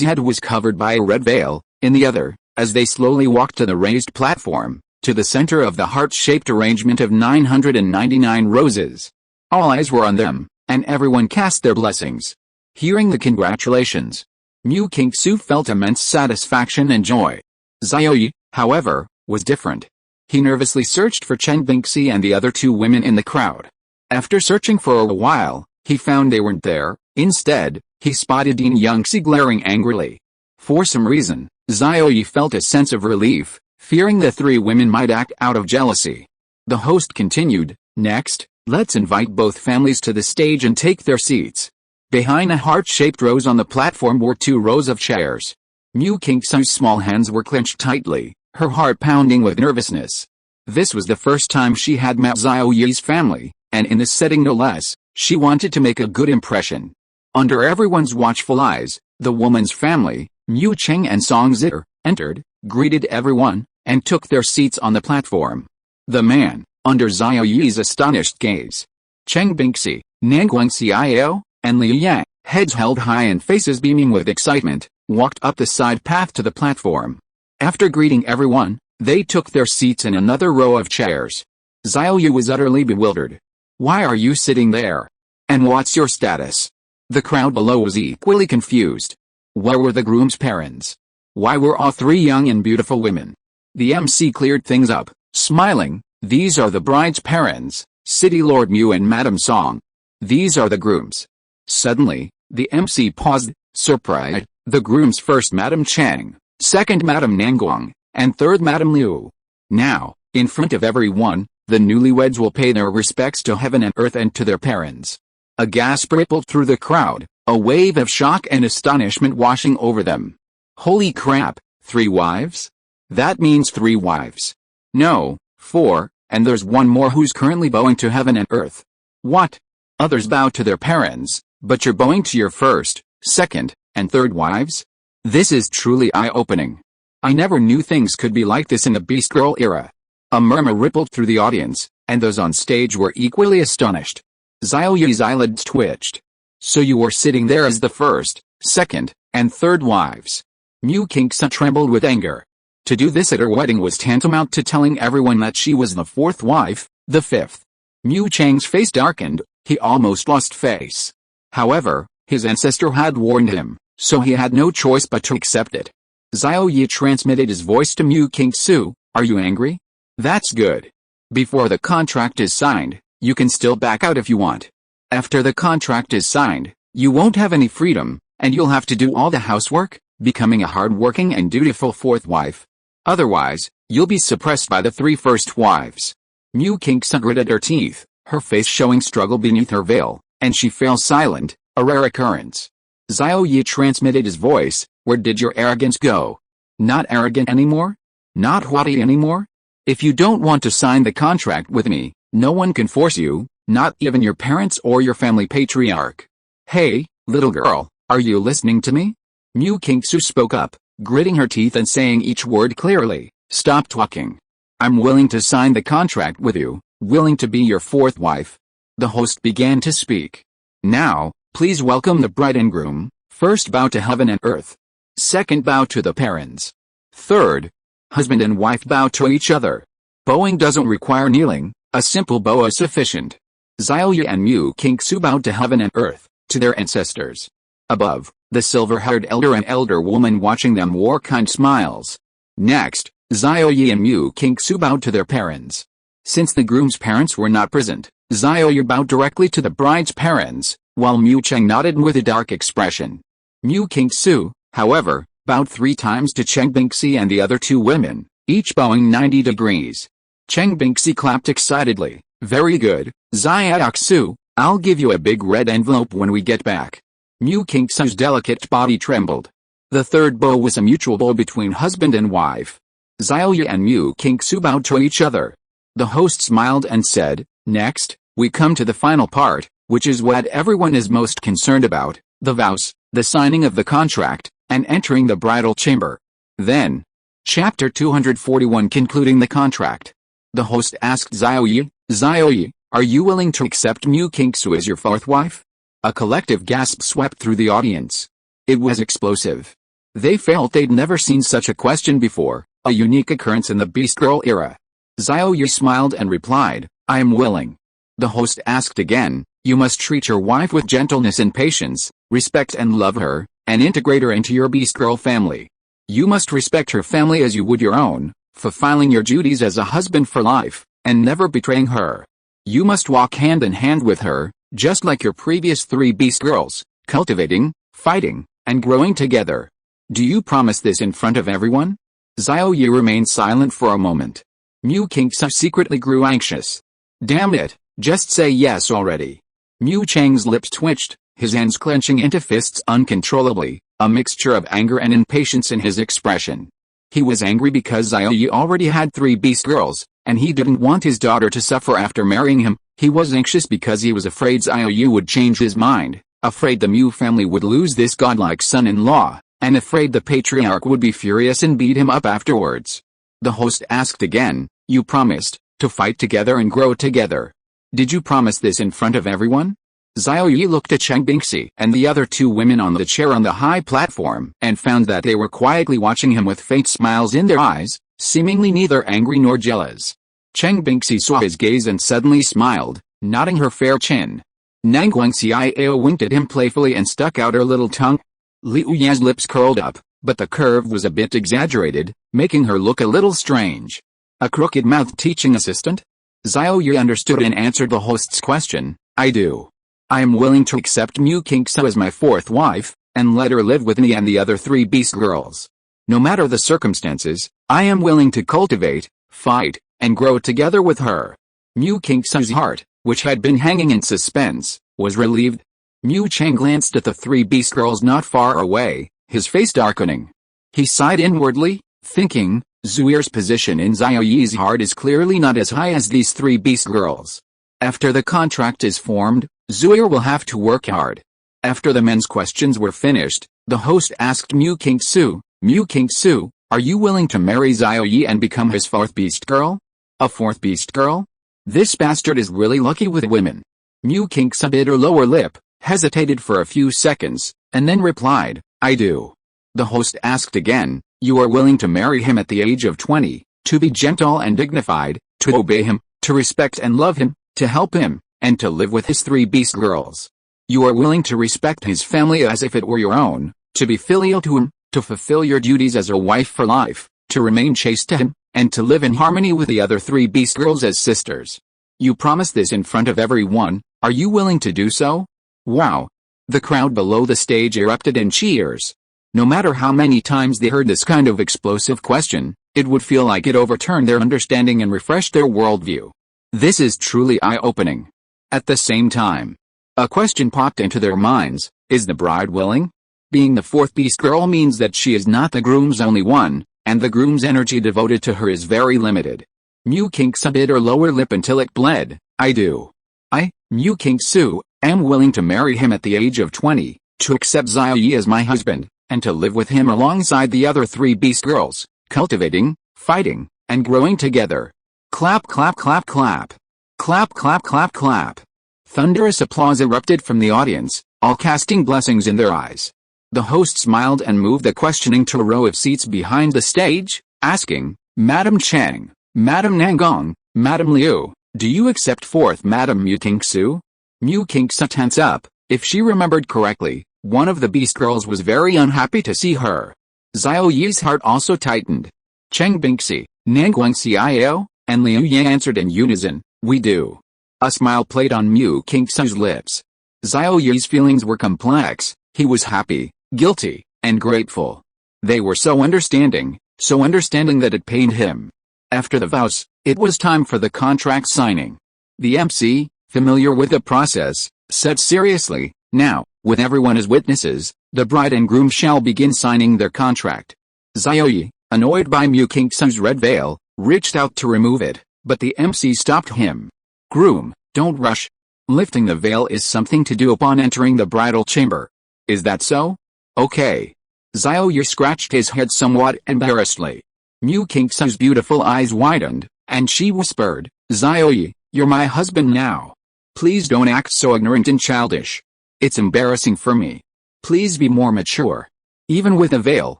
head was covered by a red veil, In the other, as they slowly walked to the raised platform, to the center of the heart-shaped arrangement of 999 roses. All eyes were on them, and everyone cast their blessings. Hearing the congratulations, Mu Qingsu felt immense satisfaction and joy. Xiao Ye, however, was different. He nervously searched for Chen Bingxi and the other two women in the crowd. After searching for a while, he found they weren't there. Instead, he spotted Dean Yangxi glaring angrily. For some reason, Xiao Ye felt a sense of relief, fearing the three women might act out of jealousy. The host continued, "Next, let's invite both families to the stage and take their seats." Behind a heart-shaped rose on the platform were 2 rows of chairs. Mu Qingsu's small hands were clenched tightly, her heart pounding with nervousness. This was the first time she had met Xiao Ye's family, and in this setting no less, she wanted to make a good impression. Under everyone's watchful eyes, the woman's family, Mu Cheng and Song Zhi, entered, greeted everyone, and took their seats on the platform. The man, under Xiao Ye's astonished gaze, Cheng Bingxi, Nanguang Xiao, and Liu Yang, heads held high and faces beaming with excitement, walked up the side path to the platform. After greeting everyone, they took their seats in another row of chairs. Xiao Ye was utterly bewildered. "Why are you sitting there? And what's your status?" The crowd below was equally confused. Where were the groom's parents? Why were all 3 young and beautiful women? The MC cleared things up, smiling. "These are the bride's parents, City Lord Mu and Madame Song. These are the grooms." Suddenly, the MC paused, surprised. The grooms first Madame Cheng, second Madame Nanguang, and third Madame Liu. Now, in front of everyone, the newlyweds will pay their respects to heaven and earth and to their parents. A gasp rippled through the crowd, a wave of shock and astonishment washing over them. Holy crap, 3 wives? That means 3 wives. No, 4, and there's one more who's currently bowing to heaven and earth. What? Others bow to their parents, but you're bowing to your first, second, and third wives? This is truly eye-opening. I never knew things could be like this in the Beast Girl era. A murmur rippled through the audience, and those on stage were equally astonished. Xiao Ye's eyelids twitched. "So you were sitting there as the first, second, and third wives?" Mu Qingsu trembled with anger. To do this at her wedding was tantamount to telling everyone that she was the 4th wife, the 5th. Mu Cheng's face darkened, he almost lost face. However, his ancestor had warned him, so he had no choice but to accept it. Xiao Ye transmitted his voice to Mu Qingsu, "Are you angry? That's good. Before the contract is signed, you can still back out if you want. After the contract is signed, you won't have any freedom, and you'll have to do all the housework, becoming a hard-working and dutiful 4th wife. Otherwise, you'll be suppressed by the 3 first wives." Mu Qingsu gritted her teeth, her face showing struggle beneath her veil, and she fell silent, a rare occurrence. Xiao Ye transmitted his voice, "Where did your arrogance go? Not arrogant anymore? Not haughty anymore? If you don't want to sign the contract with me, no one can force you, not even your parents or your family patriarch. Hey, little girl, are you listening to me?" Mu Qingsu spoke up, gritting her teeth and saying each word clearly, "Stop talking. I'm willing to sign the contract with you, willing to be your 4th wife." The host began to speak. "Now, please welcome the bride and groom. First bow to heaven and earth. Second bow to the parents. Third, husband and wife bow to each other. Bowing doesn't require kneeling, a simple bow is sufficient." Xiao Ye and Mu Qingsu bowed to heaven and earth, to their ancestors. Above, the silver-haired elder and elder woman watching them wore kind smiles. Next, Xiao Ye and Mu Qingsu bowed to their parents. Since the groom's parents were not present, Xiao Ye bowed directly to the bride's parents, while Mu Cheng nodded with a dark expression. Mu Qingsu, however, bowed 3 times to Cheng Bingxi and the other 2 women, each bowing 90 degrees. Cheng Bingxi clapped excitedly, "Very good, Xiaoxu, I'll give you a big red envelope when we get back." Mu Qingsu's delicate body trembled. The third bow was a mutual bow between husband and wife. Xiao Ye and Mu Qingsu bowed to each other. The host smiled and said, "Next, we come to the final part, which is what everyone is most concerned about, the vows, the signing of the contract, and entering the bridal chamber." Then, Chapter 241 concluding the contract. The host asked Xiao Ye, "Xiao Ye, are you willing to accept Mu Qingsu as your 4th wife?" A collective gasp swept through the audience. It was explosive. They felt they'd never seen such a question before, a unique occurrence in the Beast Girl era. Xiao Ye smiled and replied, I am willing. The host asked again, you must treat your wife with gentleness and patience, respect and love her, and integrate her into your Beast Girl family. You must respect her family as you would your own, fulfilling your duties as a husband for life, and never betraying her. You must walk hand in hand with her, just like your previous 3 Beast Girls, cultivating, fighting, and growing together. Do you promise this in front of everyone? Xiao Ye remained silent for a moment. Mu Qingsu secretly grew anxious. Damn it, just say yes already. Mu Chang's lips twitched, his hands clenching into fists uncontrollably, a mixture of anger and impatience in his expression. He was angry because Xiao Ye already had 3 Beast Girls, and he didn't want his daughter to suffer after marrying him. He was anxious because he was afraid Xiao Ye would change his mind, afraid the Mu family would lose this godlike son-in-law, and afraid the patriarch would be furious and beat him up afterwards. The host asked again, you promised to fight together and grow together. Did you promise this in front of everyone? Xiao Ye looked at Cheng Bingxi and the other 2 women on the chair on the high platform and found that they were quietly watching him with faint smiles in their eyes, seemingly neither angry nor jealous. Cheng Bingxi saw his gaze and suddenly smiled, nodding her fair chin. Nangguang Xiao winked at him playfully and stuck out her little tongue. Liu Ya's lips curled up, but the curve was a bit exaggerated, making her look a little strange. A crooked-mouthed teaching assistant? Xiao Ye understood and answered the host's question, I do. I am willing to accept Mu Qingsu as my 4th wife, and let her live with me and the other 3 Beast Girls. No matter the circumstances, I am willing to cultivate, fight, and grow together with her. Mu Qingsu's heart, which had been hanging in suspense, was relieved. Mu Chang glanced at the 3 Beast Girls not far away, his face darkening. He sighed inwardly, thinking, Zuir's position in Xiao Ye's heart is clearly not as high as these 3 Beast Girls. After the contract is formed, Zuir will have to work hard. After the men's questions were finished, the host asked Mu Qingsu, are you willing to marry Xiao Ye and become his 4th Beast Girl? A 4th Beast Girl? This bastard is really lucky with women. Mu Qingsu bit her lower lip, hesitated for a few seconds, and then replied, I do. The host asked again, you are willing to marry him at the age of 20, to be gentle and dignified, to obey him, to respect and love him, to help him, and to live with his 3 Beast Girls. You are willing to respect his family as if it were your own, to be filial to him, to fulfill your duties as a wife for life, to remain chaste to him, and to live in harmony with the other 3 Beast Girls as sisters. You promise this in front of everyone, are you willing to do so? Wow! The crowd below the stage erupted in cheers. No matter how many times they heard this kind of explosive question, it would feel like it overturned their understanding and refreshed their worldview. This is truly eye-opening. At the same time, a question popped into their minds, is the bride willing? Being the 4th Beast Girl means that she is not the groom's only one, and the groom's energy devoted to her is very limited. Mu Qingsu bit her lower lip until it bled. I do. I, Mu Qingsu, am willing to marry him at the age of 20, to accept Xiao Ye as my husband, and to live with him alongside the other 3 Beast Girls, cultivating, fighting, and growing together. Clap clap clap clap. Clap clap clap clap. Thunderous applause erupted from the audience, all casting blessings in their eyes. The host smiled and moved the questioning to a row of seats behind the stage, asking, Madam Chang, Madam Nangong, Madam Liu, do you accept 4th Madam Mu Qingsu? Mu Qingsu tense up. If she remembered correctly, one of the Beast Girls was very unhappy to see her. Xiao Ye's heart also tightened. Cheng Bingxi, Nangguang Xiao, and Liu Ye answered in unison, we do. A smile played on Mu Qingsu's lips. Xiao Ye's feelings were complex. He was happy, guilty, and grateful. They were so understanding that it pained him. After the vows, it was time for the contract signing. The MC, familiar with the process, said seriously, now, with everyone as witnesses, the bride and groom shall begin signing their contract. Xiao Ye, annoyed by Mu Qingsu's red veil, reached out to remove it, but the MC stopped him. Groom, don't rush. Lifting the veil is something to do upon entering the bridal chamber. Is that so? Okay. Xiao Ye scratched his head somewhat embarrassedly. Mu Qingsu's beautiful eyes widened, and she whispered, Xiao Ye, you're my husband now. Please don't act so ignorant and childish. It's embarrassing for me. Please be more mature. Even with a veil,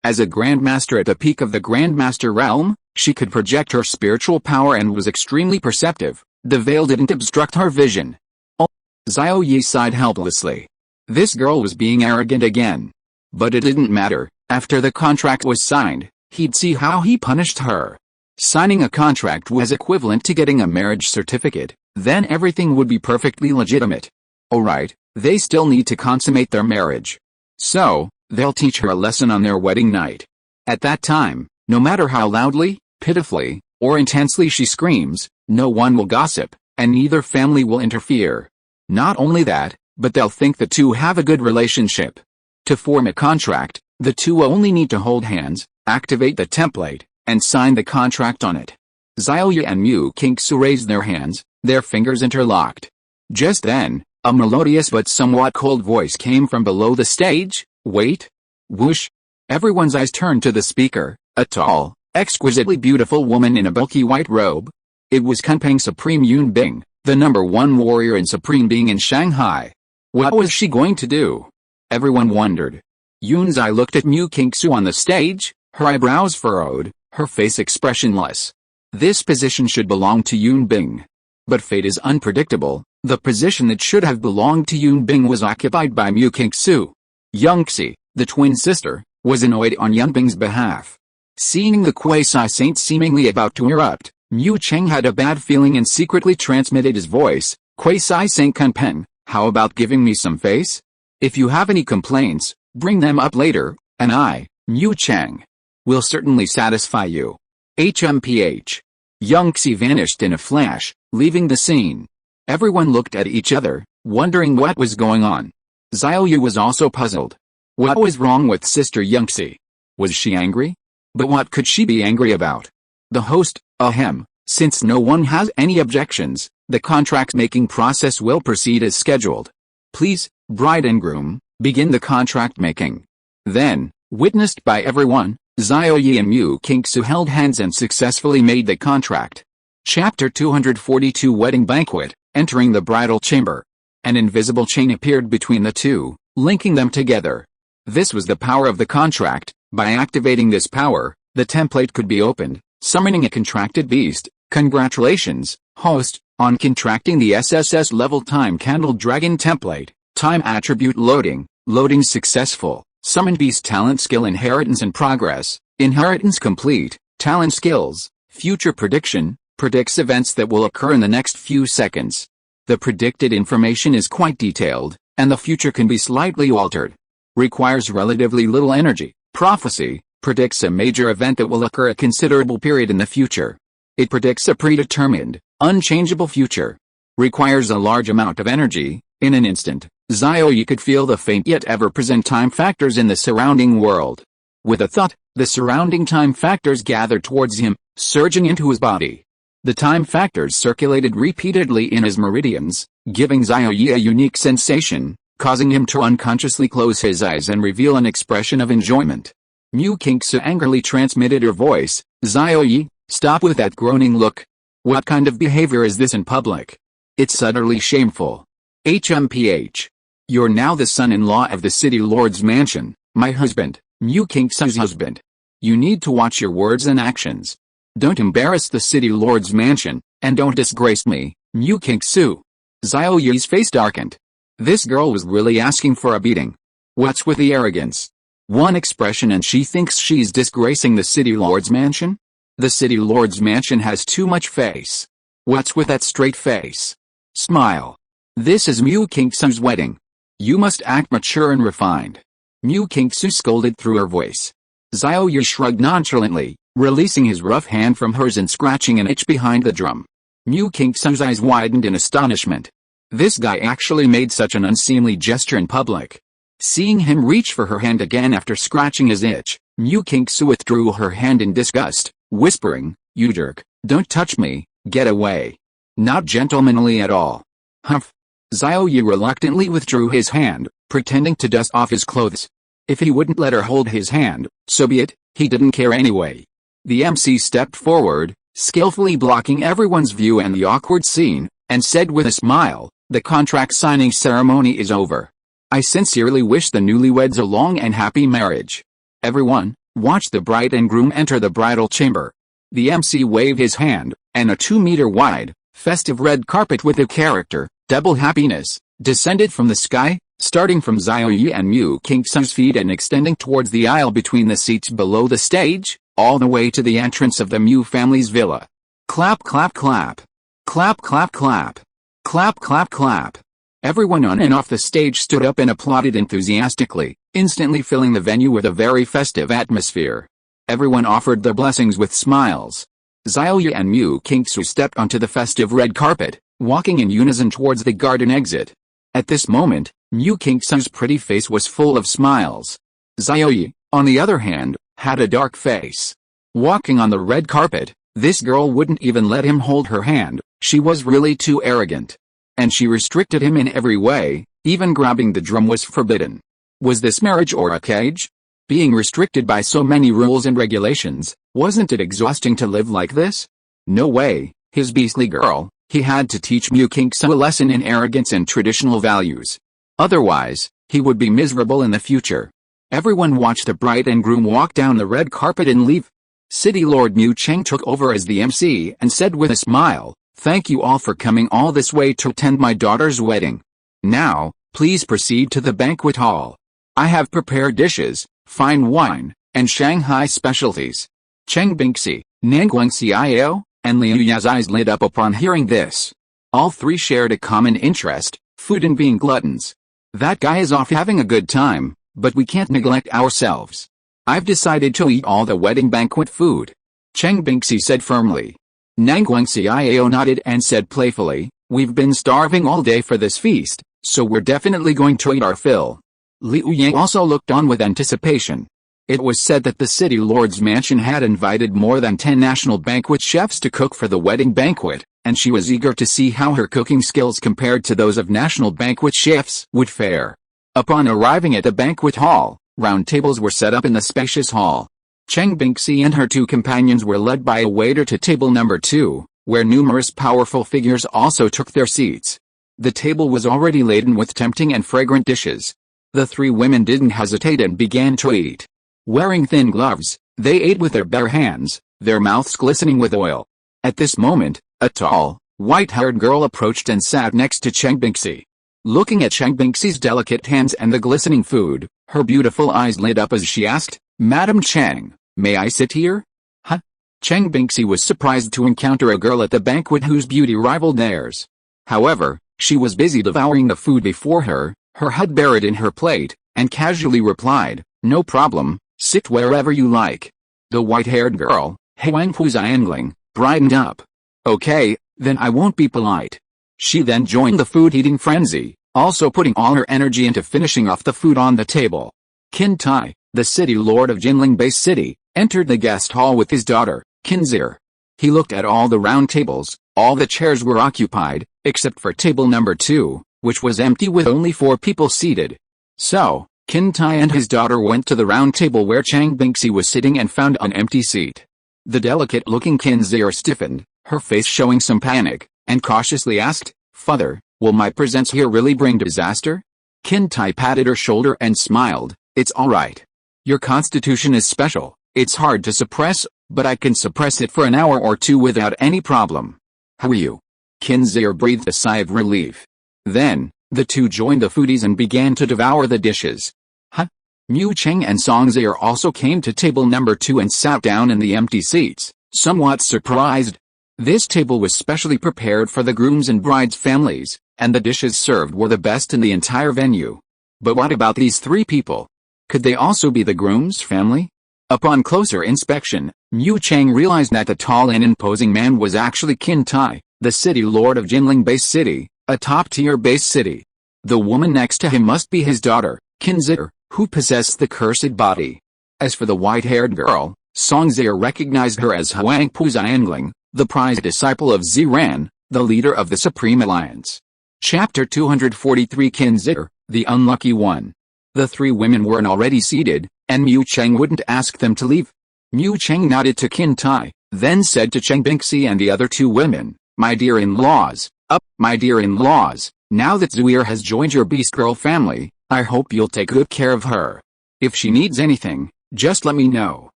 as a grandmaster at the peak of the grandmaster realm, she could project her spiritual power and was extremely perceptive. The veil didn't obstruct her vision. Oh, Xiao Ye sighed helplessly. This girl was being arrogant again. But it didn't matter. After the contract was signed, he'd see how he punished her. Signing a contract was equivalent to getting a marriage certificate. Then everything would be perfectly legitimate. Alright, they still need to consummate their marriage. So, they'll teach her a lesson on their wedding night. At that time, no matter how loudly, pitifully, or intensely she screams, no one will gossip, and neither family will interfere. Not only that, but they'll think the two have a good relationship. To form a contract, the two only need to hold hands, activate the template, and sign the contract on it. Xiao Ye and Mu Qingsu raised their hands, their fingers interlocked. Just then, a melodious but somewhat cold voice came from below the stage. Wait. Whoosh. Everyone's eyes turned to the speaker, a tall, exquisitely beautiful woman in a bulky white robe. It was Kunpeng Supreme Yun Bing, the #1 warrior and supreme being in Shanghai. What was she going to do? Everyone wondered. Yun's eye looked at Mu Qingsu on the stage, her eyebrows furrowed, her face expressionless. This position should belong to Yun Bing. But fate is unpredictable. The position that should have belonged to Yun Bing was occupied by Mu Qingsu. Xie, the twin sister, was annoyed on Yun Bing's behalf. Seeing the quasi-saint seemingly about to erupt, Mu Cheng had a bad feeling and secretly transmitted his voice. Quasi-saint Kunpeng, how about giving me some face? If you have any complaints, bring them up later, and I, Mu Cheng, will certainly satisfy you. HMPH. Xie vanished in a flash, leaving the scene. Everyone looked at each other, wondering what was going on. Xiao Ye was also puzzled. What was wrong with Sister Xie? Was she angry? But what could she be angry about? The host, ahem, since no one has any objections, the contract-making process will proceed as scheduled. Please, bride and groom, begin the contract making. Then, witnessed by everyone, Xiao Ye and Mu Qingsu held hands and successfully made the contract. Chapter 242 Wedding Banquet. Entering the bridal chamber. An invisible chain appeared between the two, linking them together. This was the power of the contract. By activating this power, the template could be opened, summoning a contracted beast. Congratulations, host, on contracting the SSS level time candle dragon template. Time attribute loading. Loading successful. Summoned beast talent skill inheritance in progress. Inheritance complete. Talent skills. Future prediction. Predicts events that will occur in the next few seconds. The predicted information is quite detailed, and the future can be slightly altered. Requires relatively little energy. Prophecy. Predicts a major event that will occur a considerable period in the future. It predicts a predetermined, unchangeable future. Requires a large amount of energy. In an instant, Xiao Ye could feel the faint yet ever-present time factors in the surrounding world. With a thought, the surrounding time factors gathered towards him, surging into his body. The time factors circulated repeatedly in his meridians, giving Xiao Ye a unique sensation, causing him to unconsciously close his eyes and reveal an expression of enjoyment. Mu Qingsu angrily transmitted her voice. Xiao Ye, stop with that groaning look. What kind of behavior is this in public? It's utterly shameful. HMPH. You're now the son-in-law of the city lord's mansion, my husband, Mu Qingsu's husband. You need to watch your words and actions. Don't embarrass the city lord's mansion, and don't disgrace me, Mu Qingsu. Xiao Ye's face darkened. This girl was really asking for a beating. What's with the arrogance? One expression and she thinks she's disgracing the city lord's mansion? The city lord's mansion has too much face. What's with that straight face? Smile. This is Mu Qingsu's wedding. You must act mature and refined. Mu Qingsu scolded through her voice. Xiao Ye shrugged nonchalantly, releasing his rough hand from hers and scratching an itch behind the drum. Mu Qingsu's eyes widened in astonishment. This guy actually made such an unseemly gesture in public. Seeing him reach for her hand again after scratching his itch, Mu Qingsu withdrew her hand in disgust, whispering, "You jerk, don't touch me, get away." Not gentlemanly at all. Humph. Xiao Ye reluctantly withdrew his hand, pretending to dust off his clothes. If he wouldn't let her hold his hand, so be it, he didn't care anyway. The MC stepped forward, skillfully blocking everyone's view and the awkward scene, and said with a smile, "The contract signing ceremony is over. I sincerely wish the newlyweds a long and happy marriage. Everyone, watch the bride and groom enter the bridal chamber. The MC waved his hand, and a 2-meter wide, festive red carpet with the character, double happiness, descended from the sky, starting from Xiao Ye and Mengxuan's feet and extending towards the aisle between the seats below the stage, all the way to the entrance of the Mu family's villa. Clap clap clap. Clap clap clap. Clap clap clap. Everyone on and off the stage stood up and applauded enthusiastically, instantly filling the venue with a very festive atmosphere. Everyone offered their blessings with smiles. Xiao Ye and Mengxuan stepped onto the festive red carpet, walking in unison towards the garden exit. At this moment, Mengxuan's pretty face was full of smiles. Xiao Ye, on the other hand, had a dark face. Walking on the red carpet, this girl wouldn't even let him hold her hand. She was really too arrogant. And she restricted him in every way, even grabbing the drum was forbidden. Was this marriage or a cage? Being restricted by so many rules and regulations, wasn't it exhausting to live like this? No way, his beastly girl, he had to teach Mengxuan a lesson in arrogance and traditional values. Otherwise, he would be miserable in the future. Everyone watched the bride and groom walk down the red carpet and leave. City Lord Mengxuan took over as the MC and said with a smile, "Thank you all for coming all this way to attend my daughter's wedding. Now, please proceed to the banquet hall. I have prepared dishes, fine wine, and Shanghai specialties." Cheng Bingxi, Nanguang Xiao, and Liu Ya's eyes lit up upon hearing this. All three shared a common interest, food and being gluttons. That guy is off having a good time, but we can't neglect ourselves. I've decided to eat all the wedding banquet food. Cheng Bingxi said firmly. Nanguang Xiao nodded and said playfully, "We've been starving all day for this feast, so we're definitely going to eat our fill." Liu Ye also looked on with anticipation. It was said that the city lord's mansion had invited more than 10 national banquet chefs to cook for the wedding banquet, and she was eager to see how her cooking skills compared to those of national banquet chefs would fare. Upon arriving at the banquet hall, round tables were set up in the spacious hall. Cheng Bingxi and her two companions were led by a waiter to table number 2, where numerous powerful figures also took their seats. The table was already laden with tempting and fragrant dishes. The three women didn't hesitate and began to eat. Wearing thin gloves, they ate with their bare hands, their mouths glistening with oil. At this moment, a tall, white-haired girl approached and sat next to Cheng Bingxi. Looking at Cheng Bingxi's delicate hands and the glistening food, her beautiful eyes lit up as she asked, "Madam Cheng, may I sit here?" Huh? Cheng Bingxi was surprised to encounter a girl at the banquet whose beauty rivaled theirs. However, she was busy devouring the food before her, her head buried in her plate, and casually replied, "No problem, sit wherever you like." The white-haired girl, Huang Puziangling, brightened up. "Okay, then I won't be polite." She then joined the food-eating frenzy, also putting all her energy into finishing off the food on the table. Qin Tai, the city lord of Jinling Base City, entered the guest hall with his daughter, Qin Zir. He looked at all the round tables, all the chairs were occupied, except for table number 2, which was empty with only 4 people seated. So, Qin Tai and his daughter went to the round table where Cheng Bingxi was sitting and found an empty seat. The delicate-looking Qin Zir stiffened, her face showing some panic, and cautiously asked, "Father, will my presence here really bring disaster?" Qin Tai patted her shoulder and smiled, "It's alright. Your constitution is special, it's hard to suppress, but I can suppress it for an hour or 2 without any problem." "How are you?" Qin Zir breathed a sigh of relief. Then, the two joined the foodies and began to devour the dishes. Huh? Mu Cheng and Song Zir also came to table number 2 and sat down in the empty seats, somewhat surprised. This table was specially prepared for the groom's and bride's families, and the dishes served were the best in the entire venue. But what about these 3 people? Could they also be the groom's family? Upon closer inspection, Mu Cheng realized that the tall and imposing man was actually Qin Tai, the city lord of Jinling Base City, a top-tier base city. The woman next to him must be his daughter, Qin Zir, who possessed the cursed body. As for the white-haired girl, Song Zir recognized her as Huang Puziangling, the prized disciple of Ziran, the leader of the Supreme Alliance. Chapter 243 Qin Zir, the Unlucky One. The 3 women weren't already seated, and Mu Cheng wouldn't ask them to leave. Mu Cheng nodded to Qin Tai, then said to Cheng Bingxi and the other 2 women, "My dear-in-laws, my dear-in-laws, now that Zuir has joined your beast girl family, I hope you'll take good care of her. If she needs anything, just let me know.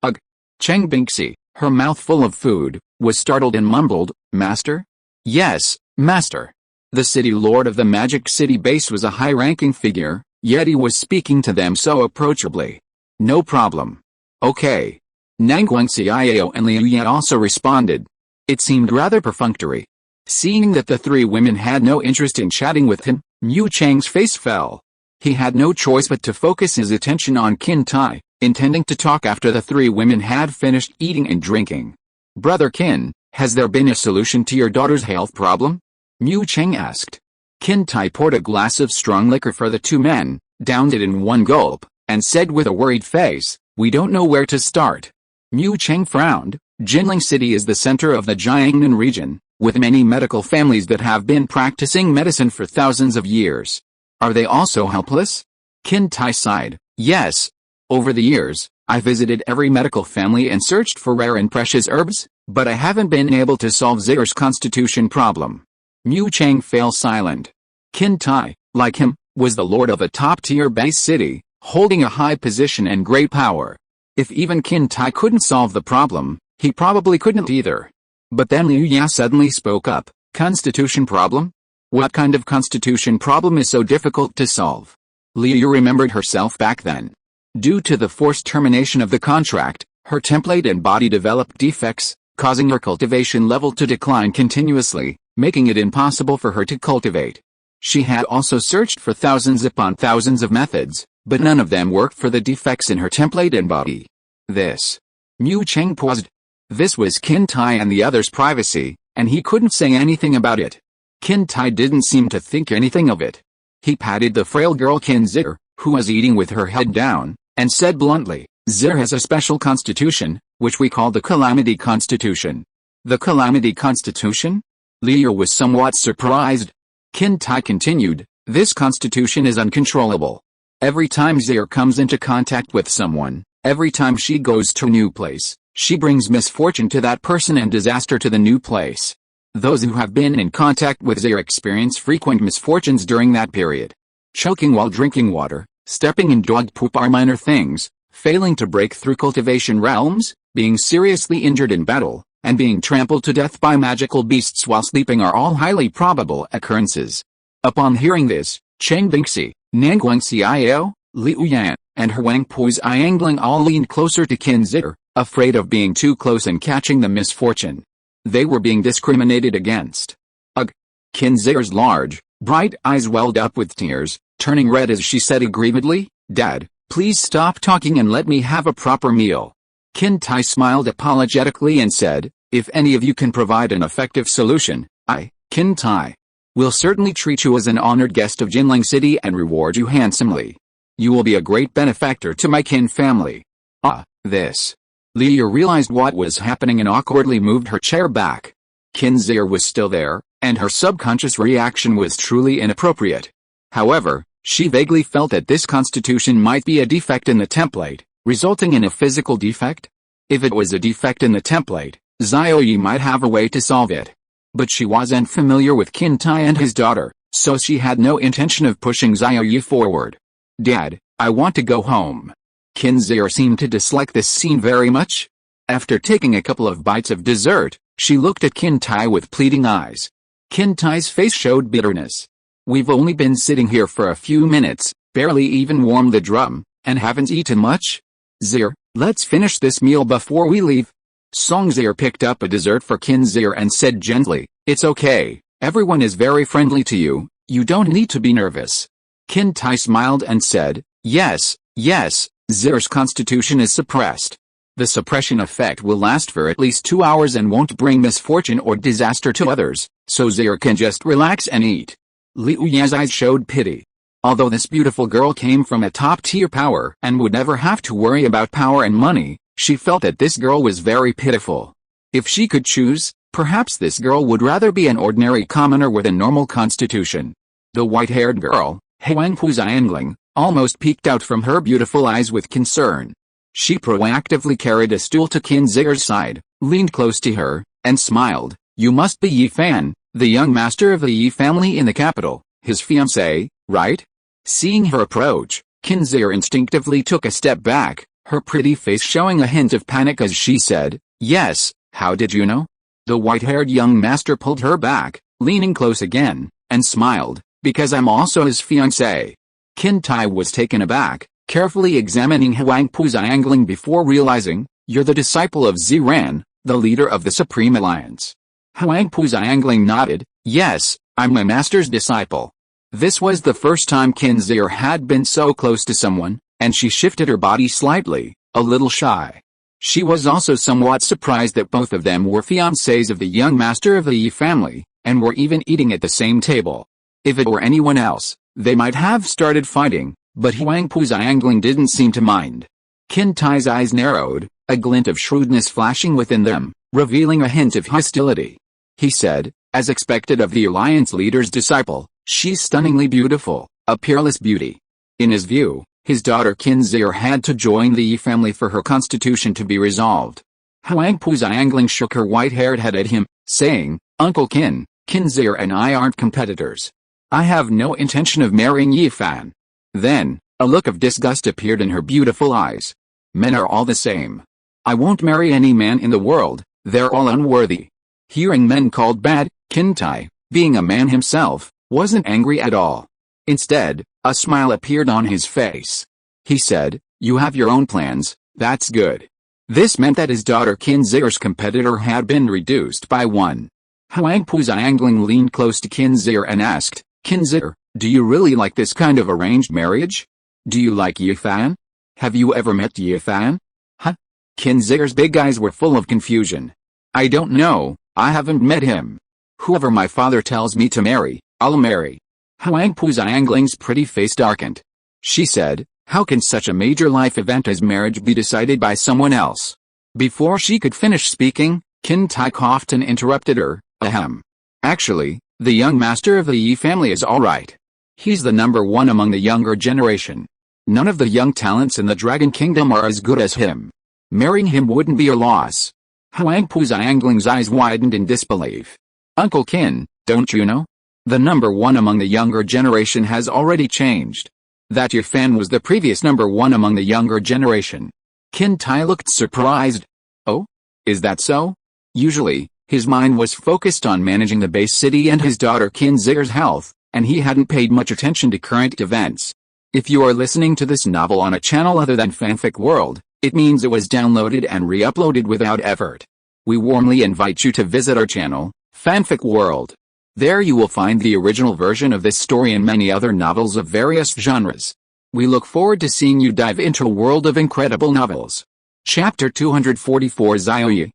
Ugh. Cheng Bingxi, her mouth full of food, was startled and mumbled, Master? Yes, Master. The city lord of the Magic City base was a high-ranking figure, yet he was speaking to them so approachably. No problem. Okay. Nangguang Xiao and Liu Yan also responded. It seemed rather perfunctory. Seeing that the three women had no interest in chatting with him, Mu Chang's face fell. He had no choice but to focus his attention on Qin Tai, intending to talk after the three women had finished eating and drinking. Brother Qin, has there been a solution to your daughter's health problem? Mu Chang asked. Qin Tai poured a glass of strong liquor for the two men, downed it in one gulp, and said with a worried face, We don't know where to start. Mu Chang frowned. Jinling City is the center of the Jiangnan region, with many medical families that have been practicing medicine for thousands of years. Are they also helpless? Qin Tai sighed. Yes. Over the years, I visited every medical family and searched for rare and precious herbs, but I haven't been able to solve Xie's constitution problem. Mu Chang fell silent. Qin Tai, like him, was the lord of a top-tier base city, holding a high position and great power. If even Qin Tai couldn't solve the problem, he probably couldn't either. But then Liu Ya suddenly spoke up. Constitution problem? What kind of constitution problem is so difficult to solve? Liu remembered herself back then. Due to the forced termination of the contract, her template and body developed defects, causing her cultivation level to decline continuously, making it impossible for her to cultivate. She had also searched for thousands upon thousands of methods, but none of them worked for the defects in her template and body. Mu Chang paused. This was Qin Tai and the others' privacy, and he couldn't say anything about it. Qin Tai didn't seem to think anything of it. He patted the frail girl Qin Xie, who was eating with her head down, and said bluntly, Xie has a special constitution, which we call the Calamity Constitution. The Calamity Constitution? Liu was somewhat surprised. Qin Tai continued, this constitution is uncontrollable. Every time Xie comes into contact with someone, every time she goes to a new place, she brings misfortune to that person and disaster to the new place. Those who have been in contact with Xie experience frequent misfortunes during that period. Choking while drinking water, stepping in dog poop are minor things, failing to break through cultivation realms, being seriously injured in battle, and being trampled to death by magical beasts while sleeping are all highly probable occurrences. Upon hearing this, Cheng Bingxi, Nangguang Xiao, Liu Yan, and Huang Pui's Yangling all leaned closer to Qin Xie, afraid of being too close and catching the misfortune. They were being discriminated against. Ugh! Qin Xie's large, bright eyes welled up with tears, turning red as she said aggrievedly, Dad, please stop talking and let me have a proper meal. Qin Tai smiled apologetically and said, if any of you can provide an effective solution, I, Qin Tai, will certainly treat you as an honored guest of Jinling City and reward you handsomely. You will be a great benefactor to my Qin family. This. Liu realized what was happening and awkwardly moved her chair back. Qin Xie was still there, and her subconscious reaction was truly inappropriate. However, she vaguely felt that this constitution might be a defect in the template, resulting in a physical defect? If it was a defect in the template, Xiao Ye might have a way to solve it. But she wasn't familiar with Qin Tai and his daughter, so she had no intention of pushing Xiao Ye forward. Dad, I want to go home. Qin Xie seemed to dislike this scene very much. After taking a couple of bites of dessert, she looked at Qin Tai with pleading eyes. Qin Tai's face showed bitterness. We've only been sitting here for a few minutes, barely even warmed the drum, and haven't eaten much. Xie, let's finish this meal before we leave. Song Xie picked up a dessert for Qin Xie and said gently, it's okay, everyone is very friendly to you, you don't need to be nervous. Qin Tai smiled and said, yes, Xie's constitution is suppressed. The suppression effect will last for at least 2 hours and won't bring misfortune or disaster to others, so Xie can just relax and eat. Liu Ya's eyes showed pity. Although this beautiful girl came from a top-tier power and would never have to worry about power and money, she felt that this girl was very pitiful. If she could choose, perhaps this girl would rather be an ordinary commoner with a normal constitution. The white-haired girl, Huang Pu's Yangling, almost peeked out from her beautiful eyes with concern. She proactively carried a stool to Qin Xie's side, leaned close to her, and smiled. You must be Yi Fan, the young master of the Yi family in the capital, his fiancée, right? Seeing her approach, Xie instinctively took a step back, her pretty face showing a hint of panic as she said, "Yes, how did you know?" The white-haired young master pulled her back, leaning close again, and smiled, "Because I'm also his fiancé." Xie was taken aback, carefully examining Huang Puziangling before realizing, "You're the disciple of Ziran, the leader of the Supreme Alliance." Huang Puziangling nodded, "Yes, I'm my master's disciple." This was the first time Xie had been so close to someone, and she shifted her body slightly, a little shy. She was also somewhat surprised that both of them were fiancés of the young master of the Yi family, and were even eating at the same table. If it were anyone else, they might have started fighting, but Huang Puziangling didn't seem to mind. Xie's eyes narrowed, a glint of shrewdness flashing within them, revealing a hint of hostility. He said, "As expected of the alliance leader's disciple, she's stunningly beautiful, a peerless beauty." In his view, his daughter Xie had to join the Yi family for her constitution to be resolved. Huang Puziangling shook her white-haired head at him, saying, "Uncle Xie and I aren't competitors. I have no intention of marrying Yi Fan." Then, a look of disgust appeared in her beautiful eyes. "Men are all the same. I won't marry any man in the world, they're all unworthy." Hearing men called bad, Xie, being a man himself, wasn't angry at all. Instead, a smile appeared on his face. He said, "You have your own plans, that's good." This meant that his daughter Xie's competitor had been reduced by one. Huang Puziangling leaned close to Xie and asked, "Xie, do you really like this kind of arranged marriage? Do you like Yi Fan? Have you ever met Yi Fan?" "Huh?" Xie's big eyes were full of confusion. "I don't know, I haven't met him. Whoever my father tells me to marry, I'll marry." Huang Puziangling's pretty face darkened. She said, "How can such a major life event as marriage be decided by someone else?" Before she could finish speaking, Xie coughed and interrupted her, "Ahem. Actually, the young master of the Yi family is alright. He's the number one among the younger generation. None of the young talents in the Dragon Kingdom are as good as him. Marrying him wouldn't be a loss." Huang Puziangling's eyes widened in disbelief. "Uncle Xie, don't you know? The number one among the younger generation has already changed. That Yi Fan was the previous number one among the younger generation." Xie looked surprised. "Oh? Is that so?" Usually, his mind was focused on managing the base city and his daughter Xie's health, and he hadn't paid much attention to current events. If you are listening to this novel on a channel other than Fanfic World, it means it was downloaded and re-uploaded without effort. We warmly invite you to visit our channel, Fanfic World. There you will find the original version of this story and many other novels of various genres. We look forward to seeing you dive into a world of incredible novels. Chapter 244 Xiao Ye,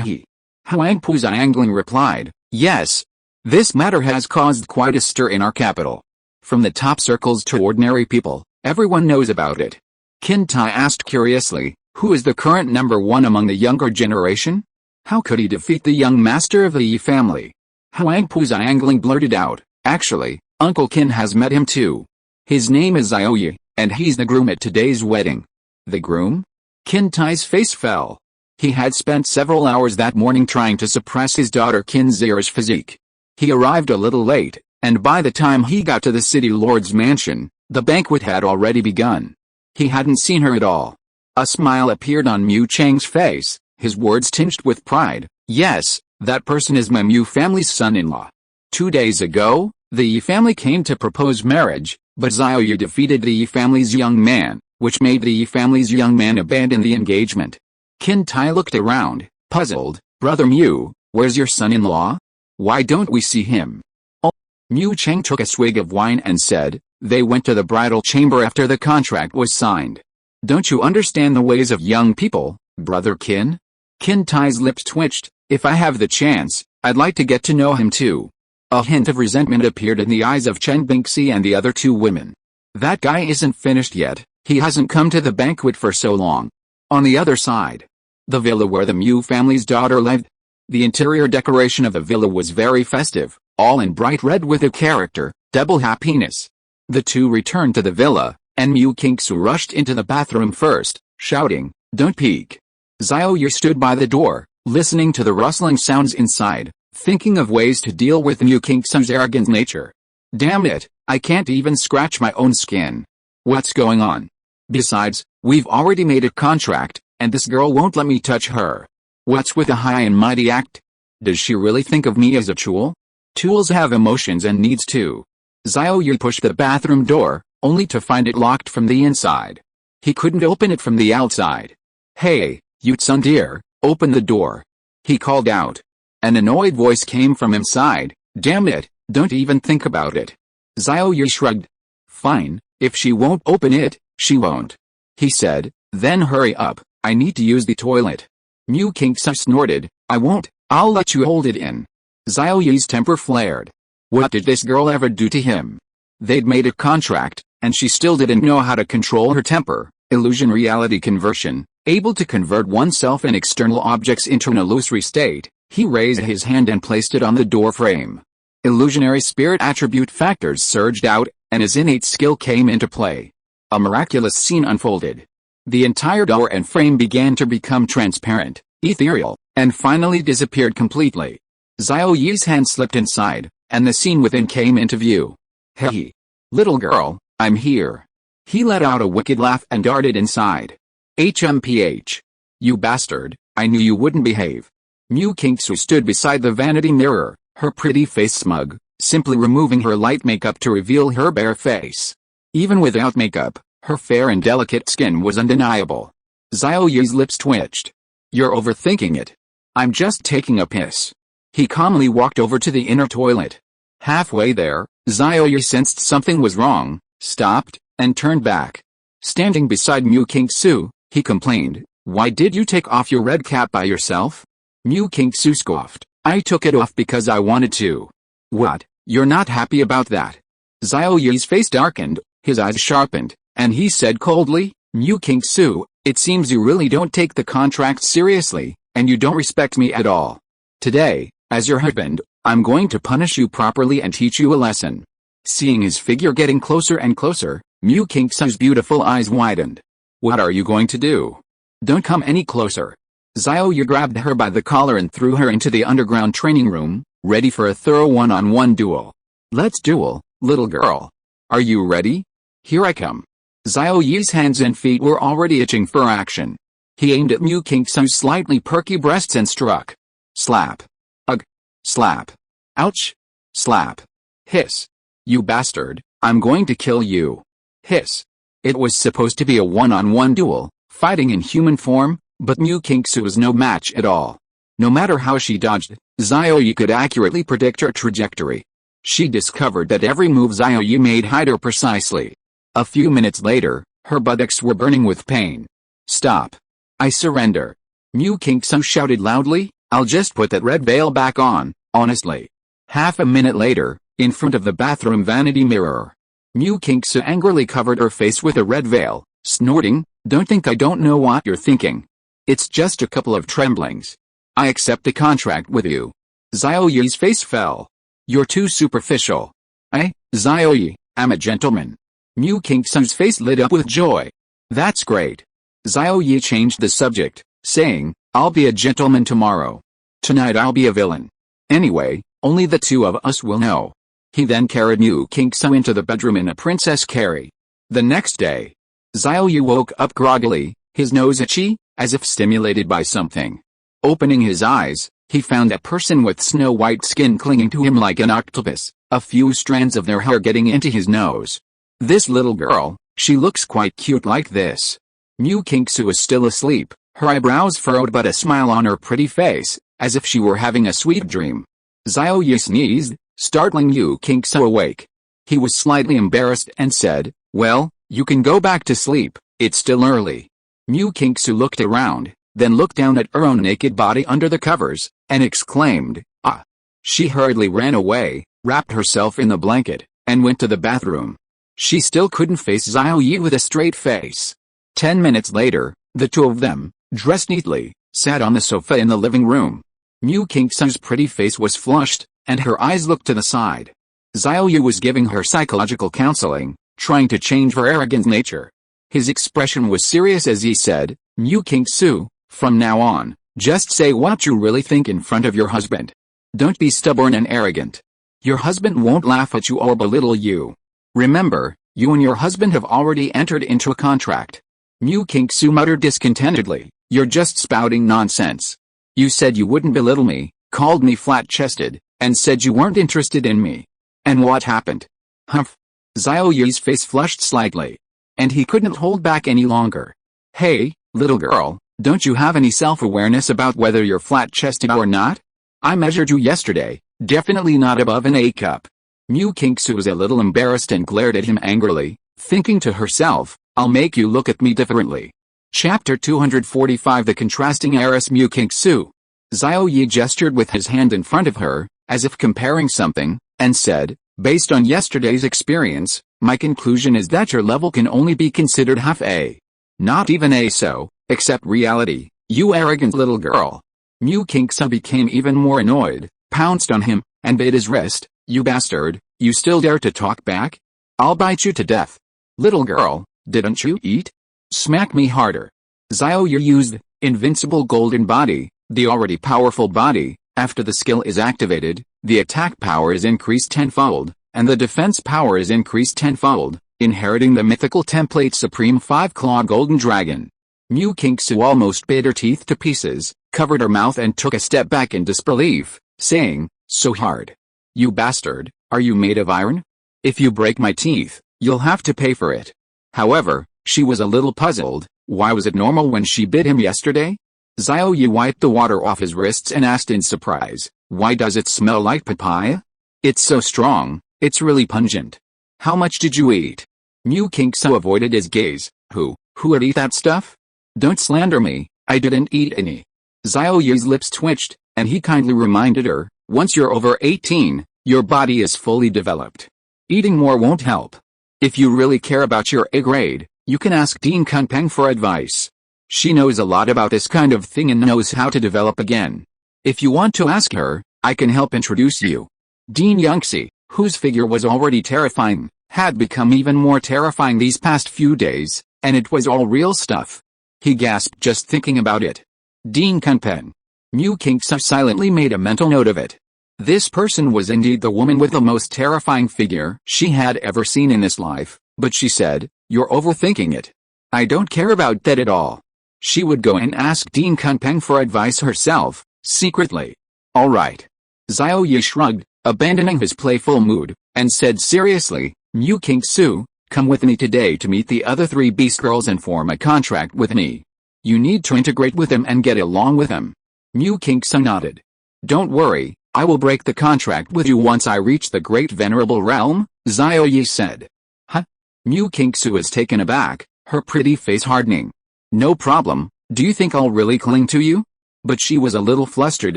He. Huang Puziangling replied, "Yes. This matter has caused quite a stir in our capital. From the top circles to ordinary people, everyone knows about it." Xie asked curiously, "Who is the current number one among the younger generation? How could he defeat the young master of the Yi family?" Huang Puziangling blurted out, "Actually, Uncle Xie has met him too. His name is Xiao Ye, and he's the groom at today's wedding." "The groom?" Xie's face fell. He had spent several hours that morning trying to suppress his daughter Xie's physique. He arrived a little late, and by the time he got to the city lord's mansion, the banquet had already begun. He hadn't seen her at all. A smile appeared on Mu Chang's face, his words tinged with pride, "Yes, that person is my Mu family's son-in-law. 2 days ago, the Yi family came to propose marriage, but Xiao Ye defeated the Yi family's young man, which made the Yi family's young man abandon the engagement." Xie looked around, puzzled. "Brother Mu, where's your son-in-law? Why don't we see him?" "Oh." Mu Chang took a swig of wine and said, "They went to the bridal chamber after the contract was signed. Don't you understand the ways of young people, Brother Xie?" Xie's lips twitched. "If I have the chance, I'd like to get to know him too." A hint of resentment appeared in the eyes of Chen Bingxi and the other two women. "That guy isn't finished yet, he hasn't come to the banquet for so long." On the other side, the villa where the Mu family's daughter lived. The interior decoration of the villa was very festive, all in bright red with a character, double happiness. The two returned to the villa, and Mu Kingsu rushed into the bathroom first, shouting, "Don't peek." Xiao Ye stood by the door, listening to the rustling sounds inside, thinking of ways to deal with Mu Kingsu's arrogant nature. Damn it, I can't even scratch my own skin. What's going on? Besides, we've already made a contract, and this girl won't let me touch her. What's with the high and mighty act? Does she really think of me as a tool? Tools have emotions and needs too. Xiao Ye pushed the bathroom door, only to find it locked from the inside. He couldn't open it from the outside. Hey, you tsundere, open the door. He called out. An annoyed voice came from inside. Damn it, don't even think about it. Xiao Ye shrugged. Fine, if she won't open it, she won't. He said, then hurry up, I need to use the toilet. Mu Kingsu snorted, I won't, I'll let you hold it in. Xiao Ye's temper flared. What did this girl ever do to him? They'd made a contract, and she still didn't know how to control her temper. Illusion-reality conversion, able to convert oneself and external objects into an illusory state. He raised his hand and placed it on the door frame. Illusionary spirit attribute factors surged out, and his innate skill came into play. A miraculous scene unfolded. The entire door and frame began to become transparent, ethereal, and finally disappeared completely. Xiao Ye's hand slipped inside, and the scene within came into view. Hey, little girl, I'm here. He let out a wicked laugh and darted inside. HMPH. You bastard, I knew you wouldn't behave. Mu Kingsu stood beside the vanity mirror, her pretty face smug, simply removing her light makeup to reveal her bare face. Even without makeup, her fair and delicate skin was undeniable. Xiao Ye's lips twitched. You're overthinking it. I'm just taking a piss. He calmly walked over to the inner toilet. Halfway there, Xiao Ye sensed something was wrong, stopped, and turned back. Standing beside Mu Kingsu, he complained, why did you take off your red cap by yourself? Mu Kingsu scoffed, I took it off because I wanted to. What, you're not happy about that? Xiao Ye's face darkened, his eyes sharpened, and he said coldly, Mu Kingsu, it seems you really don't take the contract seriously, and you don't respect me at all. Today, as your husband, I'm going to punish you properly and teach you a lesson. Seeing his figure getting closer and closer, Mu Kingsu's beautiful eyes widened. What are you going to do? Don't come any closer. Xiao Ye grabbed her by the collar and threw her into the underground training room, ready for a thorough one-on-one duel. Let's duel, little girl. Are you ready? Here I come. Xiao Ye's hands and feet were already itching for action. He aimed at Mu Kingsu's slightly perky breasts and struck. Slap. Ugh. Slap. Ouch. Slap. Hiss. You bastard, I'm going to kill you. Hiss. It was supposed to be a one-on-one duel, fighting in human form, but Mu Kingsu was no match at all. No matter how she dodged, Xiao Ye could accurately predict her trajectory. She discovered that every move Xiao Ye made hit her precisely. A few minutes later, her buttocks were burning with pain. Stop. I surrender. Mu Kingsu shouted loudly, I'll just put that red veil back on, honestly. Half a minute later, in front of the bathroom vanity mirror, Mu Kingsu angrily covered her face with a red veil, snorting, don't think I don't know what you're thinking. It's just a couple of tremblings. I accept the contract with you. Xiao Ye's face fell. You're too superficial. Xiao Ye, I'm a gentleman. Mu Kingsu's face lit up with joy. That's great. Xiao Ye changed the subject, saying, I'll be a gentleman tomorrow. Tonight I'll be a villain. Anyway, only the two of us will know. He then carried Mu Kingsu into the bedroom in a princess carry. The next day, Xiao Ye woke up groggily, his nose itchy, as if stimulated by something. Opening his eyes, he found a person with snow-white skin clinging to him like an octopus, a few strands of their hair getting into his nose. This little girl, she looks quite cute like this. Mu Kingsu is still asleep, her eyebrows furrowed but a smile on her pretty face, as if she were having a sweet dream. Xiao Ye sneezed, startling Mu Kingsu awake. He was slightly embarrassed and said, well, you can go back to sleep, it's still early. Mu Kingsu looked around, then looked down at her own naked body under the covers, and exclaimed, ah. She hurriedly ran away, wrapped herself in the blanket, and went to the bathroom. She still couldn't face Xiao Ye with a straight face. 10 minutes later, the two of them, dressed neatly, sat on the sofa in the living room. Mu Kingsu's pretty face was flushed, and her eyes looked to the side. Xiao Ye was giving her psychological counseling, trying to change her arrogant nature. His expression was serious as he said, Mu Kingsu, from now on, just say what you really think in front of your husband. Don't be stubborn and arrogant. Your husband won't laugh at you or belittle you. Remember, you and your husband have already entered into a contract. Mu Kingsu muttered discontentedly, you're just spouting nonsense. You said you wouldn't belittle me, called me flat-chested, and said you weren't interested in me. And what happened? Humph. Xiao Ye's face flushed slightly. And he couldn't hold back any longer. Hey, little girl, don't you have any self-awareness about whether you're flat-chested or not? I measured you yesterday, definitely not above an A cup. Mu Kingsu was a little embarrassed and glared at him angrily, thinking to herself, I'll make you look at me differently. Chapter 245 The Contrasting Heiress Mu Kingsu. Xiao Ye gestured with his hand in front of her, as if comparing something, and said, based on yesterday's experience, my conclusion is that your level can only be considered half A. Not even A, so, accept reality, you arrogant little girl. Mu Kingsu became even more annoyed, pounced on him, and bit his wrist. You bastard, you still dare to talk back? I'll bite you to death. Little girl, didn't you eat? Smack me harder. Xiao Ye used Invincible Golden Body, the already powerful body. After the skill is activated, the attack power is increased tenfold, and the defense power is increased tenfold, inheriting the mythical template Supreme 5-Claw Golden Dragon. Mu Kingsu almost bit her teeth to pieces, covered her mouth and took a step back in disbelief, saying, so hard. You bastard, are you made of iron? If you break my teeth, you'll have to pay for it. However, she was a little puzzled. Why was it normal when she bit him yesterday? Xiao Ye wiped the water off his wrists and asked in surprise, why does it smell like papaya? It's so strong, it's really pungent. How much did you eat? Mu Kingsu avoided his gaze. Who would eat that stuff? Don't slander me, I didn't eat any. Xiao Ye's lips twitched, and he kindly reminded her, once you're over 18, your body is fully developed. Eating more won't help. If you really care about your A grade, you can ask Dean Kunpeng for advice. She knows a lot about this kind of thing and knows how to develop again. If you want to ask her, I can help introduce you. Dean Yangxi, whose figure was already terrifying, had become even more terrifying these past few days, and it was all real stuff. He gasped just thinking about it. Dean Kunpeng. Mu Kingsu silently made a mental note of it. This person was indeed the woman with the most terrifying figure she had ever seen in this life, but she said, you're overthinking it. I don't care about that at all. She would go and ask Dean Kunpeng for advice herself, secretly. All right. Xiao Ye shrugged, abandoning his playful mood, and said seriously, Mu Kingsu, come with me today to meet the other 3 beast girls and form a contract with me. You need to integrate with them and get along with them. Mu Kingsu nodded. Don't worry, I will break the contract with you once I reach the Great Venerable Realm, Xiao Ye said. Huh? Mu Kingsu was taken aback, her pretty face hardening. No problem, do you think I'll really cling to you? But she was a little flustered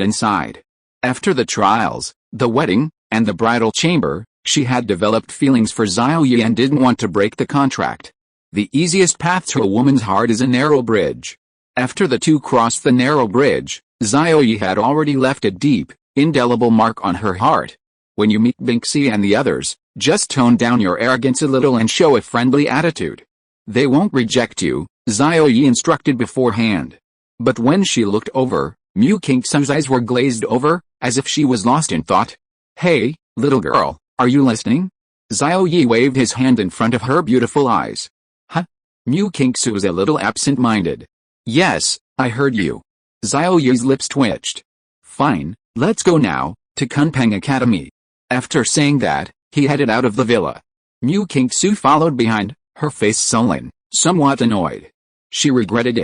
inside. After the trials, the wedding, and the bridal chamber, she had developed feelings for Xiao Ye and didn't want to break the contract. The easiest path to a woman's heart is a narrow bridge. After the two crossed the narrow bridge, Xiao Ye had already left a deep, indelible mark on her heart. When you meet Binxi and the others, just tone down your arrogance a little and show a friendly attitude. They won't reject you, Xiao Ye instructed beforehand. But when she looked over, Mu Kingsu's eyes were glazed over, as if she was lost in thought. Hey, little girl, are you listening? Xiao Ye waved his hand in front of her beautiful eyes. Huh? Mu Kingsu was a little absent-minded. Yes, I heard you. Xiao Ye's lips twitched. Fine, let's go now, to Kunpeng Academy. After saying that, he headed out of the villa. Mu Kingsu followed behind, her face sullen, somewhat annoyed. She regretted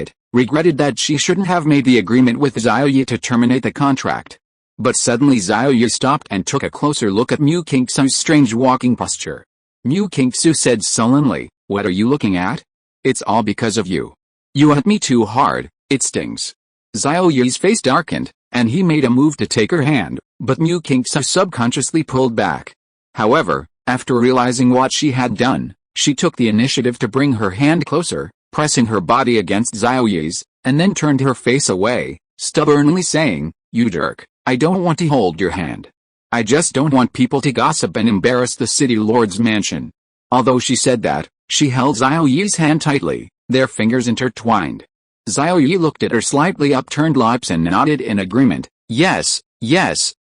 that she shouldn't have made the agreement with Xiao Ye to terminate the contract. But suddenly Xiao Ye stopped and took a closer look at Mu Kingsu's strange walking posture. Mu Kingsu said sullenly, what are you looking at? It's all because of you. You hit me too hard, it stings. Xiao Ye's face darkened, and he made a move to take her hand, but Mu Kingsu subconsciously pulled back. However, after realizing what she had done, she took the initiative to bring her hand closer, pressing her body against Xiao Ye's, and then turned her face away, stubbornly saying, you jerk, I don't want to hold your hand. I just don't want people to gossip and embarrass the city lord's mansion. Although she said that, she held Xiao Ye's hand tightly, their fingers intertwined. Xiao Ye looked at her slightly upturned lips and nodded in agreement. Yes,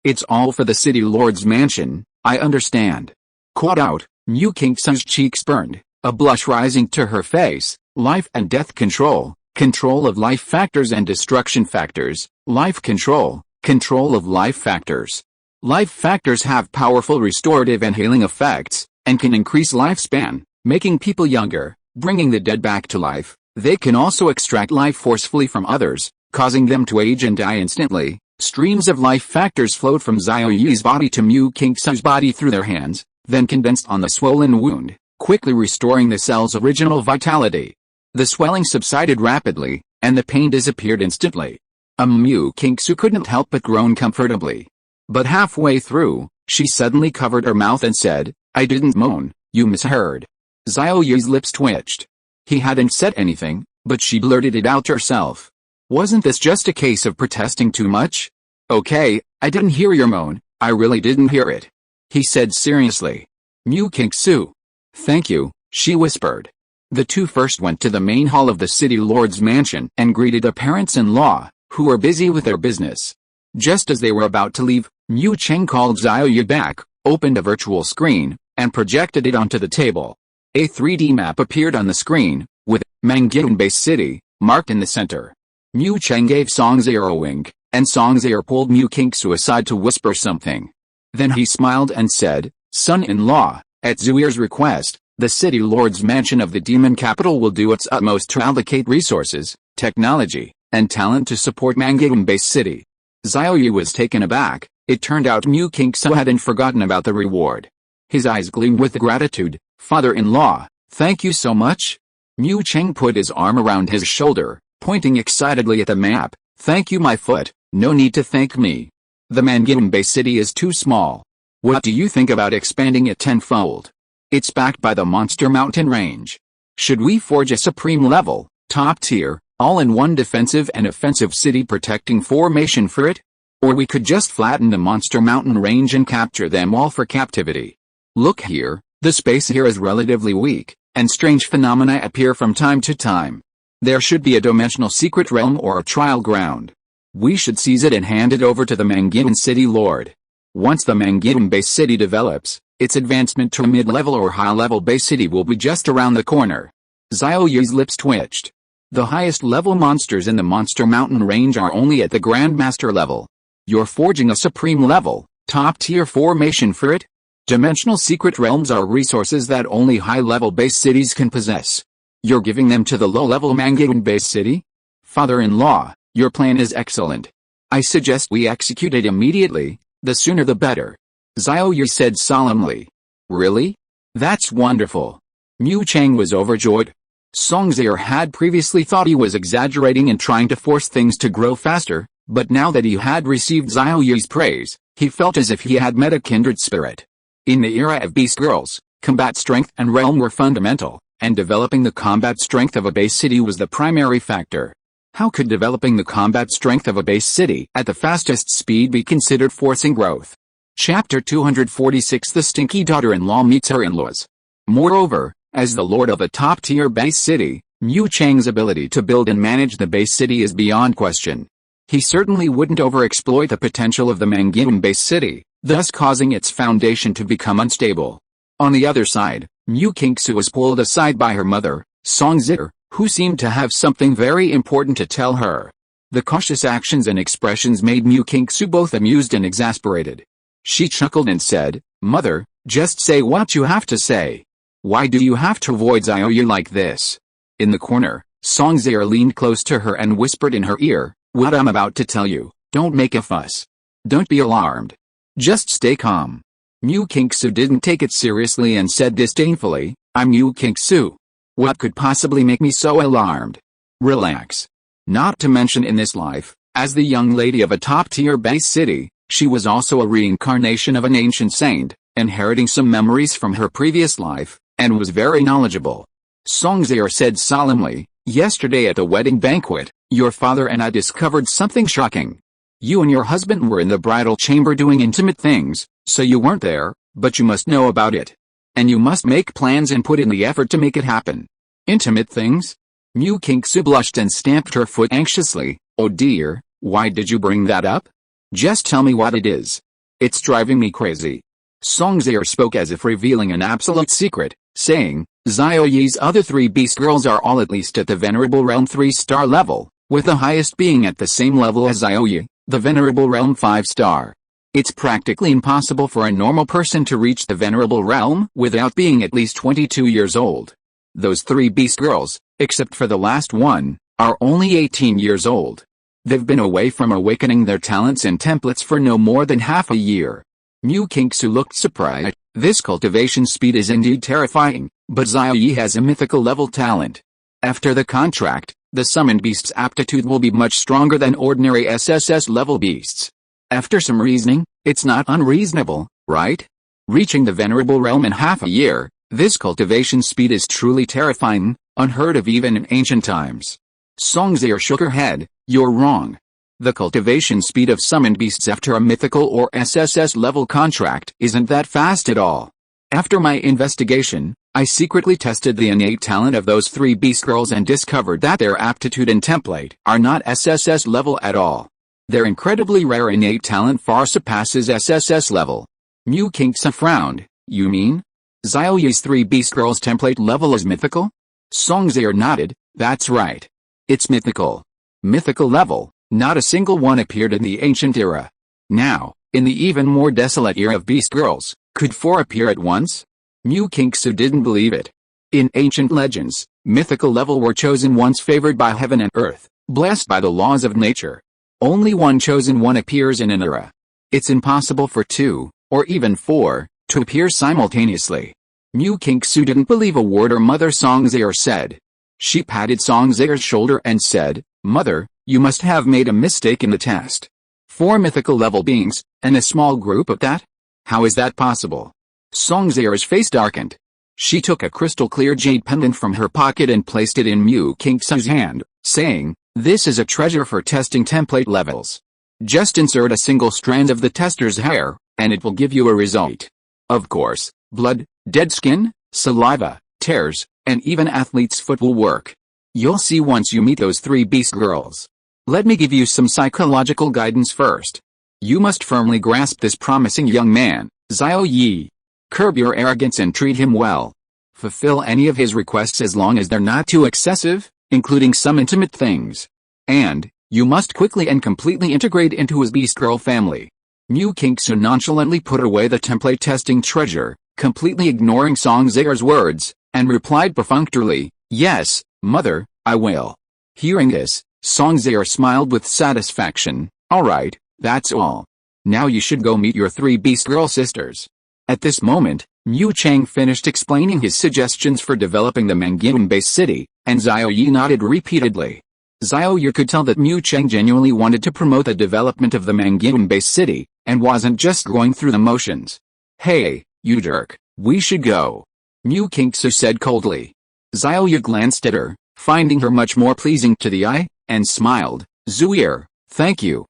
it's all for the city lord's mansion, I understand. Caught out, Mu Kingsu's cheeks burned, a blush rising to her face. Life and death control, control of life factors and destruction factors, life control, control of life factors. Life factors have powerful restorative and healing effects, and can increase lifespan, making people younger, bringing the dead back to life. They can also extract life forcefully from others, causing them to age and die instantly. Streams of life factors flowed from Xiao Ye's body to Mu Kingsu's body through their hands, then condensed on the swollen wound, quickly restoring the cell's original vitality. The swelling subsided rapidly, and the pain disappeared instantly. Mu Kingsu couldn't help but groan comfortably. But halfway through, she suddenly covered her mouth and said, I didn't moan, you misheard. Xiao Ye's lips twitched. He hadn't said anything, but she blurted it out herself. Wasn't this just a case of protesting too much? Okay, I didn't hear your moan, I really didn't hear it. He said seriously. Mu Kingsu. Thank you, she whispered. The two first went to the main hall of the city lord's mansion and greeted the parents-in-law, who were busy with their business. Just as they were about to leave, Mu Cheng called Xiao Ye back, opened a virtual screen, and projected it onto the table. A 3D map appeared on the screen, with Mengxuan Base City marked in the center. Mu Cheng gave Songzhe a wink, and Songzhe pulled Mu Kingsu aside to whisper something. Then he smiled and said, Son-in-law, at Zuir's request, the city lord's mansion of the demon capital will do its utmost to allocate resources, technology, and talent to support Mengxuan Base City. Xiao Ye was taken aback. It turned out Mu Kingsu hadn't forgotten about the reward. His eyes gleamed with gratitude. Father-in-law, thank you so much. Mu Cheng put his arm around his shoulder, pointing excitedly at the map. Thank you, my foot. No need to thank me. The Mengxuan Base City is too small. What do you think about expanding it tenfold? It's backed by the Monster Mountain Range. Should we forge a supreme level, top-tier, all-in-one defensive and offensive city protecting formation for it? Or we could just flatten the Monster Mountain Range and capture them all for captivity. Look here, the space here is relatively weak, and strange phenomena appear from time to time. There should be a dimensional secret realm or a trial ground. We should seize it and hand it over to the Mengxuan City Lord. Once the Mengxuan Base City develops, its advancement to a mid-level or high-level base city will be just around the corner. Xiao Ye's lips twitched. The highest-level monsters in the Monster Mountain Range are only at the Grandmaster level. You're forging a supreme level, top-tier formation for it? Dimensional secret realms are resources that only high-level base cities can possess. You're giving them to the low-level Mengxuan Base City? Father-in-law, your plan is excellent. I suggest we execute it immediately, the sooner the better. Xiao Ye said solemnly. Really? That's wonderful. Mu Cheng was overjoyed. Songzhe had previously thought he was exaggerating and trying to force things to grow faster, but now that he had received Xiao Ye's praise, he felt as if he had met a kindred spirit. In the era of beast girls, combat strength and realm were fundamental, and developing the combat strength of a base city was the primary factor. How could developing the combat strength of a base city at the fastest speed be considered forcing growth? Chapter 246 The Stinky Daughter-in-Law Meets Her In-Laws. Moreover, as the lord of a top-tier base city, Mu Cheng's ability to build and manage the base city is beyond question. He certainly wouldn't overexploit the potential of the Mengxuan Base City, thus causing its foundation to become unstable. On the other side, Mu Kingsu was pulled aside by her mother, Songzhe, who seemed to have something very important to tell her. The cautious actions and expressions made Mu Kingsu both amused and exasperated. She chuckled and said, Mother, just say what you have to say. Why do you have to avoid Xiao Ye like this? In the corner, Songzhe leaned close to her and whispered in her ear, What I'm about to tell you, don't make a fuss. Don't be alarmed. Just stay calm. Mu Kingsu didn't take it seriously and said disdainfully, I'm Mu Kingsu. What could possibly make me so alarmed? Relax. Not to mention in this life, as the young lady of a top-tier base city, she was also a reincarnation of an ancient saint, inheriting some memories from her previous life, and was very knowledgeable. Songzhe said solemnly, Yesterday at the wedding banquet, your father and I discovered something shocking. You and your husband were in the bridal chamber doing intimate things, so you weren't there, but you must know about it. And you must make plans and put in the effort to make it happen. Intimate things? Mu Kingsu blushed and stamped her foot anxiously. Oh dear, why did you bring that up? Just tell me what it is. It's driving me crazy. Songzae spoke as if revealing an absolute secret, saying, Xiao Ye's other 3 beast girls are all at least at the Venerable Realm 3-star level, with the highest being at the same level as Xiao Ye, the Venerable Realm 5-star. It's practically impossible for a normal person to reach the Venerable Realm without being at least 22 years old. Those 3 beast girls, except for the last one, are only 18 years old. They've been away from awakening their talents and templates for no more than half a year. Mu Qingsu looked surprised. This cultivation speed is indeed terrifying, but Xiao Ye has a mythical level talent. After the contract, the summoned beast's aptitude will be much stronger than ordinary SSS level beasts. After some reasoning, it's not unreasonable, right? Reaching the Venerable Realm in half a year, this cultivation speed is truly terrifying, unheard of even in ancient times. Songzae shook her head. You're wrong. The cultivation speed of summoned beasts after a mythical or SSS level contract isn't that fast at all. After my investigation, I secretly tested the innate talent of those 3 beast girls and discovered that their aptitude and template are not SSS level at all. Their incredibly rare innate talent far surpasses SSS level. Mu Qingsu frowned. You mean? Xiao Ye's 3 beast girls template level is mythical? Songzae nodded. That's right. It's mythical. Mythical level. Not a single one appeared in the ancient era. Now, in the even more desolate era of beast girls, could 4 appear at once? Mu Qingsu didn't believe it. In ancient legends, mythical level were chosen ones favored by heaven and earth, blessed by the laws of nature. Only one chosen one appears in an era. It's impossible for 2, or even 4, to appear simultaneously. Mu Qingsu didn't believe a word her mother Songzae said. She patted Songzae's shoulder and said, Mother, you must have made a mistake in the test. 4 mythical level beings, and a small group at that? How is that possible? Songzae's face darkened. She took a crystal clear jade pendant from her pocket and placed it in Mu Qingsu's hand, saying, This is a treasure for testing template levels. Just insert a single strand of the tester's hair, and it will give you a result. Of course, blood, dead skin, saliva, tears, and even athlete's foot will work. You'll see once you meet those 3 beast girls. Let me give you some psychological guidance first. You must firmly grasp this promising young man, Xiao Ye. Curb your arrogance and treat him well. Fulfill any of his requests as long as they're not too excessive, including some intimate things. And, you must quickly and completely integrate into his beast girl family. Mu Qingsu nonchalantly put away the template testing treasure, completely ignoring Songzae's words, and replied perfunctorily, Yes, Mother, I will. Hearing this, Songzae smiled with satisfaction. Alright, that's all. Now you should go meet your 3 beast girl sisters. At this moment, Mu Chang finished explaining his suggestions for developing the Mengxuan-based city, and Xiao Ye nodded repeatedly. Xiao Ye could tell that Mu Chang genuinely wanted to promote the development of the Mengxuan-based city, and wasn't just going through the motions. Hey, you jerk, we should go. Mu Qingsu said coldly. Xiao Ye glanced at her, finding her much more pleasing to the eye, and smiled. Zuier, thank you.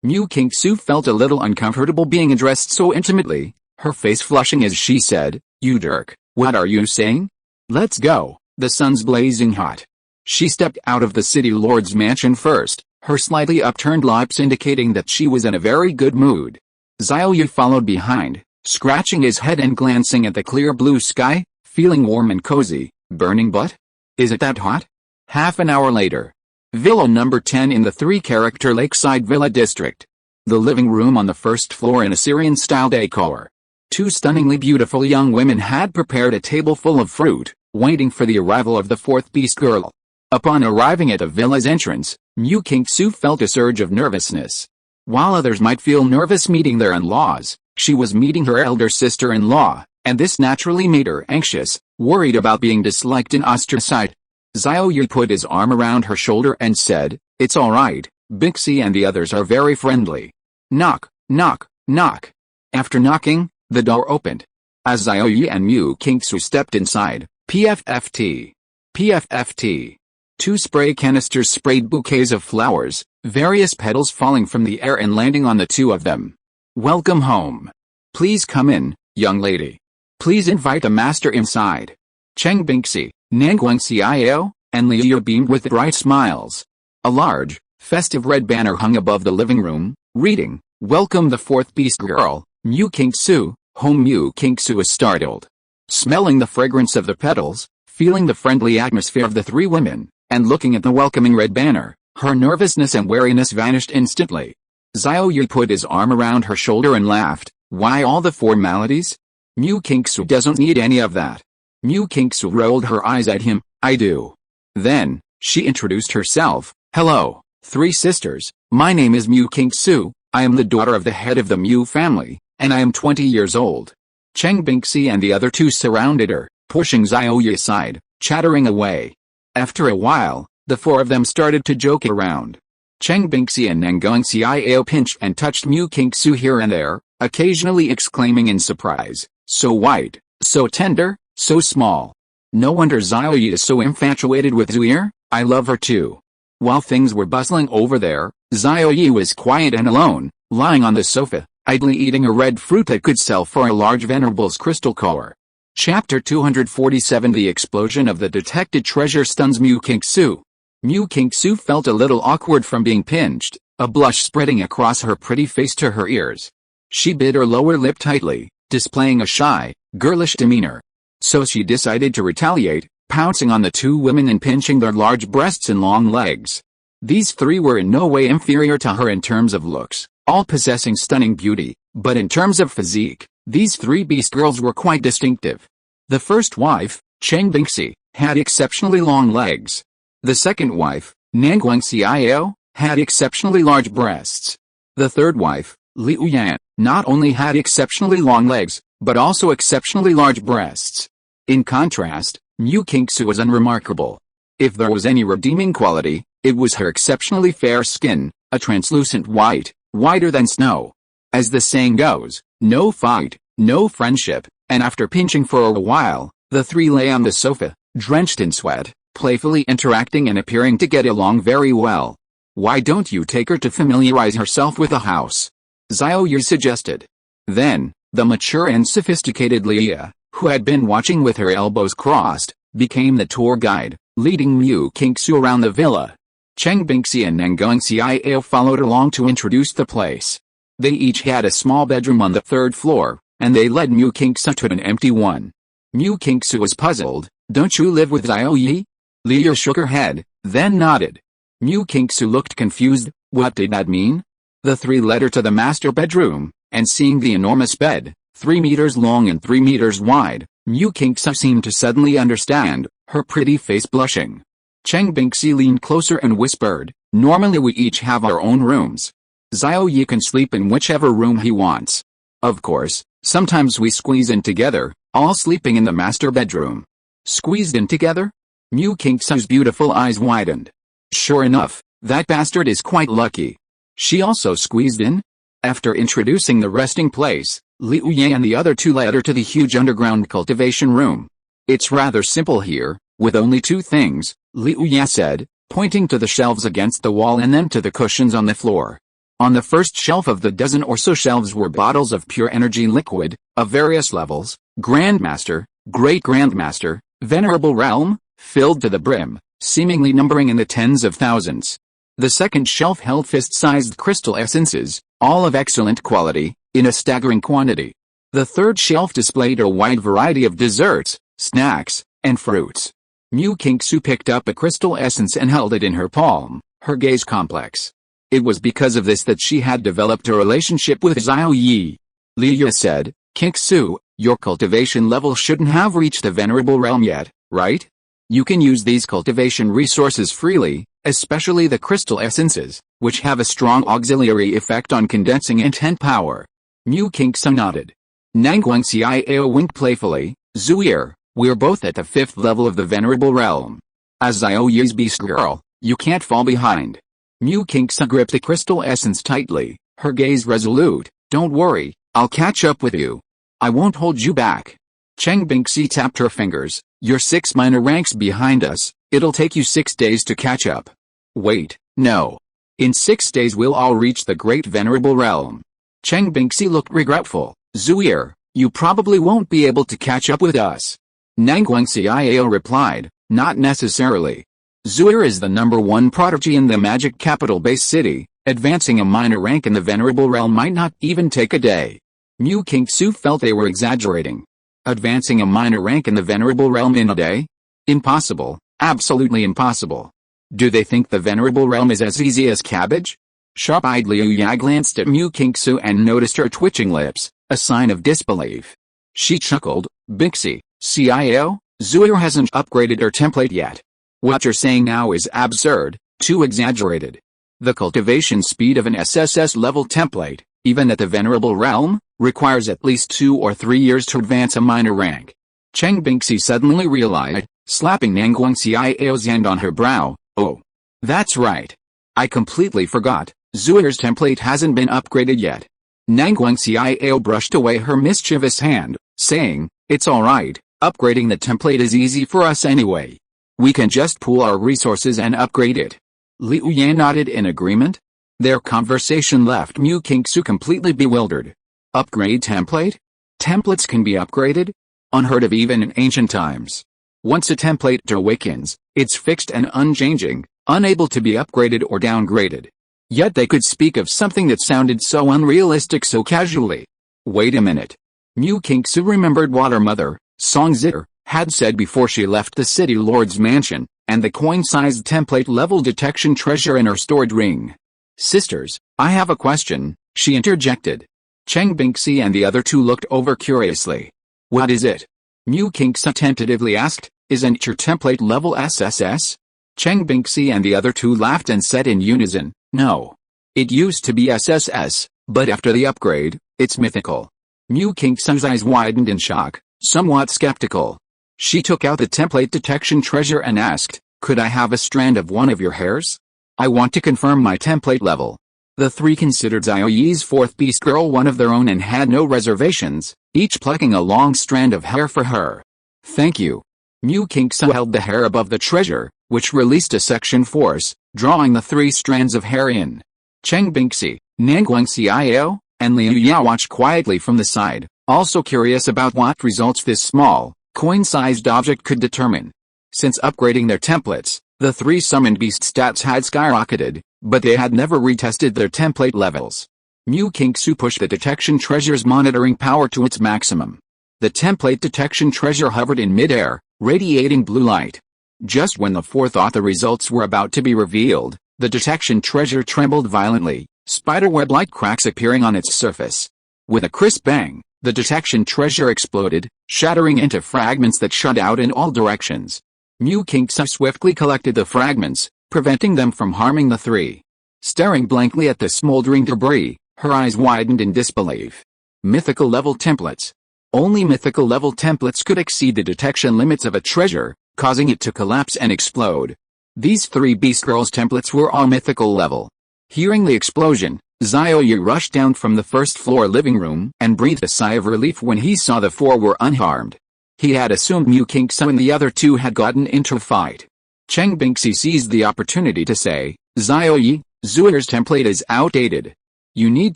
Mu Qingsu felt a little uncomfortable being addressed so intimately, her face flushing as she said, You jerk, what are you saying? Let's go, the sun's blazing hot. She stepped out of the city lord's mansion first, her slightly upturned lips indicating that she was in a very good mood. Xiao Ye followed behind, scratching his head and glancing at the clear blue sky, feeling warm and cozy. Burning butt? Is it that hot? Half an hour later. Villa number 10 in the 3-character Lakeside Villa district. The living room on the first floor in Assyrian-style decor. 2 stunningly beautiful young women had prepared a table full of fruit, waiting for the arrival of the 4th beast girl. Upon arriving at the villa's entrance, Mu Qingsu felt a surge of nervousness. While others might feel nervous meeting their in-laws, she was meeting her elder sister-in-law, and this naturally made her anxious, worried about being disliked and ostracized. Xiao Ye put his arm around her shoulder and said, It's alright, Bixi and the others are very friendly. Knock, knock, knock. After knocking, the door opened. As Xiao Ye and Mu Qingsu stepped inside, PFFT. PFFT. 2 spray canisters sprayed bouquets of flowers, various petals falling from the air and landing on the 2 of them. Welcome home. Please come in, young lady. Please invite the master inside. Cheng Bingxi, Nanguang Xiao, and Liu beamed with bright smiles. A large, festive red banner hung above the living room, reading, Welcome the 4th beast girl, Mu Qingsu, Home Mu Kingsu was startled. Smelling the fragrance of the petals, feeling the friendly atmosphere of the three women, and looking at the welcoming red banner, her nervousness and wariness vanished instantly. Xiao Ye put his arm around her shoulder and laughed. Why all the formalities? Mu Kingsu doesn't need any of that. Mu Kingsu rolled her eyes at him. I do. Then, she introduced herself. Hello, three sisters, my name is Mu Kingsu, I am the daughter of the head of the Mu family, and I am 20 years old. Cheng Bingxi and the other two surrounded her, pushing Xiao Ye aside, chattering away. After a while, the four of them started to joke around. Cheng Bingxi and Nangong Xiao pinched and touched Mu Kingsu here and there, occasionally exclaiming in surprise, so white, so tender, so small. No wonder Xiao Ye is so infatuated with Zhuir, I love her too. While things were bustling over there, Xiao Ye was quiet and alone, lying on the sofa, idly eating a red fruit that could sell for a large venerables crystal core. Chapter 247 The explosion of the detected treasure stuns Mu Kingsu. Mu Kingsu felt a little awkward from being pinched, a blush spreading across her pretty face to her ears. She bit her lower lip tightly, displaying a shy, girlish demeanor. So she decided to retaliate, pouncing on the two women and pinching their large breasts and long legs. These three were in no way inferior to her in terms of looks, all possessing stunning beauty, but in terms of physique, these three beast girls were quite distinctive. The first wife, Cheng Bingxi, had exceptionally long legs. The second wife, Nangong Xiao, had exceptionally large breasts. The third wife, Liu Yan, not only had exceptionally long legs, but also exceptionally large breasts. In contrast, Mu Kingsu was unremarkable. If there was any redeeming quality, it was her exceptionally fair skin, a translucent white, whiter than snow. As the saying goes, no fight, no friendship, and after pinching for a while, the three lay on the sofa, drenched in sweat, playfully interacting and appearing to get along very well. Why don't you take her to familiarize herself with the house? Xiao Ye suggested. Then, the mature and sophisticated Leah, who had been watching with her elbows crossed, became the tour guide, leading Mu Kingsu around the villa. Cheng Bingxi and Nangong Xiao followed along to introduce the place. They each had a small bedroom on the third floor, and they led Mu Kingsu to an empty one. Mu Kingsu was puzzled. Don't you live with Xiao Ye? Leah shook her head, then nodded. Mu Kingsu looked confused. What did that mean? The three led her to the master bedroom, and seeing the enormous bed, 3 meters long and 3 meters wide, Mu Kingsu seemed to suddenly understand, her pretty face blushing. Cheng Bingxi leaned closer and whispered, normally we each have our own rooms. Xiao Ye can sleep in whichever room he wants. Of course, sometimes we squeeze in together, all sleeping in the master bedroom. Squeezed in together? Mu Kingsu's beautiful eyes widened. Sure enough, that bastard is quite lucky. She also squeezed in? After introducing the resting place, Liu Ye and the other two led her to the huge underground cultivation room. It's rather simple here, with only 2 things, Liu Ye said, pointing to the shelves against the wall and then to the cushions on the floor. On the first shelf of the dozen or so shelves were bottles of pure energy liquid, of various levels, Grandmaster, Great Grandmaster, Venerable Realm, filled to the brim, seemingly numbering in the tens of thousands. The second shelf held fist-sized crystal essences, all of excellent quality, in a staggering quantity. The third shelf displayed a wide variety of desserts, snacks, and fruits. Mu Kingsu picked up a crystal essence and held it in her palm, her gaze complex. It was because of this that she had developed a relationship with Xiao Ye. Leah said, Kingsu, your cultivation level shouldn't have reached the venerable realm yet, right? You can use these cultivation resources freely, especially the crystal essences, which have a strong auxiliary effect on condensing intent power. Mu Kingsu nodded. Nangong Xiao winked playfully, Zhuir, we're both at the 5th level of the venerable realm. As Xiao Ye's beast girl, you can't fall behind. Mu Kingsu gripped the crystal essence tightly, her gaze resolute. Don't worry, I'll catch up with you. I won't hold you back. Cheng Bingxi tapped her fingers. You're 6 minor ranks behind us, it'll take you 6 days to catch up. Wait, no. In 6 days we'll all reach the great venerable realm. Cheng Bingxi looked regretful. Zhuir, you probably won't be able to catch up with us. Nangong Xiao replied, not necessarily. Zhuir is the #1 prodigy in the magic capital base city, advancing a minor rank in the venerable realm might not even take a day. Mu Kingsu felt they were exaggerating. Advancing a minor rank in the Venerable Realm in a day? Impossible, absolutely impossible. Do they think the Venerable Realm is as easy as cabbage? Sharp-eyed Liu Ya glanced at Mu Kingsu and noticed her twitching lips, a sign of disbelief. She chuckled, Bixi, CIO, Zuir hasn't upgraded her template yet. What you're saying now is absurd, too exaggerated. The cultivation speed of an SSS-level template, even at the Venerable Realm, requires at least 2 or 3 years to advance a minor rank. Cheng Bingxi suddenly realized, slapping Nangguang Xiao's hand on her brow, oh. That's right. I completely forgot, Zuir's template hasn't been upgraded yet. Nangguang Xiao brushed away her mischievous hand, saying, it's alright, upgrading the template is easy for us anyway. We can just pool our resources and upgrade it. Liu Yan nodded in agreement. Their conversation left Mu Kingsu completely bewildered. Upgrade template? Templates can be upgraded? Unheard of even in ancient times. Once a template awakens, it's fixed and unchanging, unable to be upgraded or downgraded. Yet they could speak of something that sounded so unrealistic so casually. Wait a minute. Mu Kingsu remembered what her mother, Song Zir, had said before she left the city lord's mansion, and the coin-sized template-level detection treasure in her stored ring. Sisters, I have a question, she interjected. Cheng Bingxi and the other two looked over curiously. What is it? Mu Kingsu tentatively asked, isn't your template-level SSS? Cheng Bingxi and the other two laughed and said in unison, no. It used to be SSS, but after the upgrade, it's mythical. Mu Kingsu's eyes widened in shock, somewhat skeptical. She took out the template detection treasure and asked, could I have a strand of one of your hairs? I want to confirm my template level. The three considered Xiao Ye's fourth beast girl one of their own and had no reservations, each plucking a long strand of hair for her. Thank you. Mu Kingsu held the hair above the treasure, which released a suction force, drawing the 3 strands of hair in. Cheng Bingxi, Nangguang Xiao, and Liu Ya watched quietly from the side, also curious about what results this small, coin-sized object could determine. Since upgrading their templates, the 3 summoned beast stats had skyrocketed, but they had never retested their template levels. Mu Kingsu pushed the detection treasure's monitoring power to its maximum. The template detection treasure hovered in midair, radiating blue light. Just when the four thought the results were about to be revealed, the detection treasure trembled violently, spiderweb-like cracks appearing on its surface. With a crisp bang, the detection treasure exploded, shattering into fragments that shot out in all directions. Mu Kingsu swiftly collected the fragments, preventing them from harming the 3. Staring blankly at the smoldering debris, her eyes widened in disbelief. Mythical level templates. Only mythical level templates could exceed the detection limits of a treasure, causing it to collapse and explode. These 3 beast girls' templates were all mythical level. Hearing the explosion, Xiao Ye rushed down from the first-floor living room and breathed a sigh of relief when he saw the 4 were unharmed. He had assumed Mu Kingsu and the other 2 had gotten into a fight. Cheng Bingxi seized the opportunity to say, Xiao Ye, Zuir's template is outdated. You need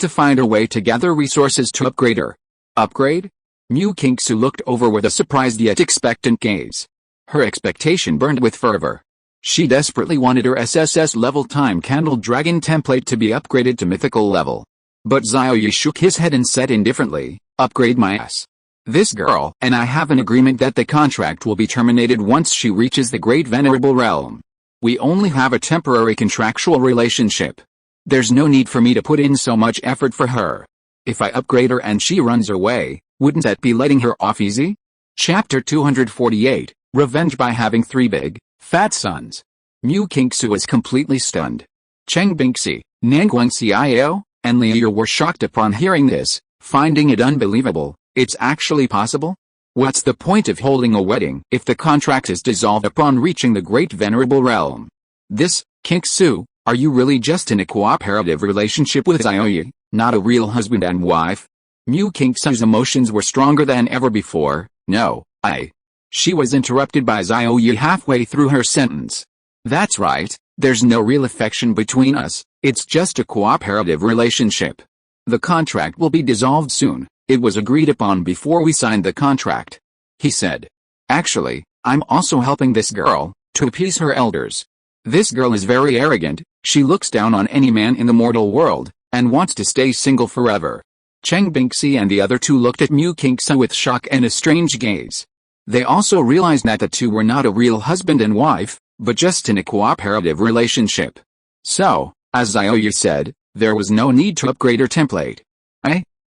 to find a way to gather resources to upgrade her. Upgrade? Mu Kingsu looked over with a surprised yet expectant gaze. Her expectation burned with fervor. She desperately wanted her SSS-level time candle dragon template to be upgraded to mythical level. But Xiao Ye shook his head and said indifferently, upgrade my ass. This girl and I have an agreement that the contract will be terminated once she reaches the Great Venerable Realm. We only have a temporary contractual relationship. There's no need for me to put in so much effort for her. If I upgrade her and she runs away, wouldn't that be letting her off easy? Chapter 248, Revenge by having 3 big, fat sons. Mu Kingsu was completely stunned. Cheng Bingxi, Nangguang Xiao, and Liu were shocked upon hearing this, finding it unbelievable. It's actually possible? What's the point of holding a wedding if the contract is dissolved upon reaching the Great Venerable Realm? This, Kingsu, are you really just in a cooperative relationship with Xiao Ye, not a real husband and wife? Mu Kingsu's emotions were stronger than ever before. No, She was interrupted by Xiao Ye halfway through her sentence. That's right, there's no real affection between us, it's just a cooperative relationship. The contract will be dissolved soon. It was agreed upon before we signed the contract. He said. Actually, I'm also helping this girl, to appease her elders. This girl is very arrogant, she looks down on any man in the mortal world, and wants to stay single forever. Cheng Bingxi and the other two looked at Mu Qingsu with shock and a strange gaze. They also realized that the two were not a real husband and wife, but just in a cooperative relationship. So, as Xiao Ye said, there was no need to upgrade her template.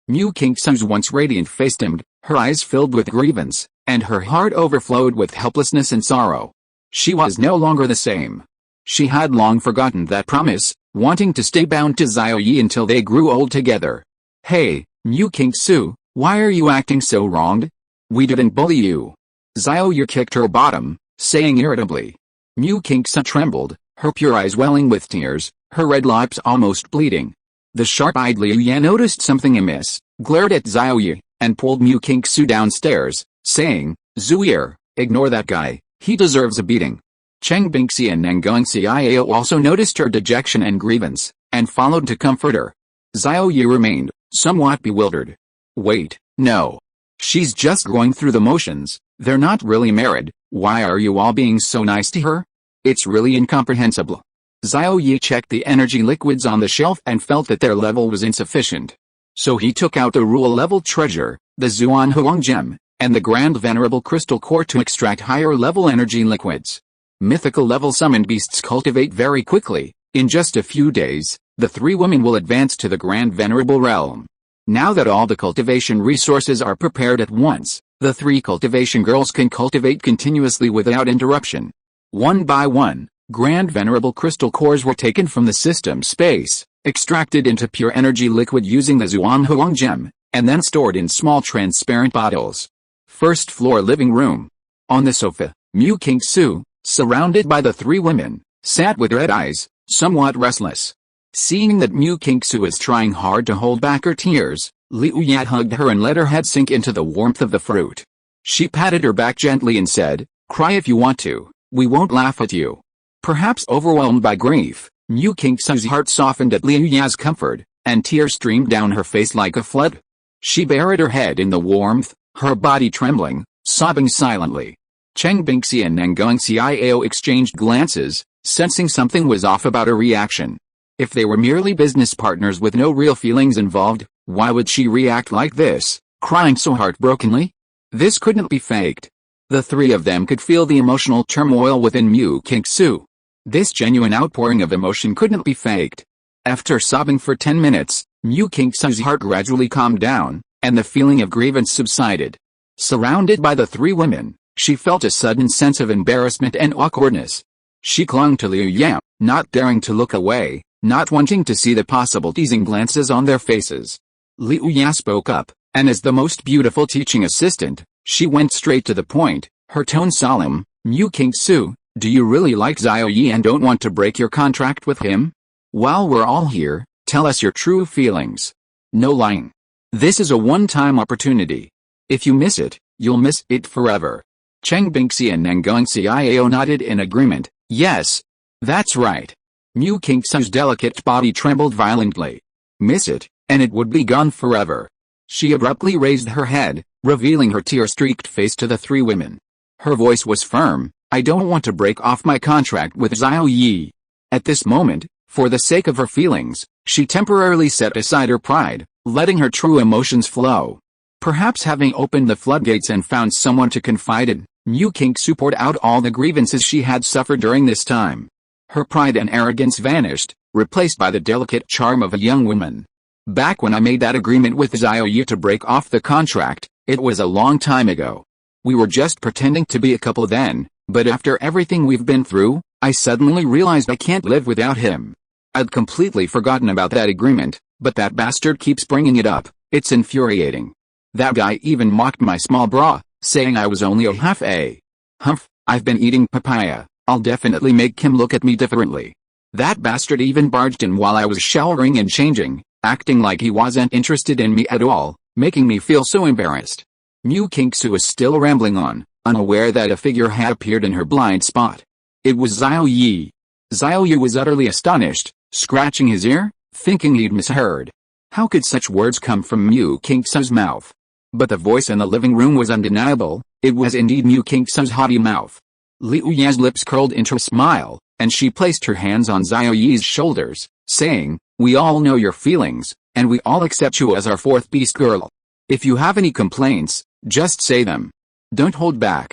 Mu Qingsu's once radiant face dimmed, her eyes filled with grievance, and her heart overflowed with helplessness and sorrow. She was no longer the same. She had long forgotten that promise, wanting to stay bound to Xiao Ye until they grew old together. Hey, Mu Qingsu, why are you acting so wronged? We didn't bully you. Xiao Ye kicked her bottom, saying irritably. Mu Qingsu trembled, her pure eyes welling with tears, her red lips almost bleeding. The sharp-eyed Liu Yan noticed something amiss, glared at Xiao Ye, and pulled Mu Qingsu downstairs, saying, Zuier, ignore that guy, he deserves a beating. Cheng Bingxi and Nangong Xiao also noticed her dejection and grievance, and followed to comfort her. Xiao Ye remained, somewhat bewildered. Wait, no. She's just going through the motions, they're not really married, why are you all being so nice to her? It's really incomprehensible. Xiao Ye checked the energy liquids on the shelf and felt that their level was insufficient. So he took out the rule-level treasure, the Zuan Huang gem, and the Grand Venerable Crystal Core to extract higher-level energy liquids. Mythical-level summoned beasts cultivate very quickly. In just a few days, the three women will advance to the Grand Venerable Realm. Now that all the cultivation resources are prepared at once, the three cultivation girls can cultivate continuously without interruption. One by one, Grand Venerable Crystal Cores were taken from the system space, extracted into pure energy liquid using the Zuan Huang gem, and then stored in small transparent bottles. First floor living room. On the sofa, Mu Qingsu, surrounded by the three women, sat with red eyes, somewhat restless. Seeing that Mu Qingsu is trying hard to hold back her tears, Liu Yan hugged her and let her head sink into the warmth of the fruit. She patted her back gently and said, cry if you want to, we won't laugh at you. Perhaps overwhelmed by grief, Mu Qingsu's heart softened at Liu Yan's comfort, and tears streamed down her face like a flood. She buried her head in the warmth, her body trembling, sobbing silently. Cheng Bingxi and Nangong Xiao exchanged glances, sensing something was off about her reaction. If they were merely business partners with no real feelings involved, why would she react like this, crying so heartbrokenly? This couldn't be faked. The three of them could feel the emotional turmoil within Mu Qingsu. This genuine outpouring of emotion couldn't be faked. After sobbing for 10 minutes, Mu Qingsu's heart gradually calmed down, and the feeling of grievance subsided. Surrounded by the three women, she felt a sudden sense of embarrassment and awkwardness. She clung to Liu Yan, not daring to look away, not wanting to see the possible teasing glances on their faces. Liu Yan spoke up, and as the most beautiful teaching assistant, she went straight to the point, her tone solemn. Mu Qingsu, do you really like Xiao Ye and don't want to break your contract with him? While we're all here, tell us your true feelings. No lying. This is a one-time opportunity. If you miss it, you'll miss it forever. Cheng Bingxi and Nangong Xiao nodded in agreement. Yes. That's right. Mu Qingsu's delicate body trembled violently. Miss it, and it would be gone forever. She abruptly raised her head, revealing her tear-streaked face to the three women. Her voice was firm. I don't want to break off my contract with Xiao Ye. At this moment, for the sake of her feelings, she temporarily set aside her pride, letting her true emotions flow. Perhaps having opened the floodgates and found someone to confide in, Mu Qingsu poured out all the grievances she had suffered during this time. Her pride and arrogance vanished, replaced by the delicate charm of a young woman. Back when I made that agreement with Xiao Ye to break off the contract, it was a long time ago. We were just pretending to be a couple then, but after everything we've been through, I suddenly realized I can't live without him. I'd completely forgotten about that agreement, but that bastard keeps bringing it up. It's infuriating. That guy even mocked my small bra, saying I was only a half-a. Humph, I've been eating papaya. I'll definitely make him look at me differently. That bastard even barged in while I was showering and changing, acting like he wasn't interested in me at all, making me feel so embarrassed. Mu Qingsu was still rambling on, unaware that a figure had appeared in her blind spot. It was Xiao Ye. Xiao Ye was utterly astonished, scratching his ear, thinking he'd misheard. How could such words come from Mu Qingsu's mouth? But the voice in the living room was undeniable. It was indeed Mu Qingsu's haughty mouth. Liu Yan's lips curled into a smile, and she placed her hands on Xiao Ye's shoulders, saying, we all know your feelings, and we all accept you as our fourth beast girl. If you have any complaints, just say them. Don't hold back."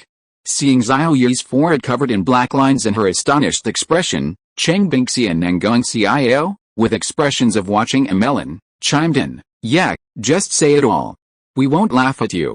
Seeing Xiao Ye's forehead covered in black lines and her astonished expression, Cheng Bingxi and Nangong Xiao, with expressions of watching a melon, chimed in, "Yeah, just say it all. We won't laugh at you.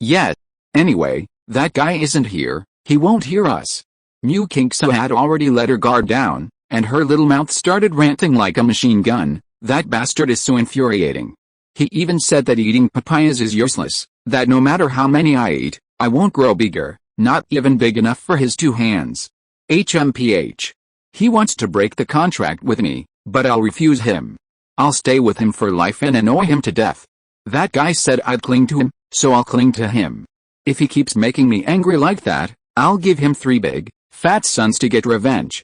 Yet. Anyway, that guy isn't here, he won't hear us." Mu Qingsu had already let her guard down, and her little mouth started ranting like a machine gun. "That bastard is so infuriating. He even said that eating papayas is useless, that no matter how many I eat, I won't grow bigger, not even big enough for his 2 hands. HMPH. He wants to break the contract with me, but I'll refuse him. I'll stay with him for life and annoy him to death. That guy said I'd cling to him, so I'll cling to him. If he keeps making me angry like that, I'll give him 3 big, fat sons to get revenge."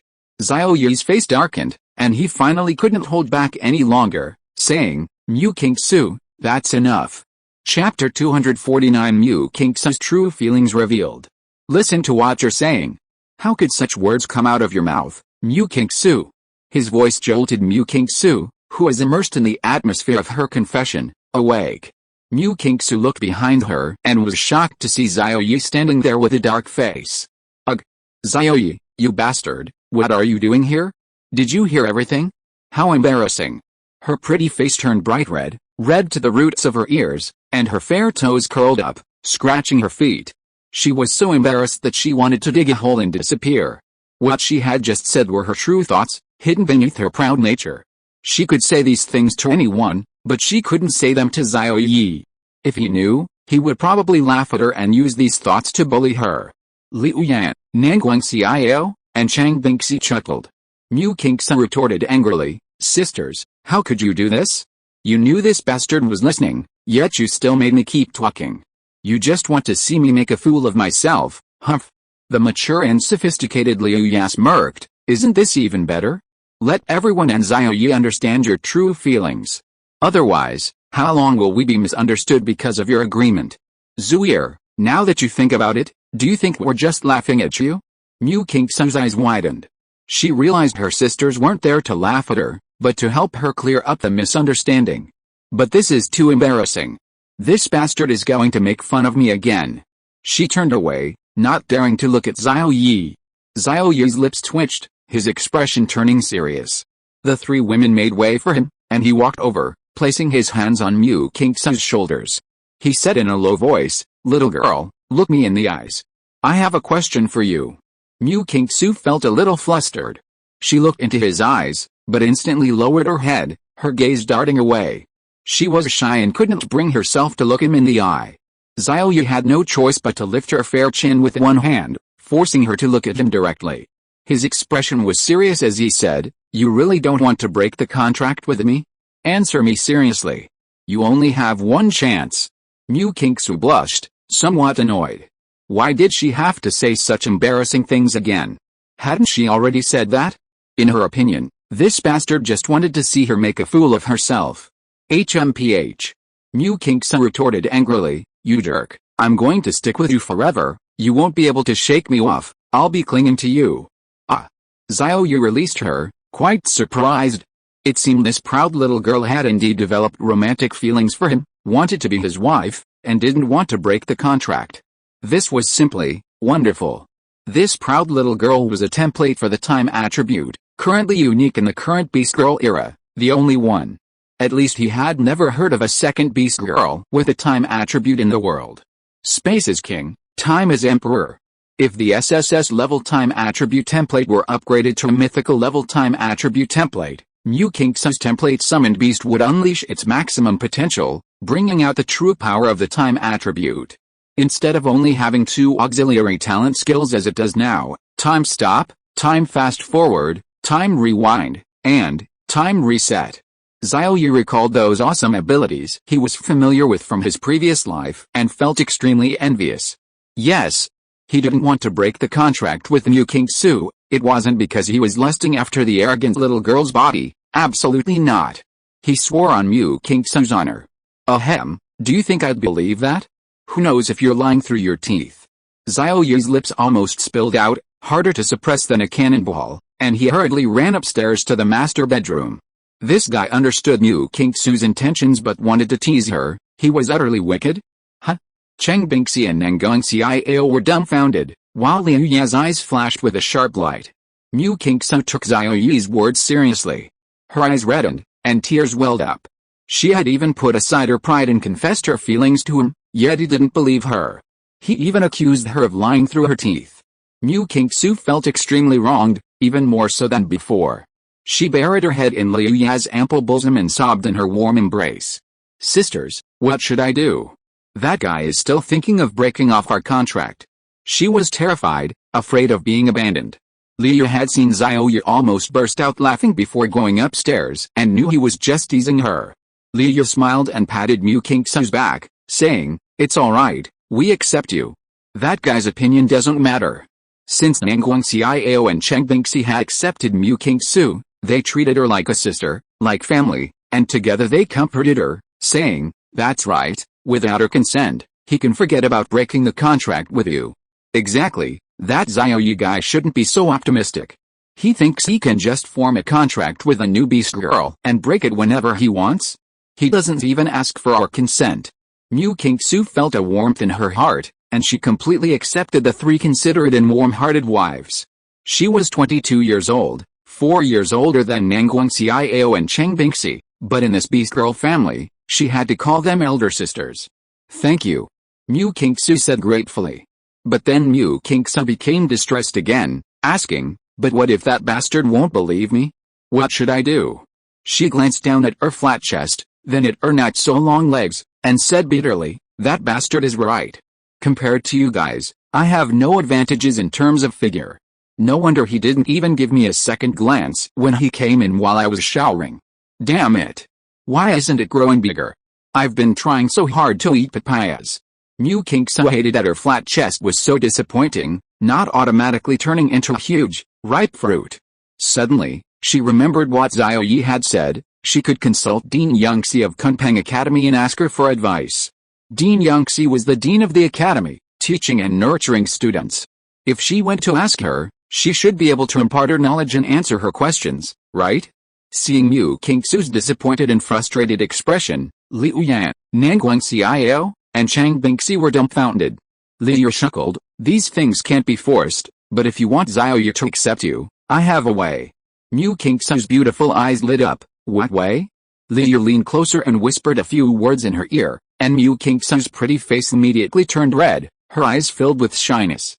Xiao Ye's face darkened, and he finally couldn't hold back any longer, saying, "Mu Qingsu, that's enough." Chapter 249 Mu Qingsu's true feelings revealed. "Listen to what you're saying. How could such words come out of your mouth, Mu Qingsu?" His voice jolted Mu Qingsu, who was immersed in the atmosphere of her confession, awake. Mu Qingsu looked behind her and was shocked to see Xiao Ye standing there with a dark face. "Ugh! Xiao Ye, you bastard, what are you doing here? Did you hear everything? How embarrassing." Her pretty face turned bright red, red to the roots of her ears, and her fair toes curled up, scratching her feet. She was so embarrassed that she wanted to dig a hole and disappear. What she had just said were her true thoughts, hidden beneath her proud nature. She could say these things to anyone, but she couldn't say them to Xiao Ye. If he knew, he would probably laugh at her and use these thoughts to bully her. Liu Yan, Nangong Xiao, and Chang Bingxi chuckled. Mu Qingsu retorted angrily, "Sisters, how could you do this? You knew this bastard was listening, yet you still made me keep talking. You just want to see me make a fool of myself, humph." The mature and sophisticated Liu Yan smirked, "Isn't this even better? Let everyone and Xiao Ye understand your true feelings. Otherwise, how long will we be misunderstood because of your agreement? Zuier, now that you think about it, do you think we're just laughing at you?" Mu Qingsu's eyes widened. She realized her sisters weren't there to laugh at her, but to help her clear up the misunderstanding. "But this is too embarrassing. This bastard is going to make fun of me again." She turned away, not daring to look at Xiao Ye. Xiao Ye's lips twitched, his expression turning serious. The 3 women made way for him, and he walked over, placing his hands on Mu Qingsu's shoulders. He said in a low voice, "Little girl, look me in the eyes. I have a question for you." Mu Qingsu felt a little flustered. She looked into his eyes, but instantly lowered her head, her gaze darting away. She was shy and couldn't bring herself to look him in the eye. Xiao Ye had no choice but to lift her fair chin with one hand, forcing her to look at him directly. His expression was serious as he said, "You really don't want to break the contract with me? Answer me seriously. You only have one chance." Mu Qingsu blushed, somewhat annoyed. Why did she have to say such embarrassing things again? Hadn't she already said that? In her opinion, this bastard just wanted to see her make a fool of herself. HMPH. Mu Qingsu retorted angrily, "You jerk, I'm going to stick with you forever, you won't be able to shake me off, I'll be clinging to you." Ah! Xiao Ye released her, quite surprised. It seemed this proud little girl had indeed developed romantic feelings for him, wanted to be his wife, and didn't want to break the contract. This was simply wonderful. This proud little girl was a template for the time attribute, currently unique in the current Beast Girl era, the only one. At least he had never heard of a second Beast Girl with a time attribute in the world. Space is king, time is emperor. If the SSS level time attribute template were upgraded to a mythical level time attribute template, Mu Qingsu's template summoned beast would unleash its maximum potential, bringing out the true power of the time attribute. Instead of only having 2 auxiliary talent skills as it does now, time stop, time fast forward, time rewind, and time reset. Xiao Ye recalled those awesome abilities he was familiar with from his previous life and felt extremely envious. Yes, he didn't want to break the contract with Mu Qingsu. It wasn't because he was lusting after the arrogant little girl's body, absolutely not. He swore on Mu Qingsu's honor. Ahem, do you think I'd believe that? Who knows if you're lying through your teeth? Xiao Ye's lips almost spilled out, harder to suppress than a cannonball, and he hurriedly ran upstairs to the master bedroom. This guy understood Mu Qingsu's intentions but wanted to tease her. He was utterly wicked? Huh? Cheng Bingxi and Nangang Xiao were dumbfounded, while Liu Ye's eyes flashed with a sharp light. Mu Qingsu took Xiao Ye's words seriously. Her eyes reddened, and tears welled up. She had even put aside her pride and confessed her feelings to him, yet he didn't believe her. He even accused her of lying through her teeth. Mu Qingsu felt extremely wronged, even more so than before. She buried her head in Liu Ya's ample bosom and sobbed in her warm embrace. Sisters, what should I do? That guy is still thinking of breaking off our contract. She was terrified, afraid of being abandoned. Liu had seen Xiao Ye almost burst out laughing before going upstairs and knew he was just teasing her. Liu smiled and patted Mu Qingsu's back, saying, "It's alright, we accept you. That guy's opinion doesn't matter." Since Nangang Xiao and Cheng Bingxi had accepted Mu Qingsu, they treated her like a sister, like family, and together they comforted her, saying, "That's right, without her consent, he can forget about breaking the contract with you." Exactly, that Xiao Ye guy shouldn't be so optimistic. He thinks he can just form a contract with a new beast girl and break it whenever he wants? He doesn't even ask for our consent. Mu Qingsu felt a warmth in her heart, and she completely accepted the three considerate and warm-hearted wives. She was 22 years old, 4 years older than Nangang Xiao and Cheng Bingxi, but in this beast girl family, she had to call them elder sisters. "Thank you," Mu Qingsu said gratefully. But then Mu Qingsu became distressed again, asking, "But what if that bastard won't believe me? What should I do?" She glanced down at her flat chest, then at her not so long legs, and said bitterly, "That bastard is right. Compared to you guys, I have no advantages in terms of figure. No wonder he didn't even give me a second glance when he came in while I was showering. Damn it. Why isn't it growing bigger? I've been trying so hard to eat papayas." Mu Qingsu hated that her flat chest was so disappointing, not automatically turning into a huge, ripe fruit. Suddenly, she remembered what Xiao Ye had said. She could consult Dean Yangxi of Kunpeng Academy and ask her for advice. Dean Yangxi was the dean of the academy, teaching and nurturing students. If she went to ask her, she should be able to impart her knowledge and answer her questions, right? Seeing Mu Qingsu's disappointed and frustrated expression, Liu Yan, Nangang Xiao, and Cheng Bingxi were dumbfounded. Liu chuckled, "These things can't be forced, but if you want Xiao Ye to accept you, I have a way." Mu Qingsu's beautiful eyes lit up. "What way?" Liu leaned closer and whispered a few words in her ear, and Mu Qingsu's pretty face immediately turned red, her eyes filled with shyness.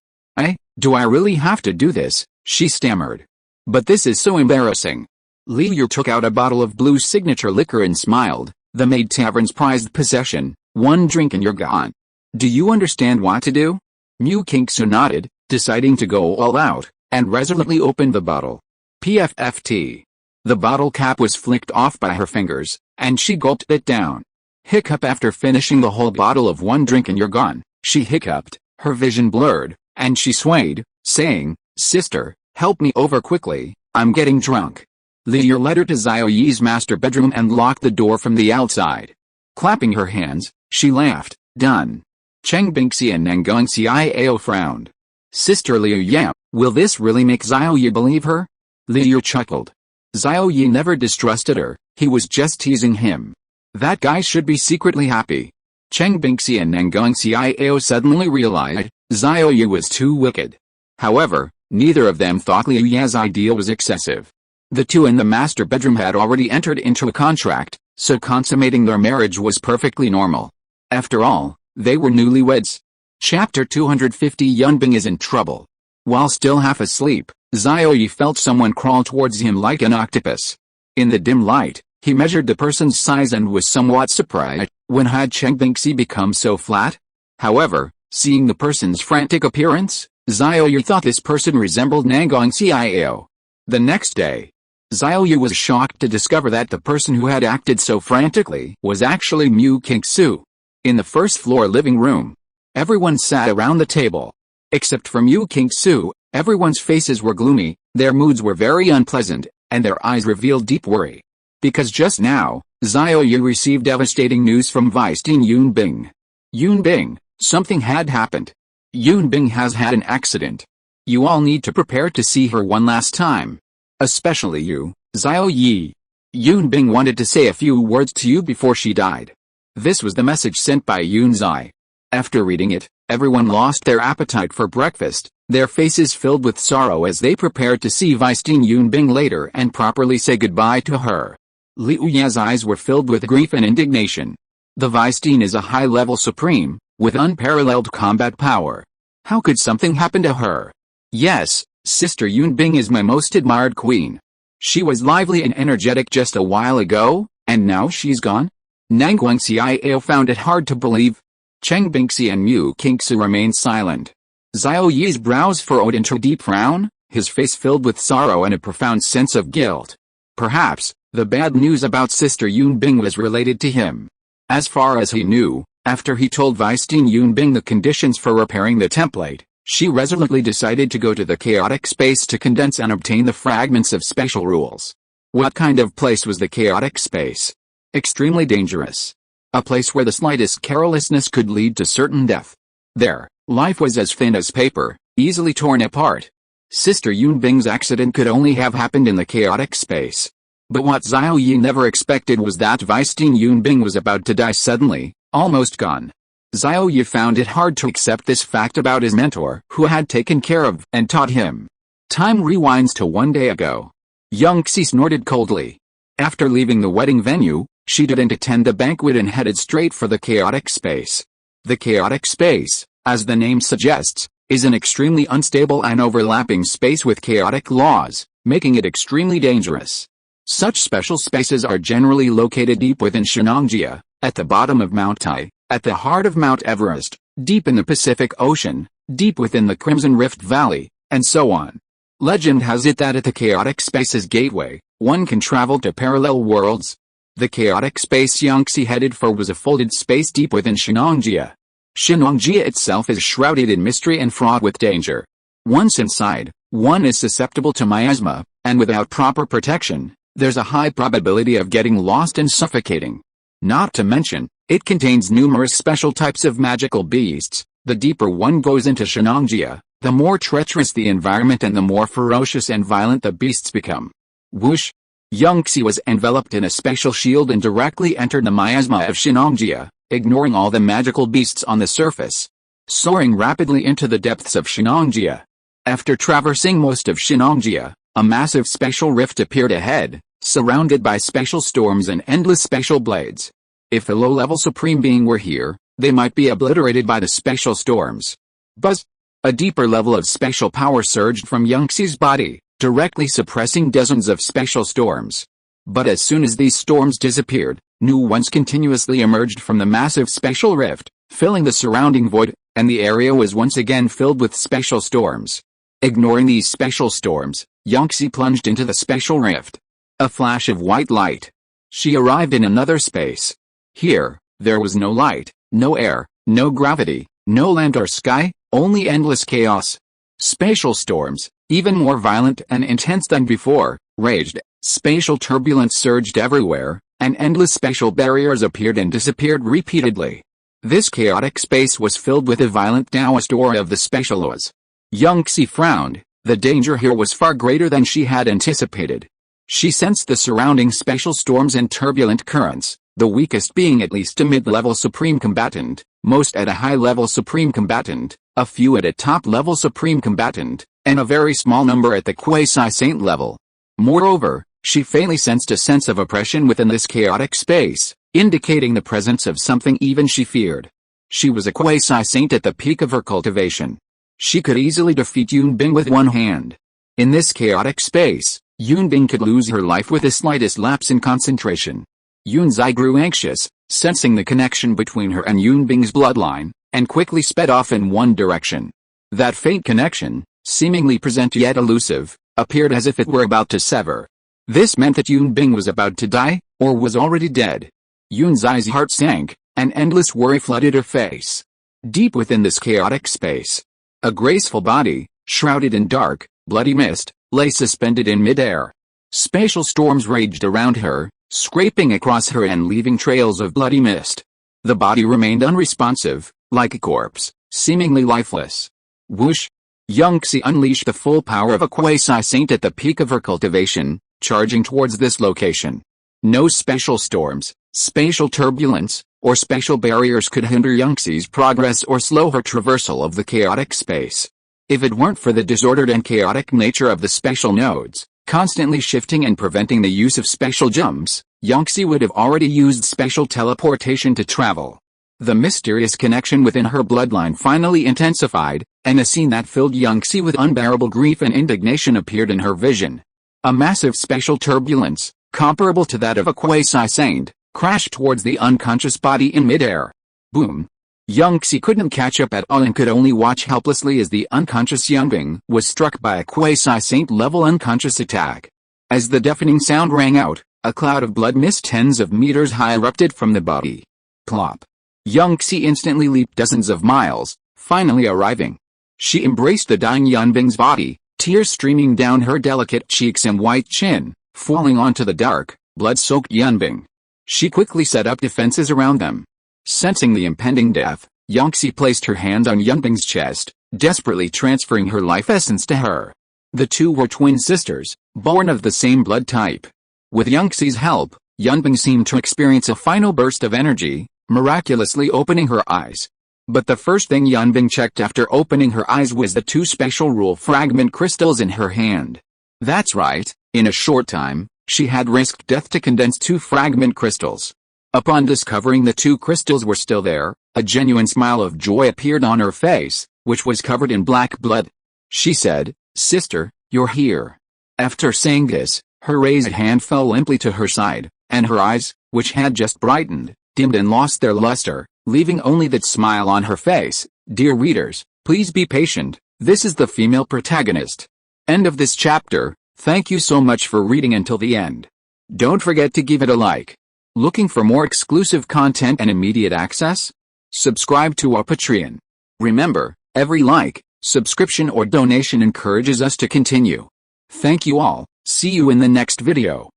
Do I really have to do this?" she stammered. "But this is so embarrassing." Liu took out a bottle of blue signature liquor and smiled, "The Maid Tavern's prized possession, one drink and you're gone. Do you understand what to do?" Mu Qingsu nodded, deciding to go all out, and resolutely opened the bottle. PFFT. The bottle cap was flicked off by her fingers, and she gulped it down. Hiccup after finishing the whole bottle of one drink and you're gone, she hiccuped, her vision blurred, and she swayed, saying, "Sister, help me over quickly, I'm getting drunk." Liu led her to Xiao Ye's master bedroom and locked the door from the outside. Clapping her hands, she laughed, "Done." Cheng Bingxi and Nangang Xiao frowned. "Sister Liu Yan, will this really make Xiao Ye believe her?" Liu chuckled. Xiao Ye never distrusted her, he was just teasing him. That guy should be secretly happy. Cheng Bingxi and Nangang Xiao suddenly realized Xiao Ye was too wicked. However, neither of them thought Liu Ye's idea was excessive. The two in the master bedroom had already entered into a contract, so consummating their marriage was perfectly normal. After all, they were newlyweds. Chapter 250 Yunbing is in trouble. While still half asleep, Xiao Ye felt someone crawl towards him like an octopus. In the dim light, he measured the person's size and was somewhat surprised. When had Cheng Bingxi become so flat? However, seeing the person's frantic appearance, Xiao Ye thought this person resembled Nangang Xiao. The next day, Xiao Ye was shocked to discover that the person who had acted so frantically was actually Mu Qingsu. In the first-floor living room, everyone sat around the table. Except for Mu Qingsu, everyone's faces were gloomy, their moods were very unpleasant, and their eyes revealed deep worry. Because just now, Xiao Ye received devastating news from Vice Dean Yunbing. "Yunbing, something had happened. Yunbing has had an accident. You all need to prepare to see her one last time. Especially you, Xiao Ye." Yunbing wanted to say a few words to you before she died. This was the message sent by Yunzai. After reading it, everyone lost their appetite for breakfast, their faces filled with sorrow as they prepared to see Weistin Yunbing later and properly say goodbye to her. Liu Ye's eyes were filled with grief and indignation. The Weistin is a high-level supreme, with unparalleled combat power. How could something happen to her? Yes, Sister Yunbing is my most admired queen. She was lively and energetic just a while ago, and now she's gone? Nangguang Xiao found it hard to believe. Cheng Bingxi and Mu Qingxi remained silent. Xiao Ye's brows furrowed into a deep frown, his face filled with sorrow and a profound sense of guilt. Perhaps, the bad news about Sister Yunbing was related to him. As far as he knew, after he told Weistin Yunbing the conditions for repairing the template, she resolutely decided to go to the chaotic space to condense and obtain the fragments of special rules. What kind of place was the chaotic space? Extremely dangerous. A place where the slightest carelessness could lead to certain death. There, life was as thin as paper, easily torn apart. Sister Yunbing's accident could only have happened in the chaotic space. But what Xiao Ye never expected was that Weistin Yunbing was about to die suddenly, almost gone. Xiao Ye found it hard to accept this fact about his mentor who had taken care of and taught him. Time rewinds to one day ago. Young Xie snorted coldly. After leaving the wedding venue, she didn't attend the banquet and headed straight for the chaotic space. The chaotic space, as the name suggests, is an extremely unstable and overlapping space with chaotic laws, making it extremely dangerous. Such special spaces are generally located deep within Shenangjia, at the bottom of Mount Tai, at the heart of Mount Everest, deep in the Pacific Ocean, deep within the Crimson Rift Valley, and so on. Legend has it that at the chaotic space's gateway, one can travel to parallel worlds. The chaotic space Yangtze headed for was a folded space deep within Shenangjia. Shenangjia itself is shrouded in mystery and fraught with danger. Once inside, one is susceptible to miasma, and without proper protection, there's a high probability of getting lost and suffocating. Not to mention, it contains numerous special types of magical beasts. The deeper one goes into Shenangjia, the more treacherous the environment and the more ferocious and violent the beasts become. Whoosh! Yangtze was enveloped in a special shield and directly entered the miasma of Shenangjia, ignoring all the magical beasts on the surface. Soaring rapidly into the depths of Shenangjia. After traversing most of Shenangjia, a massive special rift appeared ahead, surrounded by special storms and endless special blades. If the low-level supreme being were here, they might be obliterated by the special storms. Buzz! A deeper level of special power surged from Yangtze's body, directly suppressing dozens of special storms. But as soon as these storms disappeared, new ones continuously emerged from the massive special rift, filling the surrounding void, and the area was once again filled with special storms. Ignoring these special storms, Yangtze plunged into the special rift. A flash of white light. She arrived in another space. Here, there was no light, no air, no gravity, no land or sky, only endless chaos. Spatial storms, even more violent and intense than before, raged. Spatial turbulence surged everywhere, and endless spatial barriers appeared and disappeared repeatedly. This chaotic space was filled with the violent Taoist aura of the spatial laws. Yangtze frowned. The danger here was far greater than she had anticipated. She sensed the surrounding spatial storms and turbulent currents, the weakest being at least a mid-level supreme combatant, most at a high-level supreme combatant, a few at a top-level supreme combatant, and a very small number at the quasi-saint level. Moreover, she faintly sensed a sense of oppression within this chaotic space, indicating the presence of something even she feared. She was a quasi-saint at the peak of her cultivation. She could easily defeat Yunbing with one hand. In this chaotic space, Yunbing could lose her life with the slightest lapse in concentration. Yunzai grew anxious, sensing the connection between her and Yunbing's bloodline, and quickly sped off in one direction. That faint connection, seemingly present yet elusive, appeared as if it were about to sever. This meant that Yunbing was about to die, or was already dead. Yunzai's heart sank, and endless worry flooded her face. Deep within this chaotic space, a graceful body, shrouded in dark, bloody mist, lay suspended in midair. Spatial storms raged around her, scraping across her and leaving trails of bloody mist. The body remained unresponsive, like a corpse, seemingly lifeless. Whoosh! Yangtze unleashed the full power of a quasi-saint at the peak of her cultivation, charging towards this location. No special storms, spatial turbulence, or spatial barriers could hinder Yangxi's progress or slow her traversal of the chaotic space. If it weren't for the disordered and chaotic nature of the spatial nodes, constantly shifting and preventing the use of spatial jumps, Yangxi would have already used spatial teleportation to travel. The mysterious connection within her bloodline finally intensified, and a scene that filled Yangxi with unbearable grief and indignation appeared in her vision. A massive spatial turbulence, comparable to that of a quasi-saint, crashed towards the unconscious body in midair. Boom! Yangxi couldn't catch up at all and could only watch helplessly as the unconscious Yunbing was struck by a quasi-saint level unconscious attack. As the deafening sound rang out, a cloud of blood mist tens of meters high erupted from the body. Plop! Yangxi instantly leaped dozens of miles, finally arriving. She embraced the dying Yunbing's body, tears streaming down her delicate cheeks and white chin, falling onto the dark, blood-soaked Yunbing. She quickly set up defenses around them. Sensing the impending death, Yangxi placed her hand on Yunbing's chest, desperately transferring her life essence to her. The two were twin sisters, born of the same blood type. With Yangxi's help, Yunbing seemed to experience a final burst of energy, miraculously opening her eyes. But the first thing Yunbing checked after opening her eyes was the two special rule fragment crystals in her hand. That's right, in a short time, she had risked death to condense two fragment crystals. Upon discovering the two crystals were still there, a genuine smile of joy appeared on her face, which was covered in black blood. She said, "Sister, you're here." After saying this, her raised hand fell limply to her side, and her eyes, which had just brightened, dimmed and lost their luster, leaving only that smile on her face. Dear readers, please be patient, this is the female protagonist. End of this chapter. Thank you so much for reading until the end. Don't forget to give it a like. Looking for more exclusive content and immediate access? Subscribe to our Patreon. Remember, every like, subscription or donation encourages us to continue. Thank you all, see you in the next video.